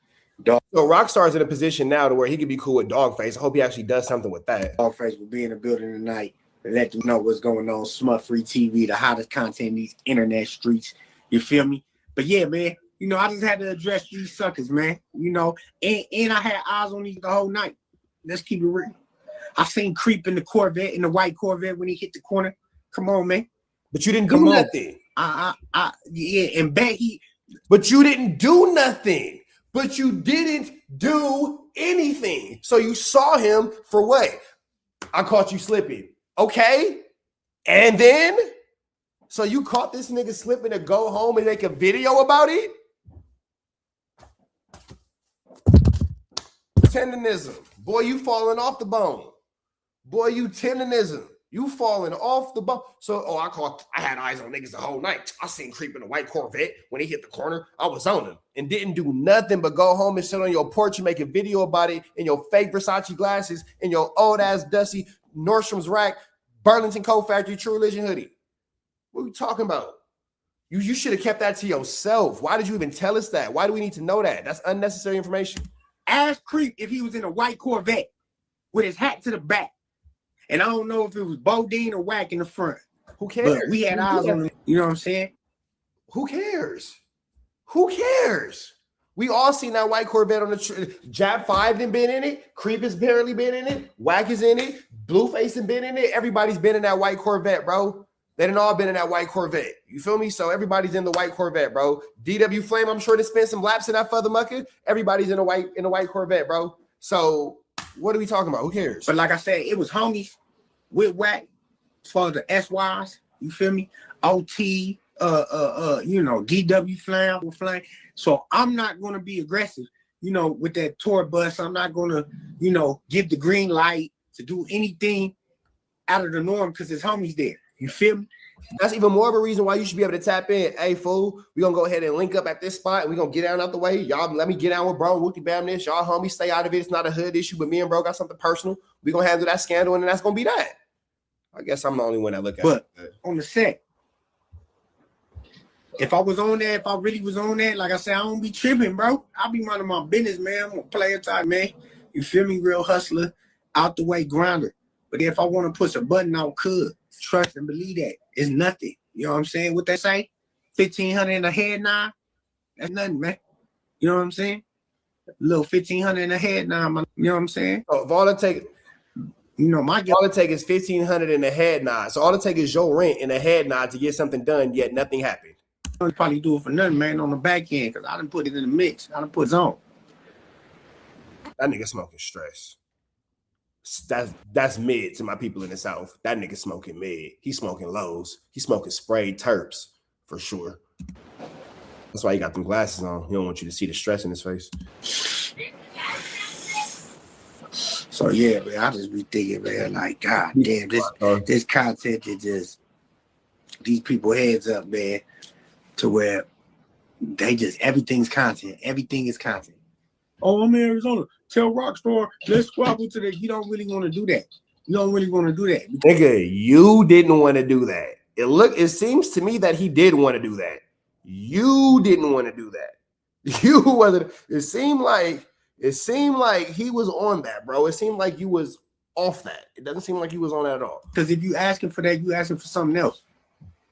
So Rockstar's in a position now to where he could be cool with Dogface. I hope he actually does something with that. Dogface will be in the building tonight and let them know what's going on. Smut-free TV, the hottest content in these internet streets. You feel me? But yeah, man. You know, I just had to address these suckers, man. You know, and I had eyes on these the whole night. Let's keep it real. I seen Creep in the Corvette, in the white Corvette when he hit the corner. Come on, man. But you didn't do nothing. Yeah, and bet he. But you didn't do nothing. But you didn't do anything. So you saw him for what? I caught you slipping. Okay. And then? So you caught this nigga slipping to go home and make a video about it? Tendonism. Boy, you falling off the bone. Boy, you tendonism. You falling off the bone. So, I had eyes on niggas the whole night. I seen Creep in a white Corvette. When he hit the corner, I was on him and didn't do nothing but go home and sit on your porch and make a video about it in your fake Versace glasses and your old ass dusty Nordstrom's rack, Burlington Coat Factory, True Religion hoodie. What are we talking about? You should have kept that to yourself. Why did you even tell us that? Why do we need to know that? That's unnecessary information. Ask Creep if he was in a white Corvette with his hat to the back. And I don't know if it was Bodine or WACK in the front. Who cares? But we had eyes on him. You know what I'm saying? Who cares? Who cares? We all seen that white Corvette on the Jab 5 done been in it. Creep has barely been in it. Wack is in it. Blueface has been in it. Everybody's been in that white Corvette, bro. They done all been in that white Corvette. You feel me? So everybody's in the white Corvette, bro. DW Flame, I'm sure they spent some laps in that further mucker. Everybody's in a white Corvette, bro. So what are we talking about? Who cares? But like I said, it was homies with Wack for the SYs. You feel me? OT, DW Flame. So I'm not gonna be aggressive, with that tour bus. I'm not gonna, give the green light to do anything out of the norm because there's homies there. You feel me? That's even more of a reason why you should be able to tap in. Hey, fool, we're gonna go ahead and link up at this spot and we're gonna get down out the way. Y'all let me get down with bro, Wookie Bam this. Y'all homies stay out of it. It's not a hood issue, but me and bro got something personal. We're gonna handle that scandal, and then that's gonna be that. I guess I'm the only one that look at it. But on the set, if I was on there, if I really was on there, like I said, I don't be tripping, bro. I be minding my business, man. I'm a player type, man. You feel me? Real hustler, out the way grinder. But if I want to push a button, I could. Trust and believe that. It's nothing. You know what I'm saying? What they say? 1,500 in a head nod? That's nothing, man. You know what I'm saying? A little 1,500 in a head nod, you know what I'm saying? So if all it take, all it take is 1,500 in a head nod. So all it take is your rent in a head nod to get something done, yet nothing happened. I probably do it for nothing, man, on the back end, because I done put it in the mix. I done put it on. That nigga smoking stress. That's mid to my people in the South. That nigga smoking mid. He smoking lows. He smoking sprayed terps for sure. That's why he got them glasses on. He don't want you to see the stress in his face. So yeah, man, I just be thinking, man, like, God damn, this content is just these people heads up, man, to where they just everything's content. Everything is content. Oh, I'm in Arizona. Tell Rockstar, let's squabble today. You don't really want to do that. You don't really want to do that. Nigga, you didn't want to do that. It seems to me that he did want to do that. You didn't want to do that. You wasn't. It seemed like he was on that, bro. It seemed like you was off that. It doesn't seem like you was on that at all. Because if you asking for that, you asking for something else.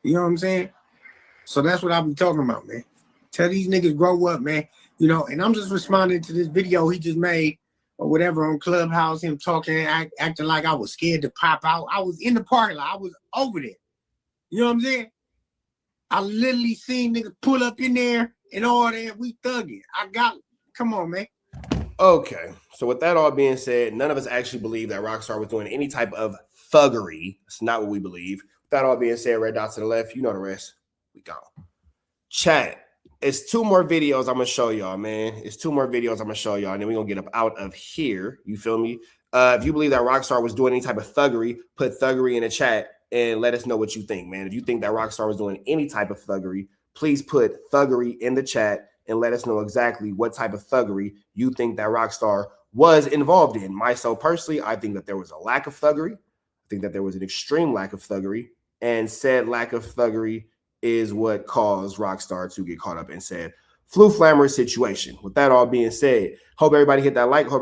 You know what I'm saying? So that's what I'll be talking about, man. Tell these niggas grow up, man. And I'm just responding to this video he just made or whatever on Clubhouse, him talking, acting like I was scared to pop out. I was in the parking lot. I was over there. You know what I'm saying? I literally seen niggas pull up in there and all that. We thugging. Come on, man. Okay. So with that all being said, none of us actually believe that Rockstar was doing any type of thuggery. That's not what we believe. With that all being said, red dot to the left, you know the rest. We gone. Chat. It's 2 more videos I'm gonna show y'all, man. It's 2 more videos I'm gonna show y'all, and then we're gonna get up out of here. You feel me? If you believe that Rockstar was doing any type of thuggery, put thuggery in the chat and let us know what you think, man. If you think that Rockstar was doing any type of thuggery, please put thuggery in the chat and let us know exactly what type of thuggery you think that Rockstar was involved in. Myself personally, I think that there was a lack of thuggery. I think that there was an extreme lack of thuggery, and said lack of thuggery is what caused Rockstar to get caught up in said flammer situation. With that all being said, hope everybody hit that like. Hope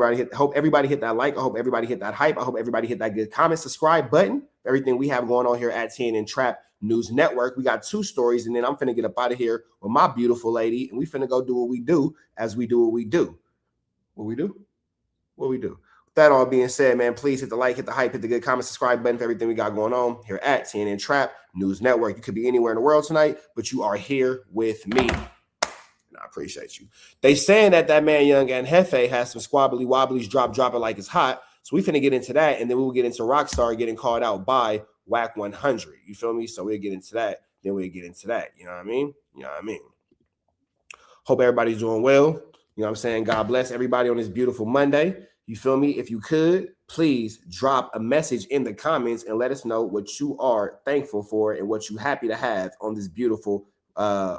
everybody hit that like. I hope everybody hit that hype. I hope everybody hit that good comment, subscribe button. Everything we have going on here at TNN Trap News Network. We got 2 stories, and then I'm finna get up out of here with my beautiful lady, and we finna go do what we do as we do what we do. What we do? What we do. With that all being said, man, please hit the like, hit the hype, hit the good comment, subscribe button for everything we got going on here at TNN Trap News Network. You could be anywhere in the world tonight, but you are here with me. And I appreciate you. They saying that man Young and Hefe has some squabbly wobblies, dropping like it's hot. So we finna get into that, and then we will get into Rockstar getting called out by WACK100. You feel me? So we'll get into that. Then we'll get into that. You know what I mean? You know what I mean? Hope everybody's doing well. You know what I'm saying? God bless everybody on this beautiful Monday. You feel me? If you could, please drop a message in the comments and let us know what you are thankful for and what you're happy to have on this beautiful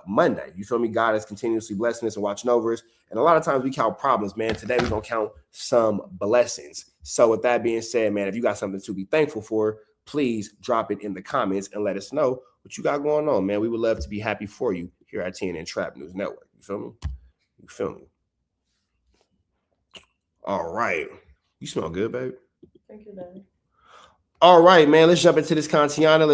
Monday. You feel me? God is continuously blessing us and watching over us. And a lot of times we count problems, man. Today we're going to count some blessings. So with that being said, man, if you got something to be thankful for, please drop it in the comments and let us know what you got going on, man. We would love to be happy for you here at TNN Trap News Network. You feel me? You feel me? All right. You smell good, babe. Thank you, Daddy. All right, man. Let's jump into this Contiana.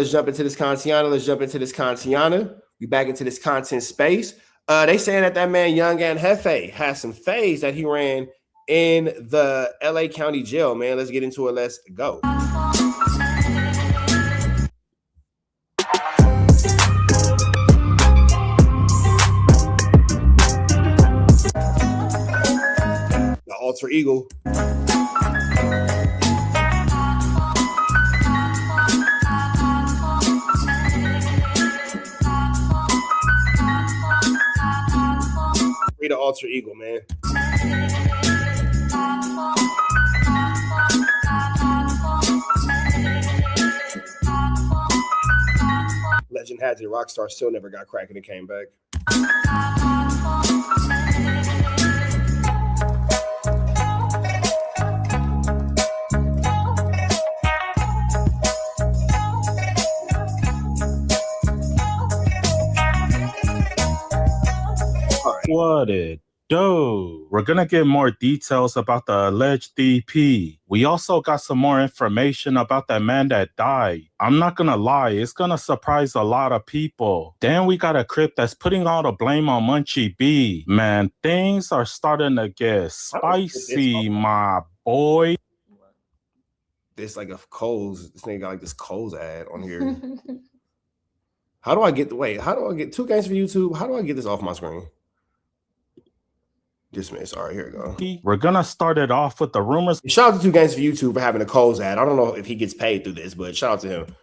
We back into this content space. They saying that man Young and Hefe has some phase that he ran in the LA County jail, man. Let's get into it. Let's go. The alter ego. Read the alter ego, man. Legend has it, Rockstar still never got cracking and came back. What it do? We're gonna get more details about the alleged DP. We also got some more information about that man that died. I'm not gonna lie, it's gonna surprise a lot of people. Then we got a Crip that's putting all the blame on Munchie B. Man, things are starting to get spicy, my boy. This like a Kohl's. This nigga got like this Kohl's ad on here. How do I get 2 games for YouTube? How do I get this off my screen? Dismiss. All right, here we go. We're gonna start it off with the rumors. Shout out to 2 Games for YouTube for having a Kohl's ad. I don't know if he gets paid through this, but shout out to him.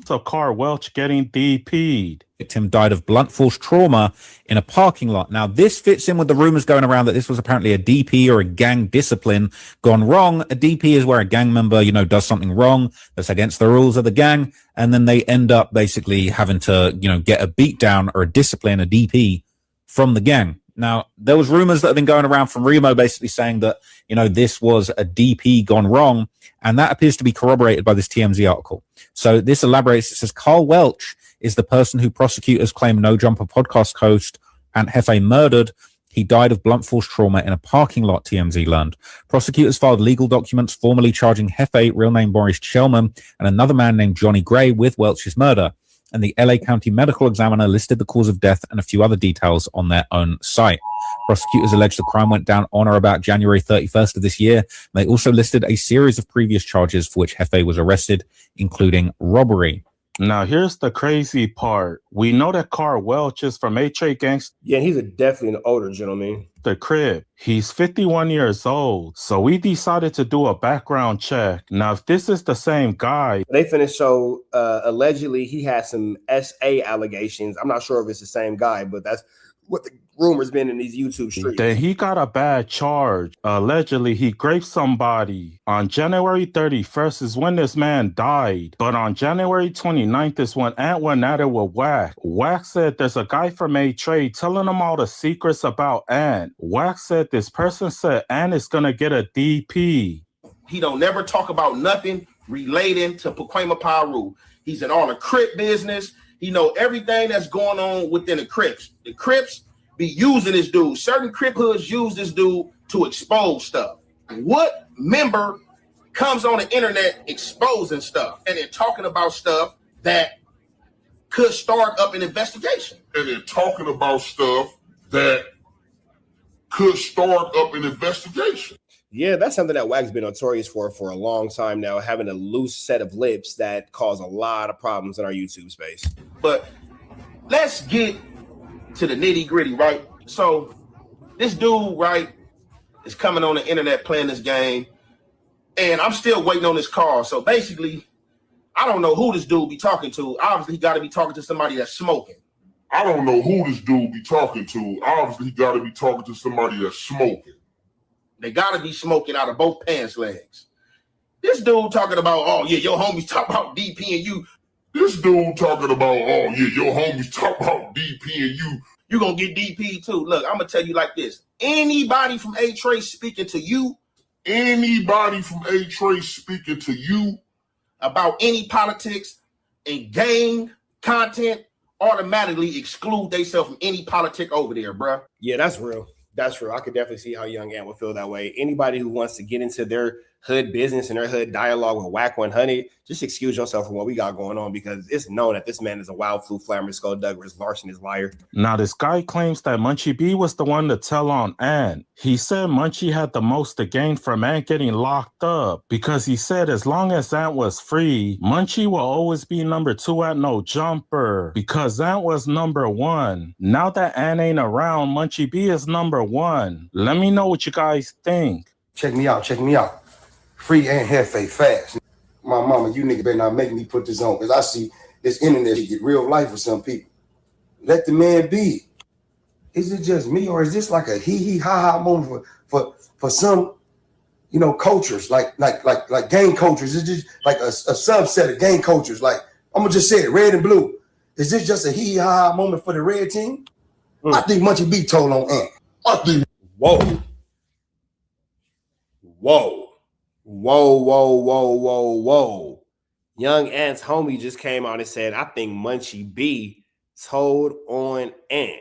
So Carl Welch getting DP'd. Victim died of blunt force trauma in a parking lot. Now, this fits in with the rumors going around that this was apparently a DP or a gang discipline gone wrong. A DP is where a gang member, does something wrong that's against the rules of the gang, and then they end up basically having to, get a beat down or a discipline, a DP from the gang. Now, there was rumors that have been going around from Remo basically saying that, this was a DP gone wrong, and that appears to be corroborated by this TMZ article. So this elaborates. It says Carl Welch is the person who prosecutors claim No Jumper podcast host Aunt Hefe murdered. He died of blunt force trauma in a parking lot, TMZ learned. Prosecutors filed legal documents formally charging Hefe, real name Boris Chelman, and another man named Johnny Gray with Welch's murder. And the LA County Medical Examiner listed the cause of death and a few other details on their own site. Prosecutors allege the crime went down on or about January 31st of this year. They also listed a series of previous charges for which Hefe was arrested, including robbery. Now, here's the crazy part. We know that Carl Welch is from H.A. Gangsta. Yeah, he's definitely an older gentleman. The Crib. He's 51 years old. So we decided to do a background check. Now, if this is the same guy. They finna show, allegedly, he has some SA allegations. I'm not sure if it's the same guy, but that's what the rumors been in these YouTube streets. Then he got a bad charge. Allegedly, he raped somebody. On January 31st is when this man died. But on January 29th is when Ant went at it with WACK. WACK said there's a guy from A-Trade telling him all the secrets about Ant. WACK said this person said Ant is gonna get a DP. He don't never talk about nothing relating to Pacoima Piru. He's in all the Crip business. He know everything that's going on within the Crips. The Crips be using this dude. Certain Crip hoods use this dude to expose stuff. What member comes on the internet exposing stuff and then talking about stuff that could start up an investigation? And then talking about stuff that could start up an investigation. Yeah, that's something that WAC's been notorious for a long time now, having a loose set of lips that cause a lot of problems in our YouTube space. But let's get to the nitty gritty, right? So this dude, right, is coming on the internet playing this game, and I'm still waiting on this call. So basically, I don't know who this dude be talking to. Obviously, he got to be talking to somebody that's smoking. I don't know who this dude be talking to. Obviously, he got to be talking to somebody that's smoking. They got to be smoking out of both pants legs. This dude talking about, oh, yeah, your homies talk about DP and you. This dude talking about, oh, yeah, your homies talk about DP and you. You going to get DP too. Look, I'm going to tell you like this. Anybody from A-Trace speaking to you. Anybody from A-Trace speaking to you. About any politics and gang content automatically exclude themselves from any politic over there, bruh. Yeah, that's real. That's real. I could definitely see how Young Ant would feel that way. Anybody who wants to get into their hood business and their hood dialogue with WACK100, just excuse yourself from what we got going on because it's known that this man is a wild flu flammer, skulldugger, Larson is liar. Now, this guy claims that Munchie B was the one to tell on Ant. He said Munchie had the most to gain from Ant getting locked up because he said as long as Ant was free, Munchie will always be number 2 at No Jumper because Ant was number 1. Now that Ant ain't around, Munchie B is number 1. Let me know what you guys think. Check me out, check me out. Free and Hefe fast. My mama, you nigga better not make me put this on because I see this internet get real life for some people. Let the man be. Is it just me or is this like a hee ha ha moment for some, you know, cultures like gang cultures? It's just like a subset of gang cultures. Like I'm gonna just say it, red and blue. Is this just a hee ha ha moment for the red team? I think Munchie B told on Ant. I think. Whoa. Whoa. Young Ant's homie just came out and said, I think Munchie B told on Ant.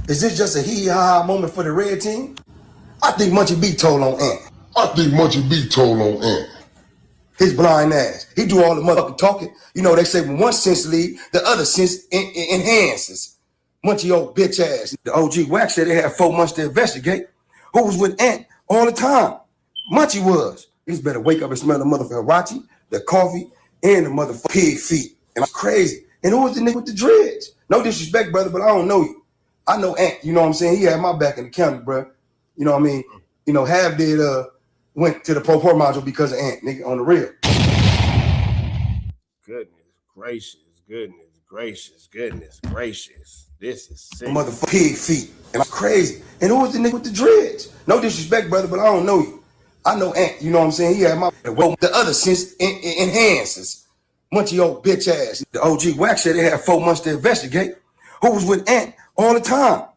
Is this just a hee ha ha moment for the red team? I think Munchie B told on Ant. I think Munchie B told on Ant. His blind ass. He do all the motherfucking talking. You know, they say when one sense leaves, the other sense enhances. Munchie old bitch ass. The OG WACK said they had 4 months to investigate. Who was with Ant all the time? Munchie was. He's better wake up and smell the motherfucking Rocc, the coffee, and the motherfucking pig feet. And it's crazy. And who was the nigga with the dreads? No disrespect, brother, but I don't know you. I know Ant, you know what I'm saying? He had my back in the county, bro. You know what I mean? You know, Half did went to the pro module because of Ant, nigga, on the real. Goodness gracious. This is sick. Motherfucking pig feet. And it's crazy. And who was the nigga with the dreads? No disrespect, brother, but I don't know you. I know Ant, you know what I'm saying? He had my the other sense enhances. Munchie old bitch ass. The OG WACK said they had 4 months to investigate. Who was with Ant all the time?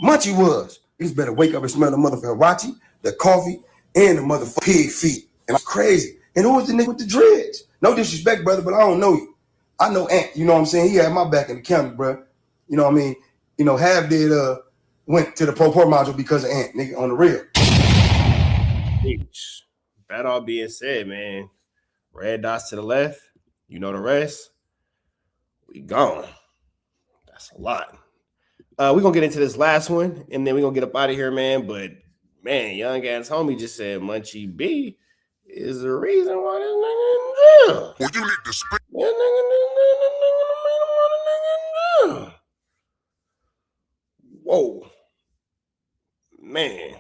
Munchie was. He's better wake up and smell the motherfucking Rocc, the coffee, and the motherfucking pig feet. And it's crazy. And who was the nigga with the dreads? No disrespect, brother, but I don't know you. I know Ant, you know what I'm saying? He had my back in the county, bro. You know what I mean? You know, Half did went to the pro module because of Ant, nigga, on the real. That all being said, man, red dots to the left, you know the rest. We gone. That's a lot. We're going to get into this last one, and then we're going to get up out of here, man. But, man, Young Ant's homie just said Munchie B is the reason why this nigga in jail. Well, you need to speak. Whoa. Man.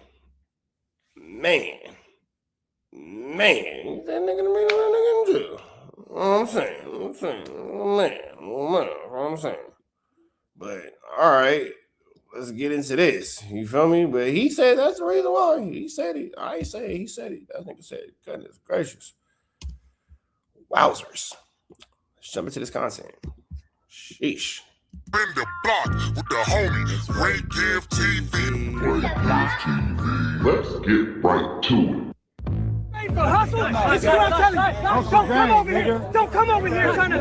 That nigga in jail. I'm saying. But all right, let's get into this. You feel me? But he said that's the reason why. He said it. I ain't say it. He said it. That nigga said it. Goodness gracious. Wowzers. Let's jump into this content. Sheesh. In the block with the homie Ray Give TV. Let's get right to it. Hustle. This is what I'm telling you. Don't come over here. Don't come over here trying to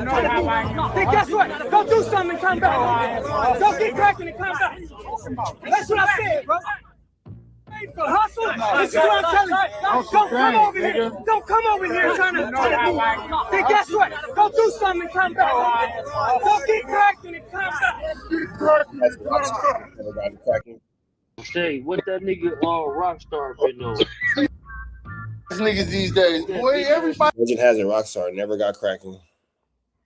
Hey, guess what? Go do something and come back. Don't get cracking and come back. That's what I said, bro. Hustle. This is what I'm telling you. Don't come over here. Don't come over here trying to Hey, guess what? Go do something and come back. Don't get cracking and come back. Say, what that nigga Rockstar been on? Niggas these days, boy, everybody. Legend has it, Rockstar never got cracking.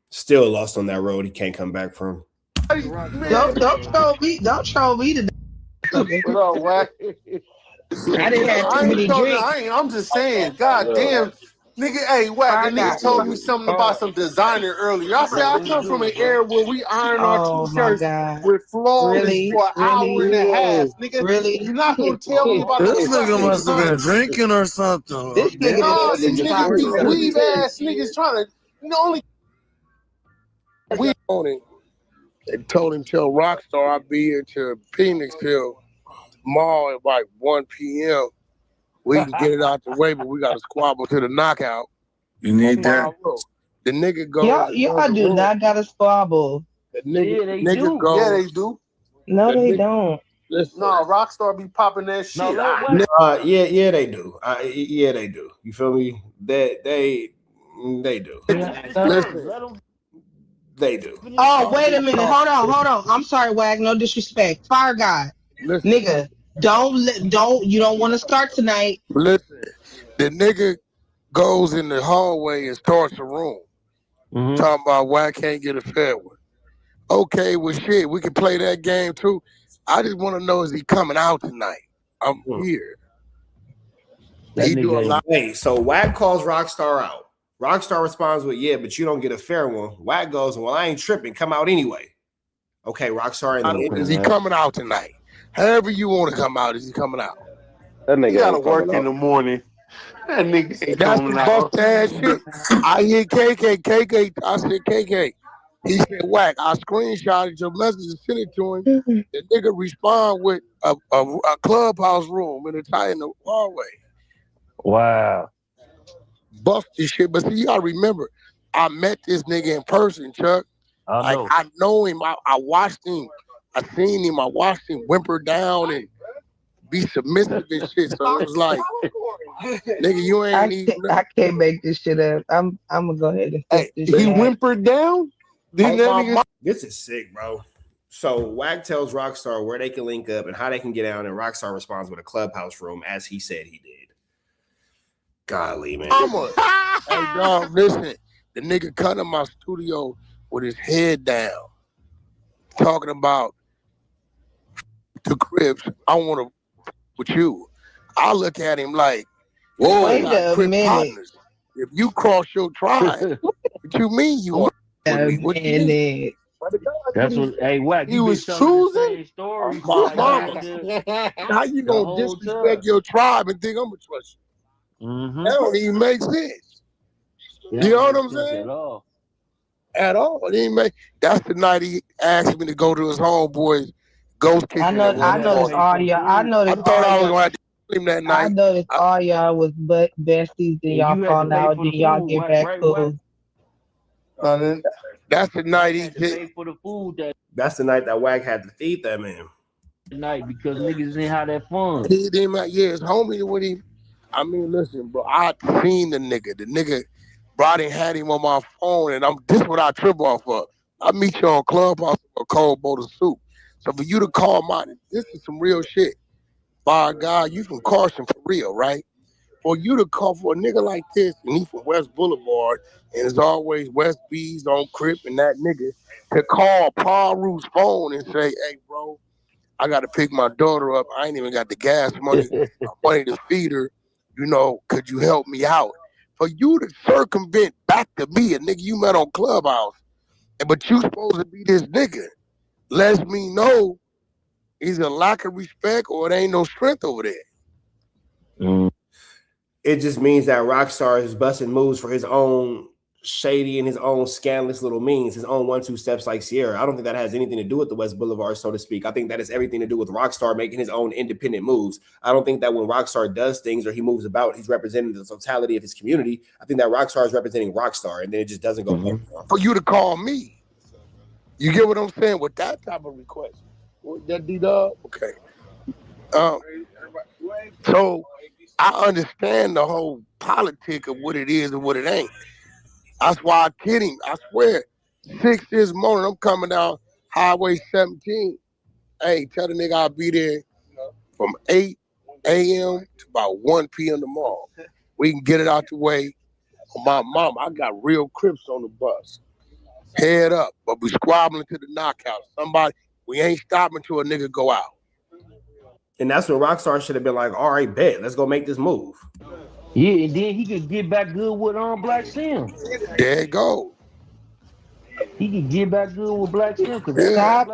Still lost on that road. He can't come back from. Don't troll me today. What up, Wack? I didn't have too many drinks. I'm just saying, god damn. Nigga, hey, Wack, the nigga told me something about some designer earlier. I said, I come from an era where we iron our t-shirts with flawless for an hour and a half. Nigga, really? You're not going to tell me about this nigga must have been drinking or something. This nigga these weave ass niggas trying to, only. We on it. They told him tell Rockstar I'll be here to Phoenix till tomorrow at like 1 p.m. We can get it out the way, but we got to squabble to the knockout. You need that. The nigga goes. Y'all do not got to squabble. nigga, they nigga do. goes. Yeah, they do. No, The they nigga, don't. listen, No, Rockstar be popping that shit. No, let Wack. Yeah, they do. Yeah, they do. You feel me? They do. listen. Let them. They do. Oh, wait a minute. Hold on. I'm sorry, Wag. No disrespect. Fire God. Listen, Nigga, you don't want to start tonight. listen. The nigga goes in the hallway and starts a room. Talking about why I can't get a fair one. Okay, well, shit, we can play that game too. I just want to know, is he coming out tonight? I'm here. He do a lot. Hey, so WACK calls Rockstar out. Rockstar responds with, yeah, but you don't get a fair one. WACK goes, well, I ain't tripping. Come out anyway. Okay, Rockstar. Is he coming out tonight? However you want to come out, is he coming out? That nigga gotta work in the morning. That nigga ain't That's coming some out. bust ass shit. I hear KK. I said KK. He said WACK. I screenshotted your message and sent it to him. The nigga respond with a clubhouse room in the hallway. Wow. Busted shit. But see, you gotta remember, I met this nigga in person, Chuck. I know him. I watched him. I seen him. I watched him whimper down and be submissive and shit. So it was like, nigga, you ain't even. I can't make this shit up. I'm gonna go ahead and set this shit. He whimpered down? This is sick, bro. So WACK tells Rockstar where they can link up and how they can get out, and Rockstar responds with a clubhouse room, as he said he did. Golly, man. Hey, dog, listen. The nigga come to my studio with his head down, talking about the Crips. I want to with you. I look at him like, whoa, Wait a minute. partners. If you cross your tribe, what you mean you want with me? What you mean? That's what. Hey, Wack. He You was been telling the choosing? same story. My mama. How you the gonna whole disrespect your tribe and think I'm gonna trust you? Mm-hmm. That don't even make sense. You know what I'm saying? At all. It didn't make. That's the night he asked me to go to his homeboys ghost kitchen. I know this all y'all. I know this I thought all I was y'all. gonna have to kill him that night. I know this all y'all was besties. Then y'all fall out. Then y'all get back cool. That's the night he pay for the food That's the night that WACK had to feed that man. night because niggas didn't have that fun. He didn't like, yeah, his homie with him. I mean, listen, bro, I seen the nigga. The nigga brought him, had him on my phone, and this what I trip off of. I meet you on Clubhouse for a cold bowl of soup. So for you to call this is some real shit. By God, you from Carson for real, right? For you to call for a nigga like this, and he from West Boulevard, and it's always West B's on Crip and that nigga, to call Paul Root's phone and say, hey, bro, I got to pick my daughter up. I ain't even got the gas money. Money to feed her. You know, could you help me out? For you to circumvent back to me, a nigga you met on Clubhouse, but you supposed to be this nigga, lets me know either a lack of respect or it ain't no strength over there. It just means that Rockstar is busting moves for his own shady and his own scandalous little means, his own 1-2 steps like Sierra. I don't think that has anything to do with the West Boulevard, so to speak. I think that has everything to do with Rockstar making his own independent moves. I don't think that when Rockstar does things or he moves about, he's representing the totality of his community. I think that Rockstar is representing Rockstar, and then it just doesn't go for you to call me. You get what I'm saying? With that type of request. With that D-Dub? Okay. So I understand the whole politic of what it is and what it ain't. That's why I kid him. I swear, 6 this morning, I'm coming down Highway 17. Hey, tell the nigga I'll be there from 8 a.m. to about 1 p.m. tomorrow. We can get it out the way. My mom, I got real Crips on the bus. Head up, but we squabbling to the knockout. We ain't stopping till a nigga go out. And that's when Rockstar should have been like, all right, bet, let's go make this move. Yeah, and then he could get back good with Black Sim. There it go. He could get back good with Black Sim because Stop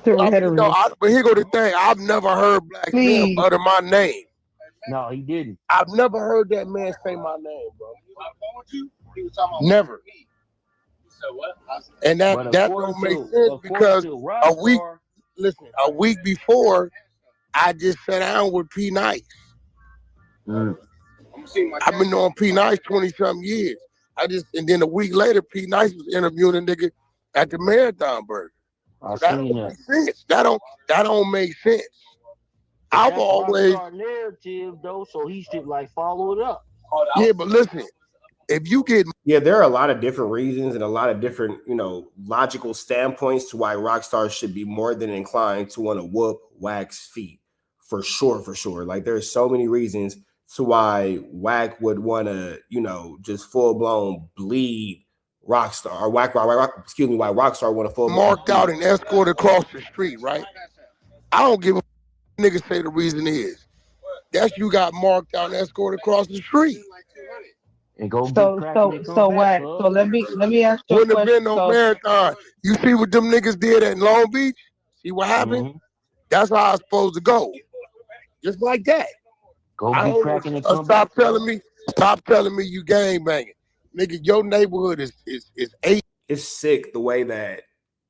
the rhetoric. But here go the thing. I've never heard Black Sim utter my name. No, he didn't. I've never heard that man say my name, bro. Never. And that don't make sense because a week before, I just sat down with P Nice. I've been on P Nice 20-something years. And then a week later, P Nice was interviewing a nigga at the Marathon Burger. I That seen don't that. make sense. That don't make sense. But I've that's always Rockstar narrative though, so he should like follow it up. yeah, but listen, if you get there are a lot of different reasons and a lot of different, logical standpoints to why Rockstar should be more than inclined to want to whoop Wack's feet. For sure, for sure. Like there's so many reasons to why Wack would want to, just full blown bleed Rockstar or why Rockstar want to full marked out and escorted across the street, right? I don't give a nigga say the reason is. That's you got marked out and escorted across the street. And go get So cracking and come so back, what? So let me ask you a Wouldn't have question. been no So marathon. You see what them niggas did at Long Beach? See what happened? That's how it's supposed to go. Just like that. Go I get don't cracking and come back. Stop telling me you gang banging. Nigga, your neighborhood is 8. It's sick the way that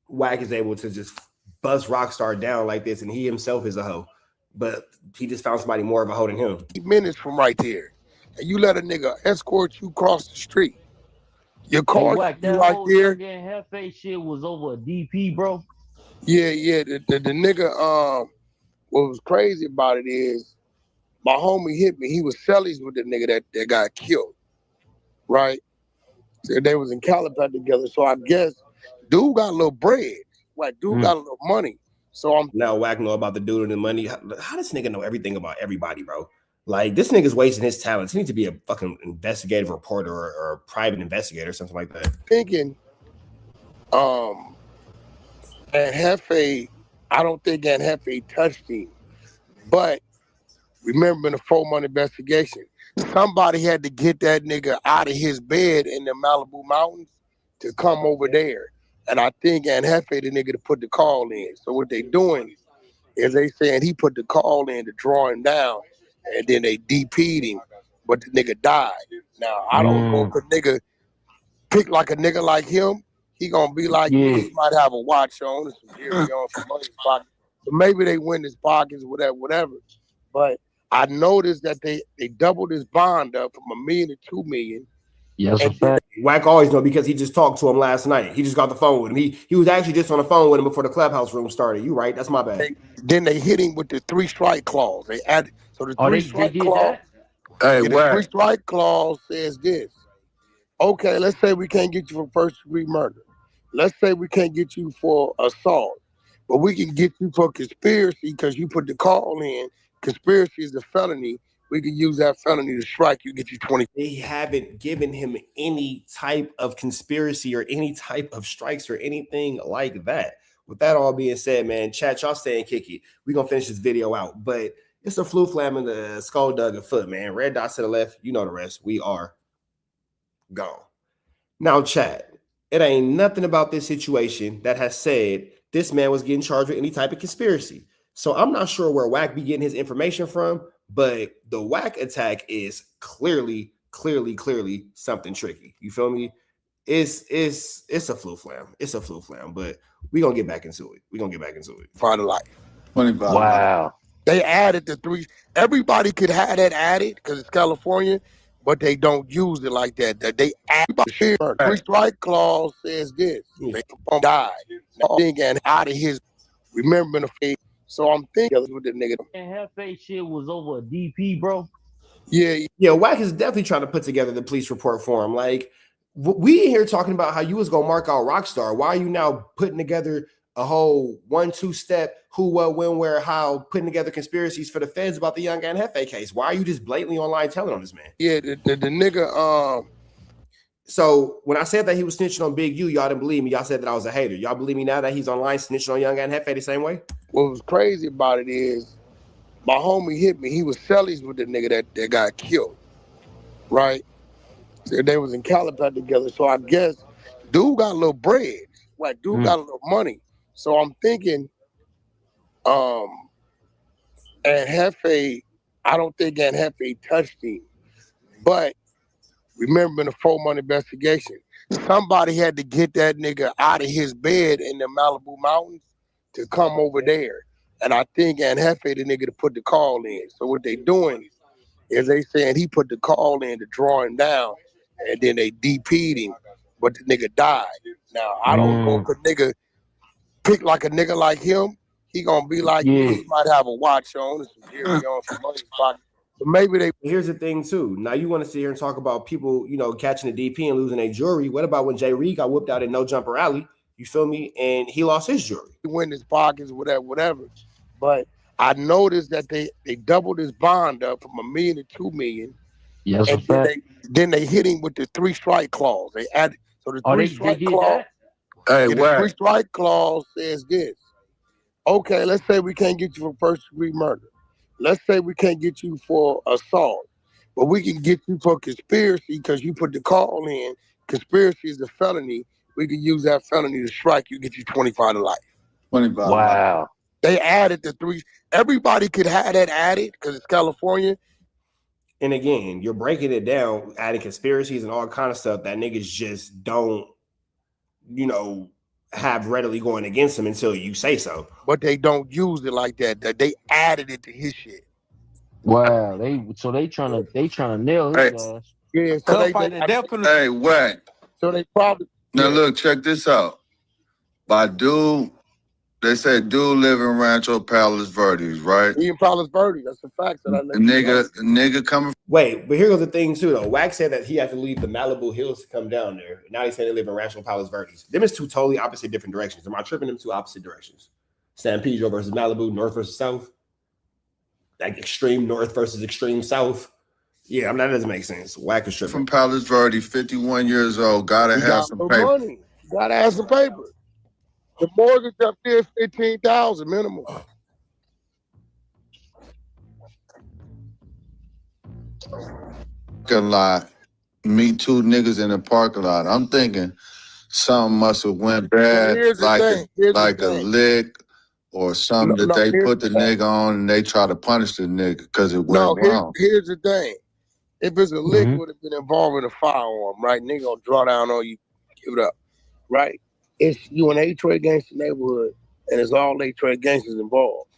Wack is able to just bust Rockstar down like this, and he himself is a hoe. But he just found somebody more of a hoe than him. 8 minutes from right there. And you let a nigga escort you across the street. Your Hey, car Wack, be that right whole there. Young and Hefe shit was over a DP, bro. Yeah. The nigga, what was crazy about it is my homie hit me. He was cellies with the nigga that got killed. Right? So they was in Calipat together. So I guess dude got a little bread. Like dude got a little money. So I'm now Wack know about the dude and the money. How does nigga know everything about everybody, bro? Like this nigga's wasting his talents. He needs to be a fucking investigative reporter or a private investigator or something like that. Thinking, and Hefe, I don't think Aunt Hefe touched him. But remember in the 4-month investigation, somebody had to get that nigga out of his bed in the Malibu Mountains to come over there. And I think Aunt Hefe the nigga to put the call in. So what they doing is they saying he put the call in to draw him down, and then they DP'd him, but the nigga died. Now, I don't know if a nigga pick like a nigga like him, he gonna be like me. He might have a watch on and some jewelry on, some money in his pocket. So maybe they win his pockets, whatever. But I noticed that they doubled his bond up from $1 million to $2 million. Yes, a fact. Wack always know because he just talked to him last night. He just got the phone with him. He was actually just on the phone with him before the clubhouse room started. You right? That's my bad. Then they hit him with the 3 strike clause. They added so the 3 strike clause. Hey, the 3 strike clause says this. Okay, let's say we can't get you for first-degree murder. Let's say we can't get you for assault, but we can get you for conspiracy because you put the call in. Conspiracy is a felony. We can use that felony to strike you, get you 20. They haven't given him any type of conspiracy or any type of strikes or anything like that. With that all being said, man, chat, y'all staying kicky. We're going to finish this video out, but it's a flu flam in the skull dug a foot, man. Red dots to the left. You know the rest. We are gone. Now, chat, it ain't nothing about this situation that has said this man was getting charged with any type of conspiracy. So I'm not sure where Wack be getting his information from, but the Wack attack is clearly something tricky. You feel me? It's a flu flam. It's a flu flam, but we're gonna get back into it. For life. Wow. They added the 3. Everybody could have that added because it's California, but they don't use it like that. That they add the 3 strike clause says this. They died. And out of his remembering the face. So I'm thinking with the nigga. And Hefe shit was over a DP, bro. Yeah. Wack is definitely trying to put together the police report for him. Like we in here talking about how you was gonna mark out Rockstar. Why are you now putting together a whole 1-2 step who, what, when, where, how, putting together conspiracies for the feds about the Young and Hefe case? Why are you just blatantly online telling on this man? Yeah, the nigga. So when I said that he was snitching on Big U, y'all didn't believe me. Y'all said that I was a hater. Y'all believe me now that he's online snitching on Young and Hefe the same way? What was crazy about it is my homie hit me. He was cellies with the nigga that got killed. Right? So they was in Calipat together. So I guess dude got a little bread. Like dude got a little money. So I'm thinking, and Hefe, I don't think Aunt Hefe touched him. But remember in the 4-month investigation, somebody had to get that nigga out of his bed in the Malibu Mountains to come over there. And I think Aunt Hefe the nigga to put the call in. So what they doing is they saying he put the call in to draw him down, and then they DP'd him, but the nigga died. Now I don't know if a nigga pick like a nigga like him. He gonna be like me. He might have a watch on and some jewelry on, some money pocket. But maybe they. Here's the thing too. Now you want to sit here and talk about people, catching the DP and losing their jewelry. What about when Jay Reed got whooped out in No Jumper Alley? You feel me? And he lost his jewelry. He went in his pockets, whatever. But I noticed that they doubled his bond up from $1 million to $2 million. Yes, and then they hit him with the 3 strike clause. They added the 3 strike clause. Hey, the 3 strike clause says this. Okay, let's say we can't get you for first degree murder. Let's say we can't get you for assault, but we can get you for conspiracy because you put the call in. Conspiracy is a felony. We can use that felony to strike you, get you 25 to life. 25 to life. Wow. They added the 3. Everybody could have that added because it's California. And again, you're breaking it down, adding conspiracies and all kind of stuff that niggas just don't, have readily going against them until you say so. But they don't use it like that. That they added it to his shit. Wow. They trying to nail his ass. Yeah. So Hey, WACK. So they probably. Now look, check this out. By dude, they said dude live in Rancho Palos Verdes, right? He in Palos Verdes. That's a fact. That Nigga coming. Wait, but here goes the thing too, though. WACK said that he had to leave the Malibu Hills to come down there. Now he's saying they live in Rancho Palos Verdes. Them is two totally opposite different directions. Am I tripping them two opposite directions? San Pedro versus Malibu, north versus south. Like extreme north versus extreme south. Yeah, that doesn't make sense. WACK is tripping. From Palos Verdes, 51 years old. Gotta have some paper. Money. Gotta have some paper. The mortgage up there is $15,000 minimum. Parking lot, meet 2 niggas in the parking lot. I'm thinking something must have went bad, like a lick or something that they put the nigga on and they try to punish the nigga because it went wrong. Here's the thing. If it's a lick, would have been involved in a firearm, right? Nigga gonna draw down on you, give it up, right? It's you an A-Trade gangster neighborhood, and it's all A-Trade gangsters involved.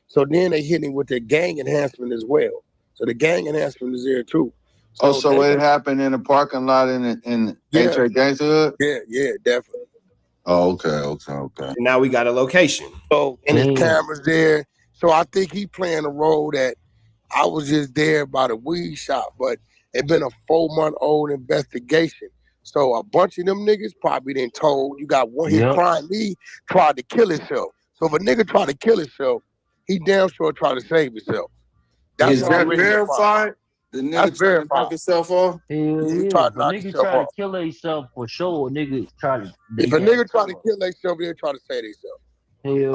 So then they hit him with the gang enhancement as well. So the gang enhancement is there too. So it happened in a parking lot in A-Trade gangsterhood? Yeah, definitely. Oh, okay. Now we got a location. So and his cameras there. So I think he playing a role that I was just there by the weed shop, but it been a 4-month-old investigation. So a bunch of them niggas probably done told you got one hit crime. He tried to kill himself. So if a nigga tried to kill himself, he damn sure tried to save himself. Is that verified? The nigga trying to knock himself off? Hell yeah. If a nigga try to kill himself for sure, nigga try to. If a nigga try to kill themselves, they try to save themselves.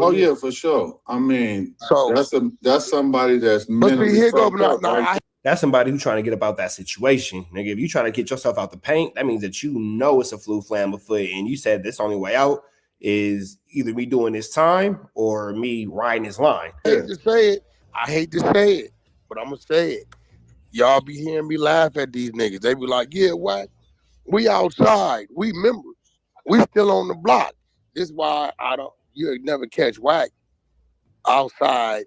Oh yeah, for sure. I mean, so that's somebody that's mentally fucked up. Right? That's somebody who's trying to get about that situation. Nigga, if you trying to get yourself out the paint, that means that it's a flu flam afoot, and you said this only way out is either me doing this time or me riding this line. I hate to say it, but I'm gonna say it. Y'all be hearing me laugh at these niggas. They be like, yeah, what? We outside. We members. We still on the block. This is why you'll never catch WACK outside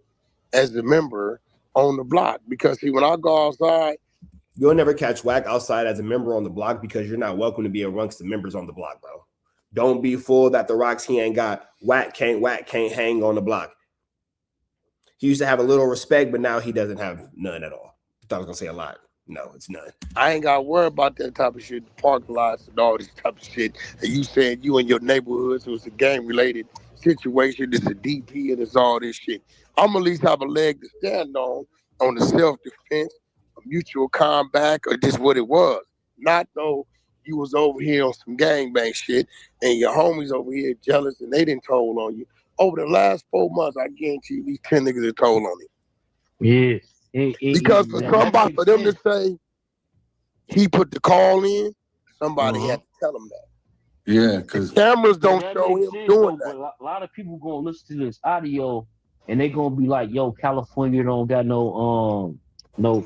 as the member on the block. Because see, when I go outside, you'll never catch WACK outside as a member on the block because you're not welcome to be amongst the members on the block, bro. Don't be fooled that the rocks he ain't got. WACK can't hang on the block. He used to have a little respect, but now he doesn't have none at all. I thought I was gonna say a lot. No, it's none. I ain't got to worry about that type of shit, the parking lots and all this type of shit. And you saying you in your neighborhood, so it's a gang-related situation, it's a DP, and it's all this shit. I'm at least have a leg to stand on the self-defense, a mutual combat, or just what it was. Not though you was over here on some gangbang shit, and your homies over here jealous, and they didn't toll on you. Over the last 4 months, I guarantee you these 10 niggas have told on him. Yeah. Because for them to say he put the call in, somebody had to tell him that. Yeah, because cameras don't show him doing that. A lot of people gonna listen to this audio and they gonna be like, "Yo, California don't got no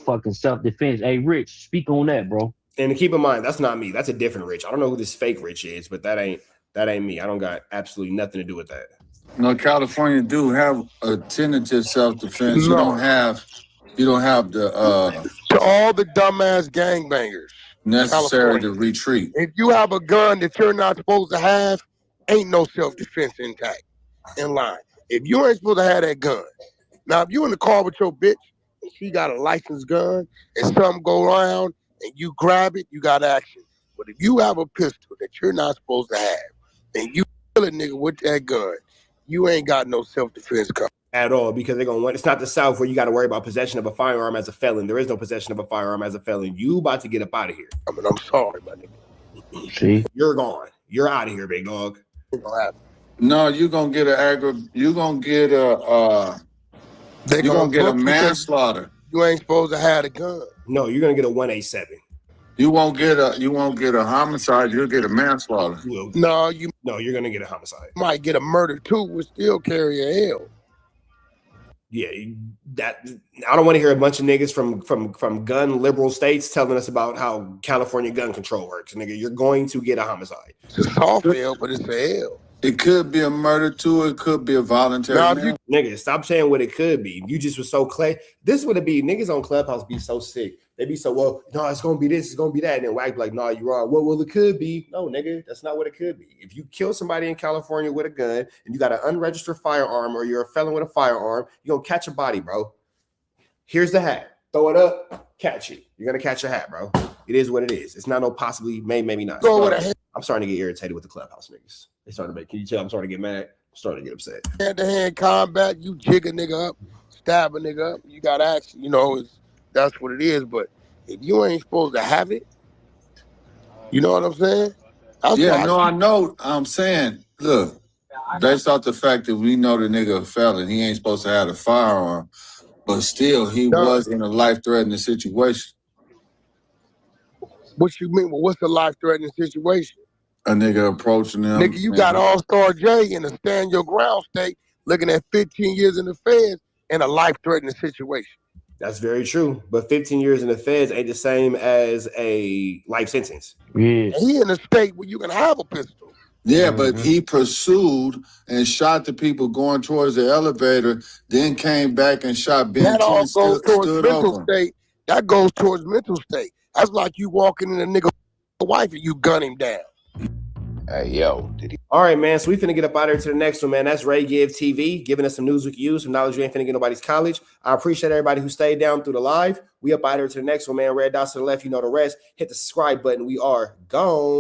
fucking self-defense." Hey, Rich, speak on that, bro. And to keep in mind, that's not me. That's a different Rich. I don't know who this fake Rich is, but that ain't me. I don't got absolutely nothing to do with that. No, California do have a tentative self-defense. You don't have You don't have the To all the dumbass gangbangers, necessary California, to retreat. if you have a gun that you're not supposed to have, ain't no self-defense intact in line. If you ain't supposed to have that gun. Now, if you in the car with your bitch and she got a licensed gun and something go around and you grab it, you got action. But if you have a pistol that you're not supposed to have and you kill a nigga with that gun, you ain't got no self-defense cover. At all, because they're gonna want. It's not the South where you got to worry about possession of a firearm as a felon. There is no possession of a firearm as a felon. You about to get up out of here. I mean, I'm sorry, my nigga. See, you're gone. You're out of here, big dog. No, you're gonna get you're gonna get a They you're gonna get a manslaughter. You ain't supposed to have a gun. No, you're gonna get a 187. You won't get a homicide. You'll get a manslaughter. No, you're gonna get a homicide. Might get a murder too. Will still carry a L. Yeah, that I don't want to hear a bunch of niggas from gun liberal states telling us about how California gun control works. Nigga, you're going to get a homicide. It's a soft L, but it's a L. It could be a murder too. It could be a voluntary. Nigga, stop saying what it could be. You just was so clay. This would it be. Niggas on Clubhouse be so sick. They be so, well, no, it's gonna be this, it's gonna be that. And then WACK be like, no, you're wrong. Well, it could be. No, nigga, that's not what it could be. If you kill somebody in California with a gun and you got an unregistered firearm or you're a felon with a firearm, you're gonna catch a body, bro. Here's the hat. Throw it up, catch it. You're gonna catch a hat, bro. It is what it is. It's not no possibly, maybe not. I'm starting to get irritated with the Clubhouse niggas. They starting to make. Can you tell I'm starting to get mad? I'm starting to get upset. Hand-to-hand combat, you jig a nigga up, stab a nigga up, you got action. You know, that's what it is. But if you ain't supposed to have it, you know what I'm saying? I know. I'm saying, look, based off the fact that we know the nigga a felon, he ain't supposed to have a firearm, but still he was in a life-threatening situation. What you mean? Well, what's a life-threatening situation? A nigga approaching them. Nigga, you got All-Star J in a stand your ground state looking at 15 years in the feds in a life-threatening situation. That's very true. But 15 years in the feds ain't the same as a life sentence. Yeah. He in a state where you can have a pistol. Yeah, but he pursued and shot the people going towards the elevator, then came back and shot Ben That all 10 goes towards stood mental over. state. That goes towards mental state. That's like you walking in a nigga wife and you gun him down. Hey, yo. All right, man. So we finna get up out of here to the next one, man. That's Ray Give TV, giving us some news we can use, some knowledge you ain't finna get nobody's college. I appreciate everybody who stayed down through the live. We up out of here to the next one, man. Red dots to the left, you know the rest. Hit the subscribe button. We are gone.